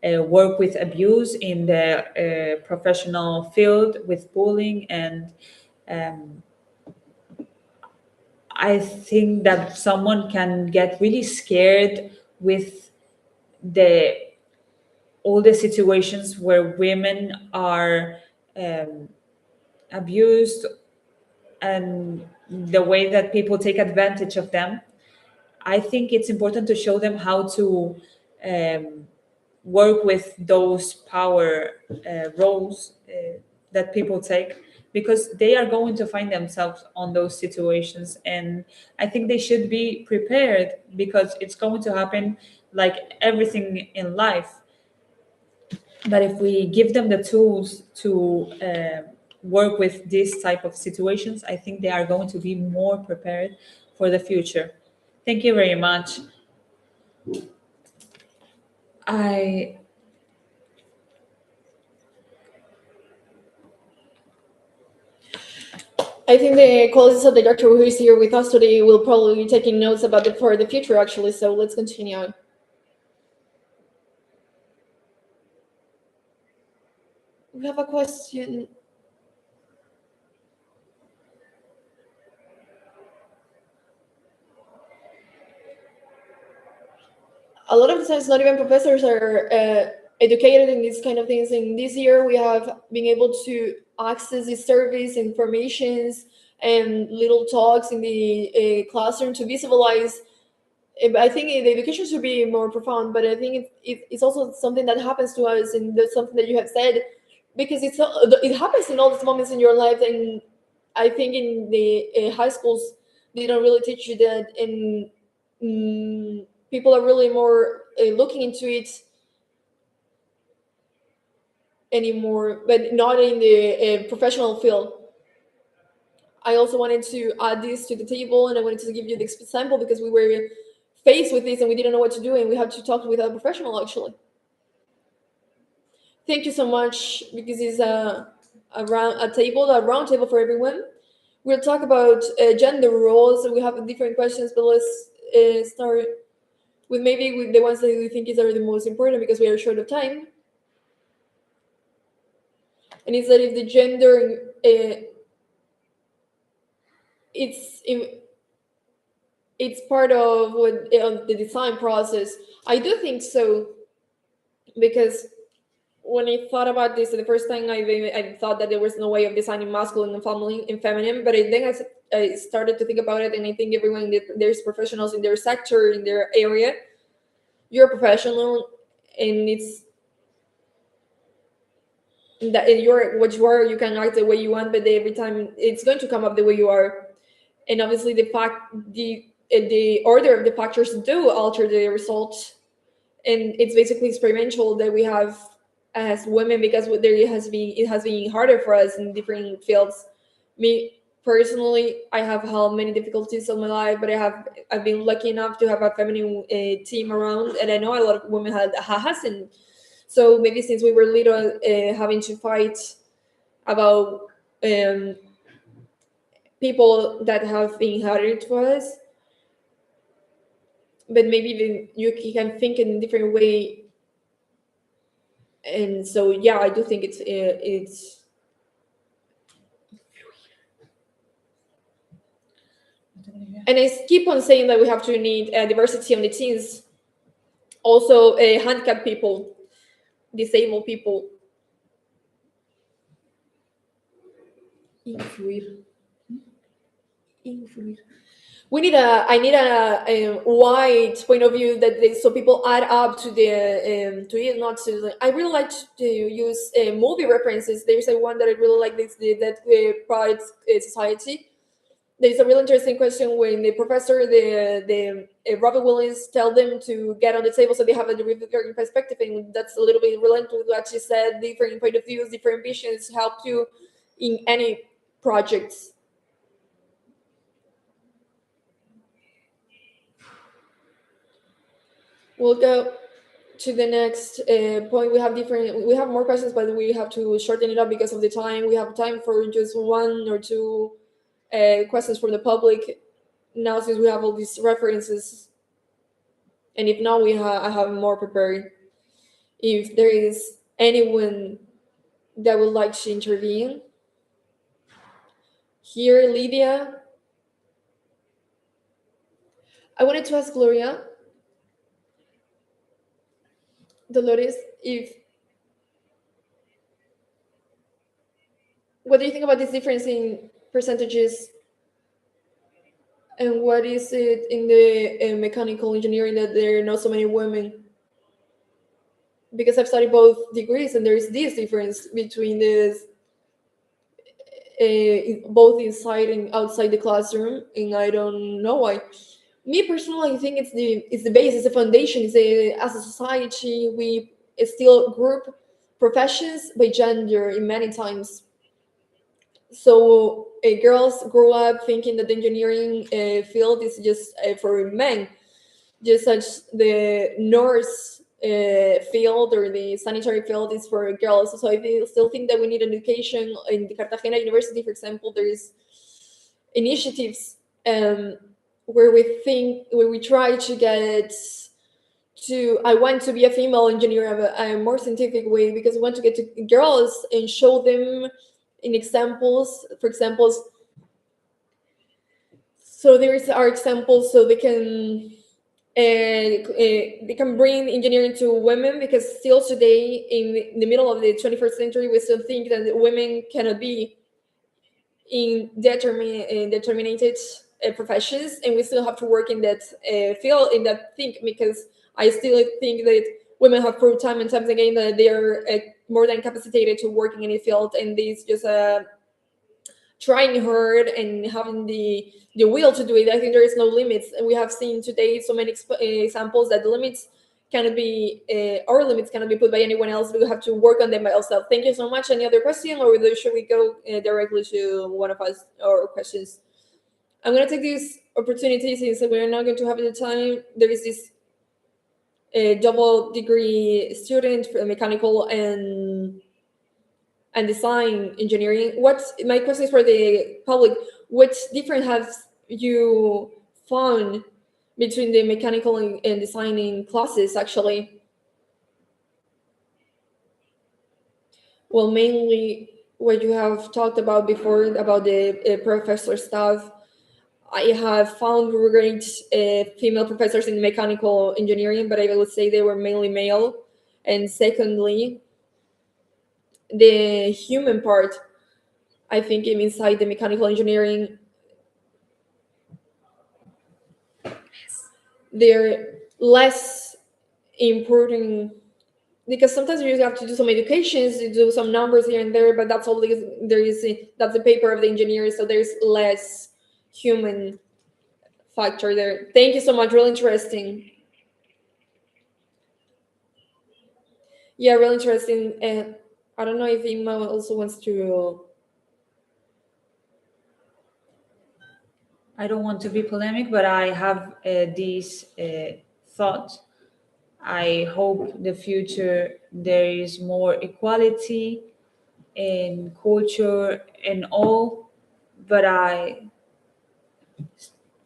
work with abuse in the professional field with bullying. And um, I think that someone can get really scared with the all the situations where women are um, abused, and the way that people take advantage of them. I think it's important to show them how to um, work with those power roles that people take, because they are going to find themselves on those situations. And I think they should be prepared, because it's going to happen like everything in life. But if we give them the tools to work with these type of situations, I think they are going to be more prepared for the future. Thank you very much. I think the qualities of the doctor who is here with us today will probably be taking notes about it for the future, actually. So let's continue on. We have a question. A lot of the times, not even professors are educated in these kind of things. And this year, we have been able to access this service, informations, and little talks in the classroom to visualize. I think the education should be more profound, but I think it's also something that happens to us, and that's something that you have said, because it happens in all these moments in your life. And I think in the high schools, they don't really teach you that, and people are really more looking into it anymore, but not in the professional field. I also wanted to add this to the table, and I wanted to give you the example because we were faced with this and we didn't know what to do, and we had to talk with a professional actually. Thank you so much, because it's a round table for everyone. We'll talk about gender roles. We have different questions, but let's start with maybe with the ones that we think are the most important because we are short of time. And it's that if the gender it's part of what the design process. I do think so, because when I thought about this the first time, I thought that there was no way of designing masculine and feminine. But then I started to think about it, and I think everyone, there's professionals in their sector, in their area. You're a professional, and it's that you're what you are. You can act the way you want, but every time it's going to come up the way you are. And obviously, the order of the factors do alter the result, and it's basically experimental that we have as women, because it has been harder for us in different fields. Me personally, I have had many difficulties in my life, but I've been lucky enough to have a feminine team around, and I know a lot of women hasn't. So maybe since we were little, having to fight about people that have been harder to us, but maybe even you can think in a different way. And so yeah, I do think it's and I keep on saying that we have to need diversity on the teams, also handicapped people, disabled people. Influir. We need I need a wide point of view so people add up to the to it, not to. I really like to use movie references. There's a one that I really like. This that Pride Society. There's a really interesting question when the professor, the Robert Williams, tell them to get on the table so they have a different perspective, and that's a little bit relevant to what she said. Different point of views, different visions help you in any projects. We'll go to the next point. We have more questions, but we have to shorten it up because of the time. We have time for just one or two questions from the public now, since we have all these references. And if not, I have more prepared. If there is anyone that would like to intervene. Here, Lydia. I wanted to ask Gloria, Dolores, what do you think about this difference in percentages, and what is it in the mechanical engineering that there are not so many women? Because I've studied both degrees, and there is this difference between this both inside and outside the classroom, and I don't know why. Me personally, I think it's the base, it's the foundation. As a society, we still group professions by gender in many times. So girls grow up thinking that the engineering field is just for men, just as the nurse field or the sanitary field is for girls. So I still think that we need education. In the Cartagena University, for example, there is initiatives where we try to get to, I want to be a female engineer a more scientific way, because we want to get to girls and show them in examples. For example, so there is our examples, so they can bring engineering to women, because still today in the middle of the 21st century we still think that women cannot be in determined professions, and we still have to work in that field, in that thing, because I still think that women have proved time and time again that they are more than capacitated to work in any field, and this just trying hard and having the will to do it. I think there is no limits, and we have seen today so many examples that the limits cannot be our limits cannot be put by anyone else. We have to work on them by ourselves. Thank you so much. Any other question, or should we go directly to one of us or questions? I'm going to take this opportunity, since we're not going to have the time. There is this double degree student for mechanical and design engineering. My question is for the public. What difference have you found between the mechanical and designing classes, actually? Well, mainly what you have talked about before about the professor stuff. I have found great female professors in mechanical engineering, but I would say they were mainly male. And secondly, the human part, I think, inside the mechanical engineering, they're less important, because sometimes you have to do some educations, you do some numbers here and there, but that's all that's the paper of the engineer, so there's less human factor there. Thank you so much. Really interesting. Yeah, really interesting. And I don't know if Ima also wants to. I don't want to be polemic, but I have this thought. I hope the future there is more equality in culture and all, but I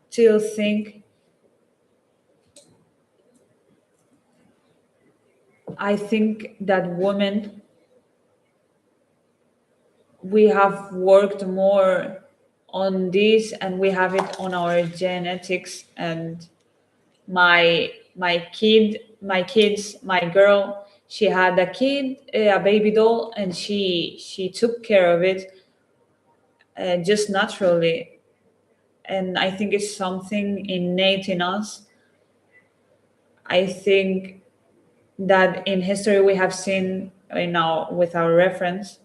still think that women, we have worked more on this, and we have it on our genetics. And my girl, she had a kid, a baby doll, and she took care of it just naturally. And I think it's something innate in us. I think that in history we have seen now with our reference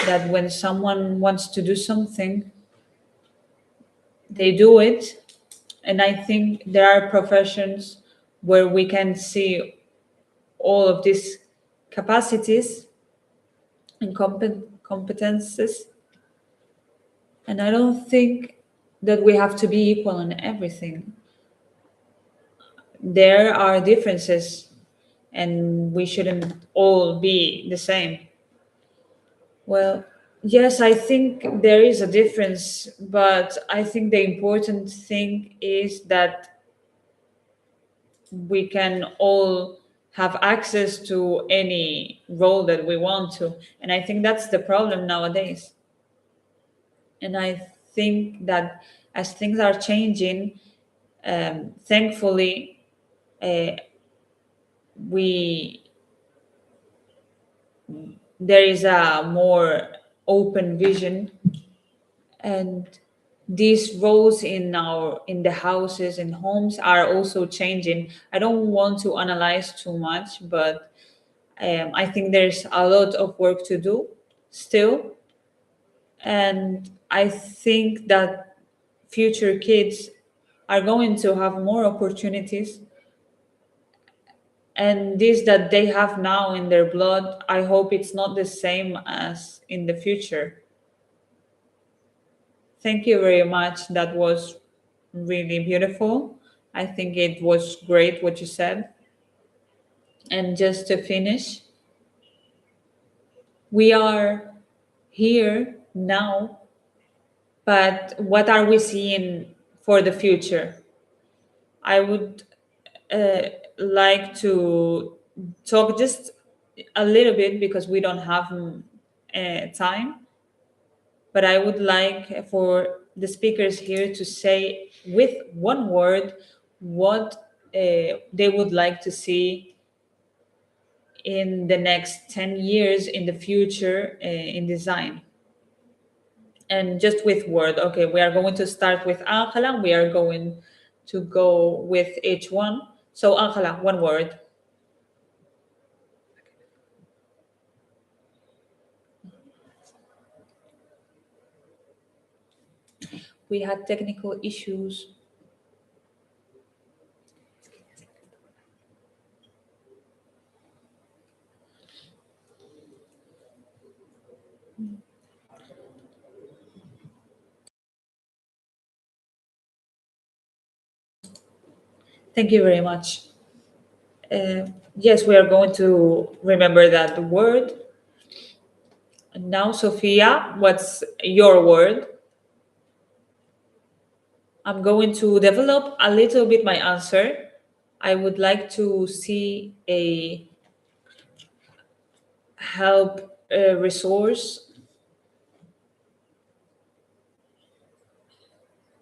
that when someone wants to do something, they do it. And I think there are professions where we can see all of these capacities and competences. And I don't think that we have to be equal in everything. There are differences, and we shouldn't all be the same. Well, yes, I think there is a difference, but I think the important thing is that we can all have access to any role that we want to. And I think that's the problem nowadays. And I think that as things are changing, thankfully, uh, we there is a more open vision, and these roles in the houses and homes are also changing. I don't want to analyze too much, but I think there's a lot of work to do still. And I think that future kids are going to have more opportunities, and this that they have now in their blood, I hope it's not the same as in the future. Thank you very much. That was really beautiful. I think it was great what you said. And just to finish, we are here now, but what are we seeing for the future? I would uh, like to talk just a little bit because we don't have time, but I would like for the speakers here to say with one word what they would like to see in the next 10 years in the future in design. And just with word, okay, we are going to start with Angela. We are going to go with each one. So Angela, one word. We had technical issues. Thank you very much. Yes, we are going to remember that word. And now, Sophia, what's your word? I'm going to develop a little bit my answer. I would like to see a help resource.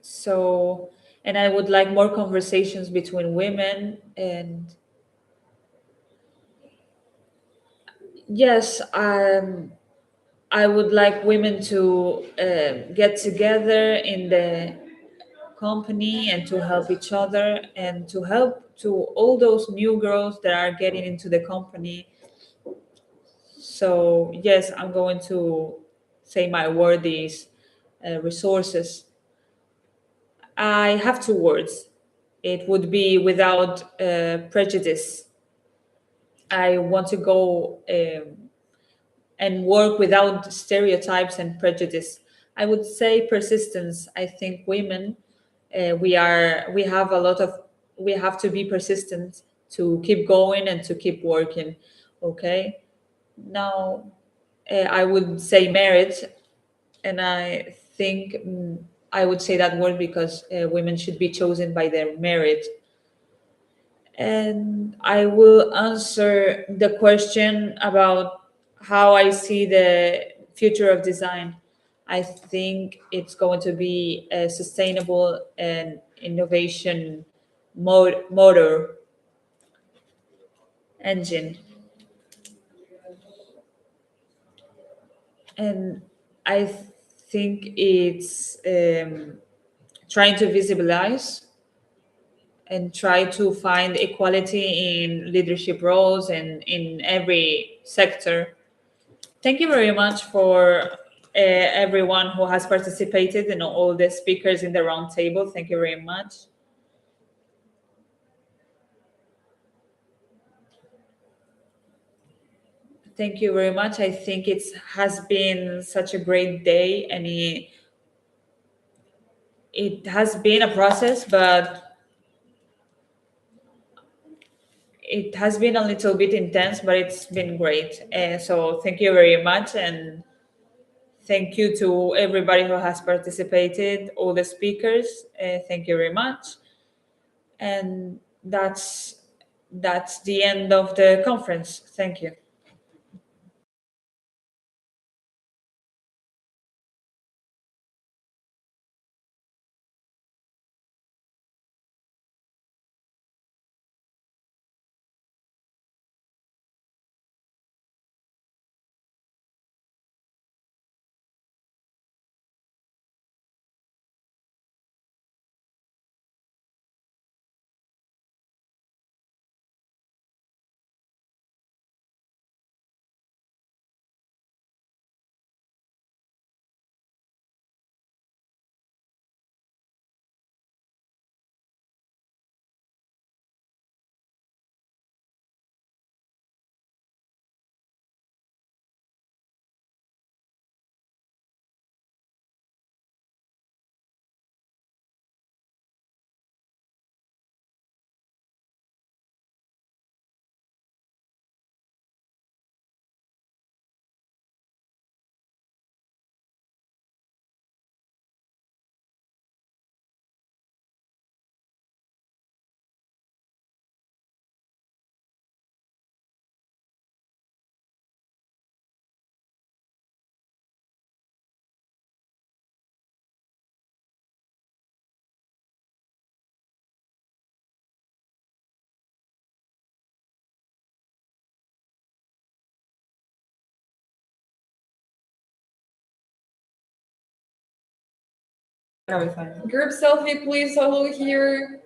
So, and I would like more conversations between women. And yes, I would like women to get together in the company and to help each other and to help to all those new girls that are getting into the company. So yes, I'm going to say my word is resources. I have two words. It would be without prejudice. I want to go and work without stereotypes and prejudice. I would say persistence. I think women, we have a lot of, we have to be persistent to keep going and to keep working. Okay. Now, I would say merit, and I think I would say that word because women should be chosen by their merit. And I will answer the question about how I see the future of design. I think it's going to be a sustainable and innovation motor engine. And I think it's trying to visualize and try to find equality in leadership roles and in every sector. Thank you very much for everyone who has participated and all the speakers in the round table. Thank you very much. Thank you very much. I think it has been such a great day, and it has been a process, but it has been a little bit intense, but it's been great. So thank you very much, and thank you to everybody who has participated, all the speakers. Thank you very much. And that's the end of the conference. Thank you. Group selfie, please. Hello here.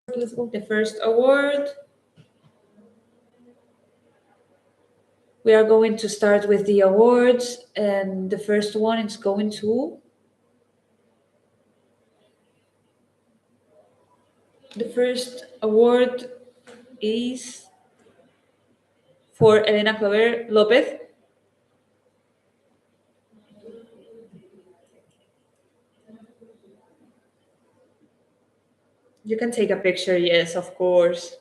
The first award We are going to start with the awards, and the first one is going to... The first award is for Elena Claver Lopez. You can take a picture, yes, of course.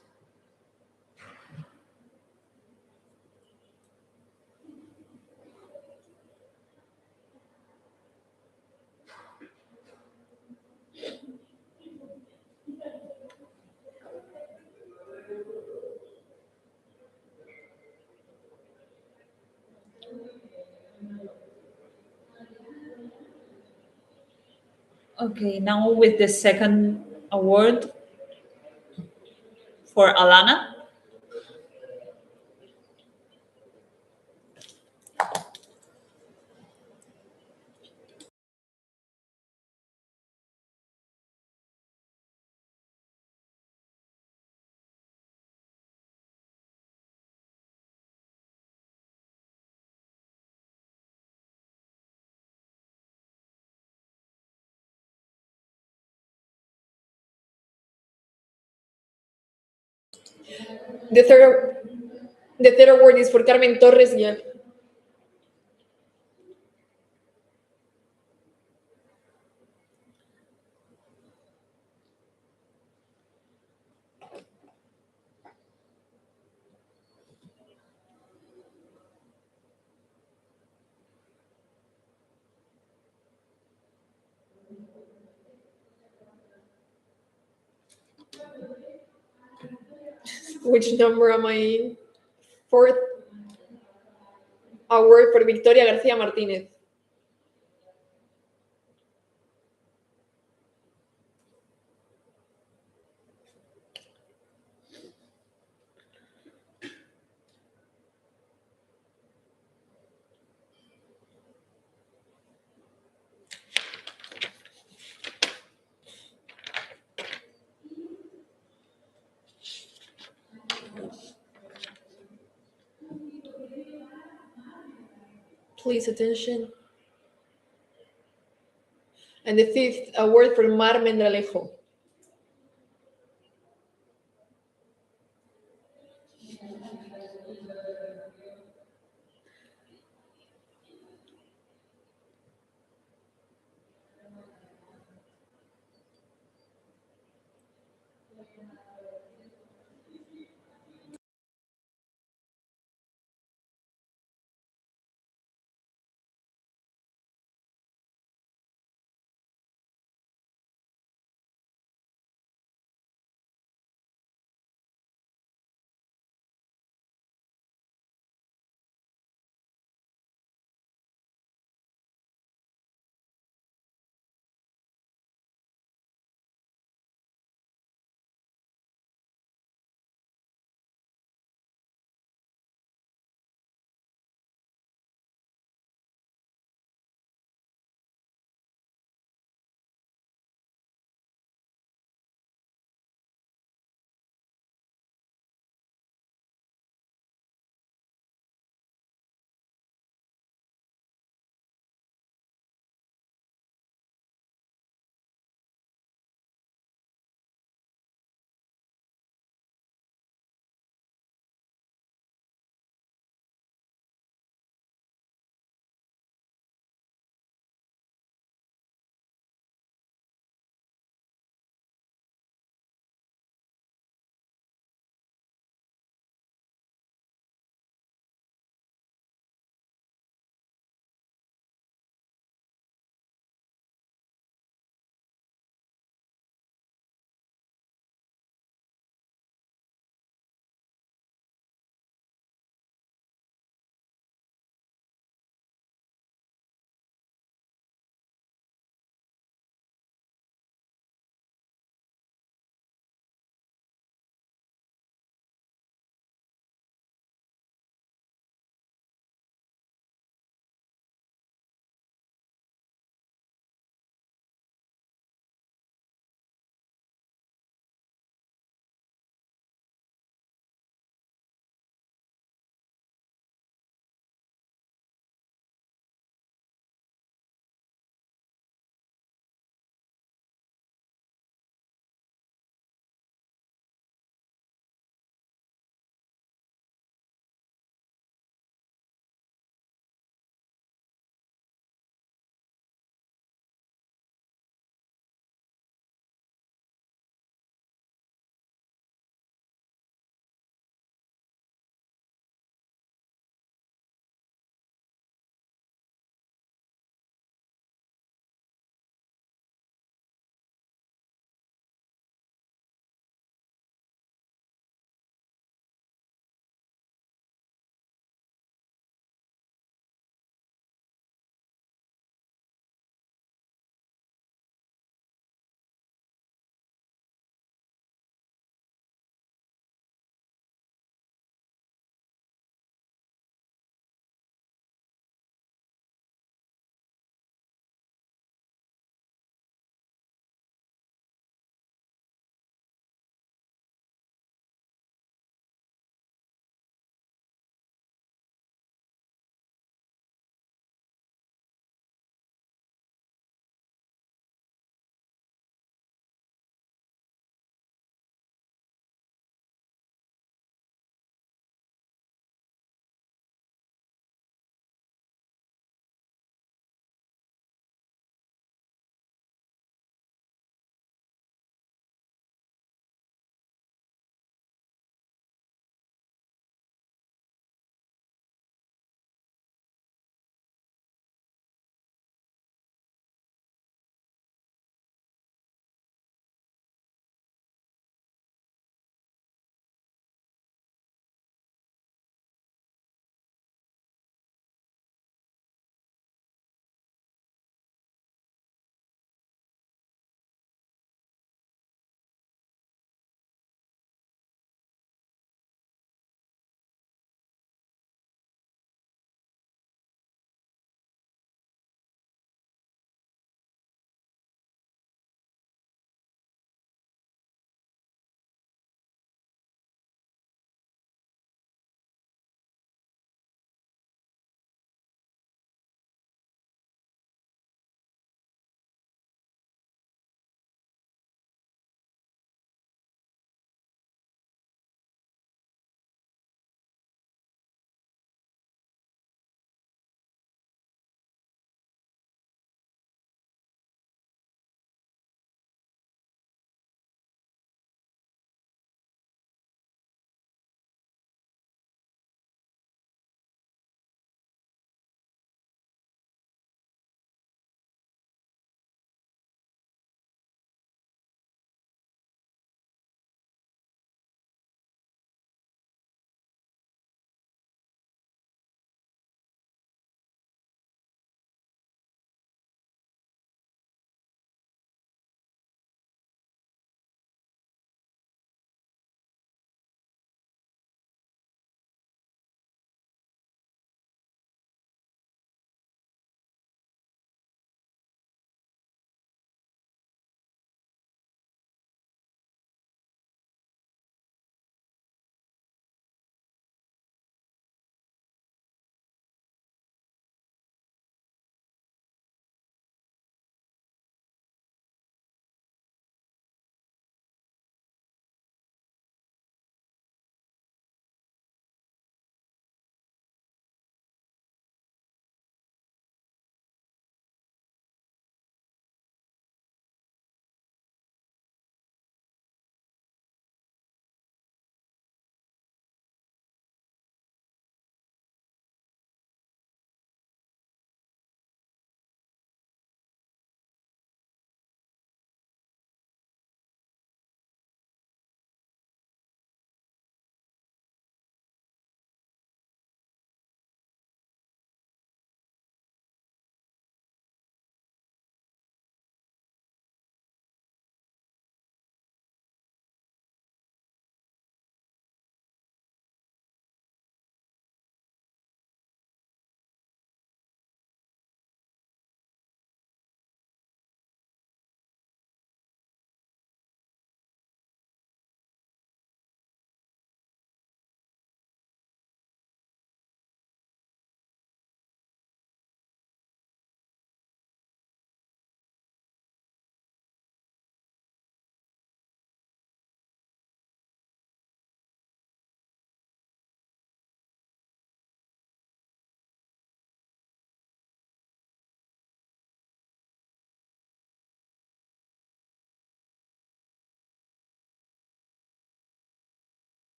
Okay, now with the second award for Alana. The third award is for Carmen Torres Guial. Which number am I in? Fourth award for Victoria García Martínez. Please attention. And the fifth award for Mar Mendralejo.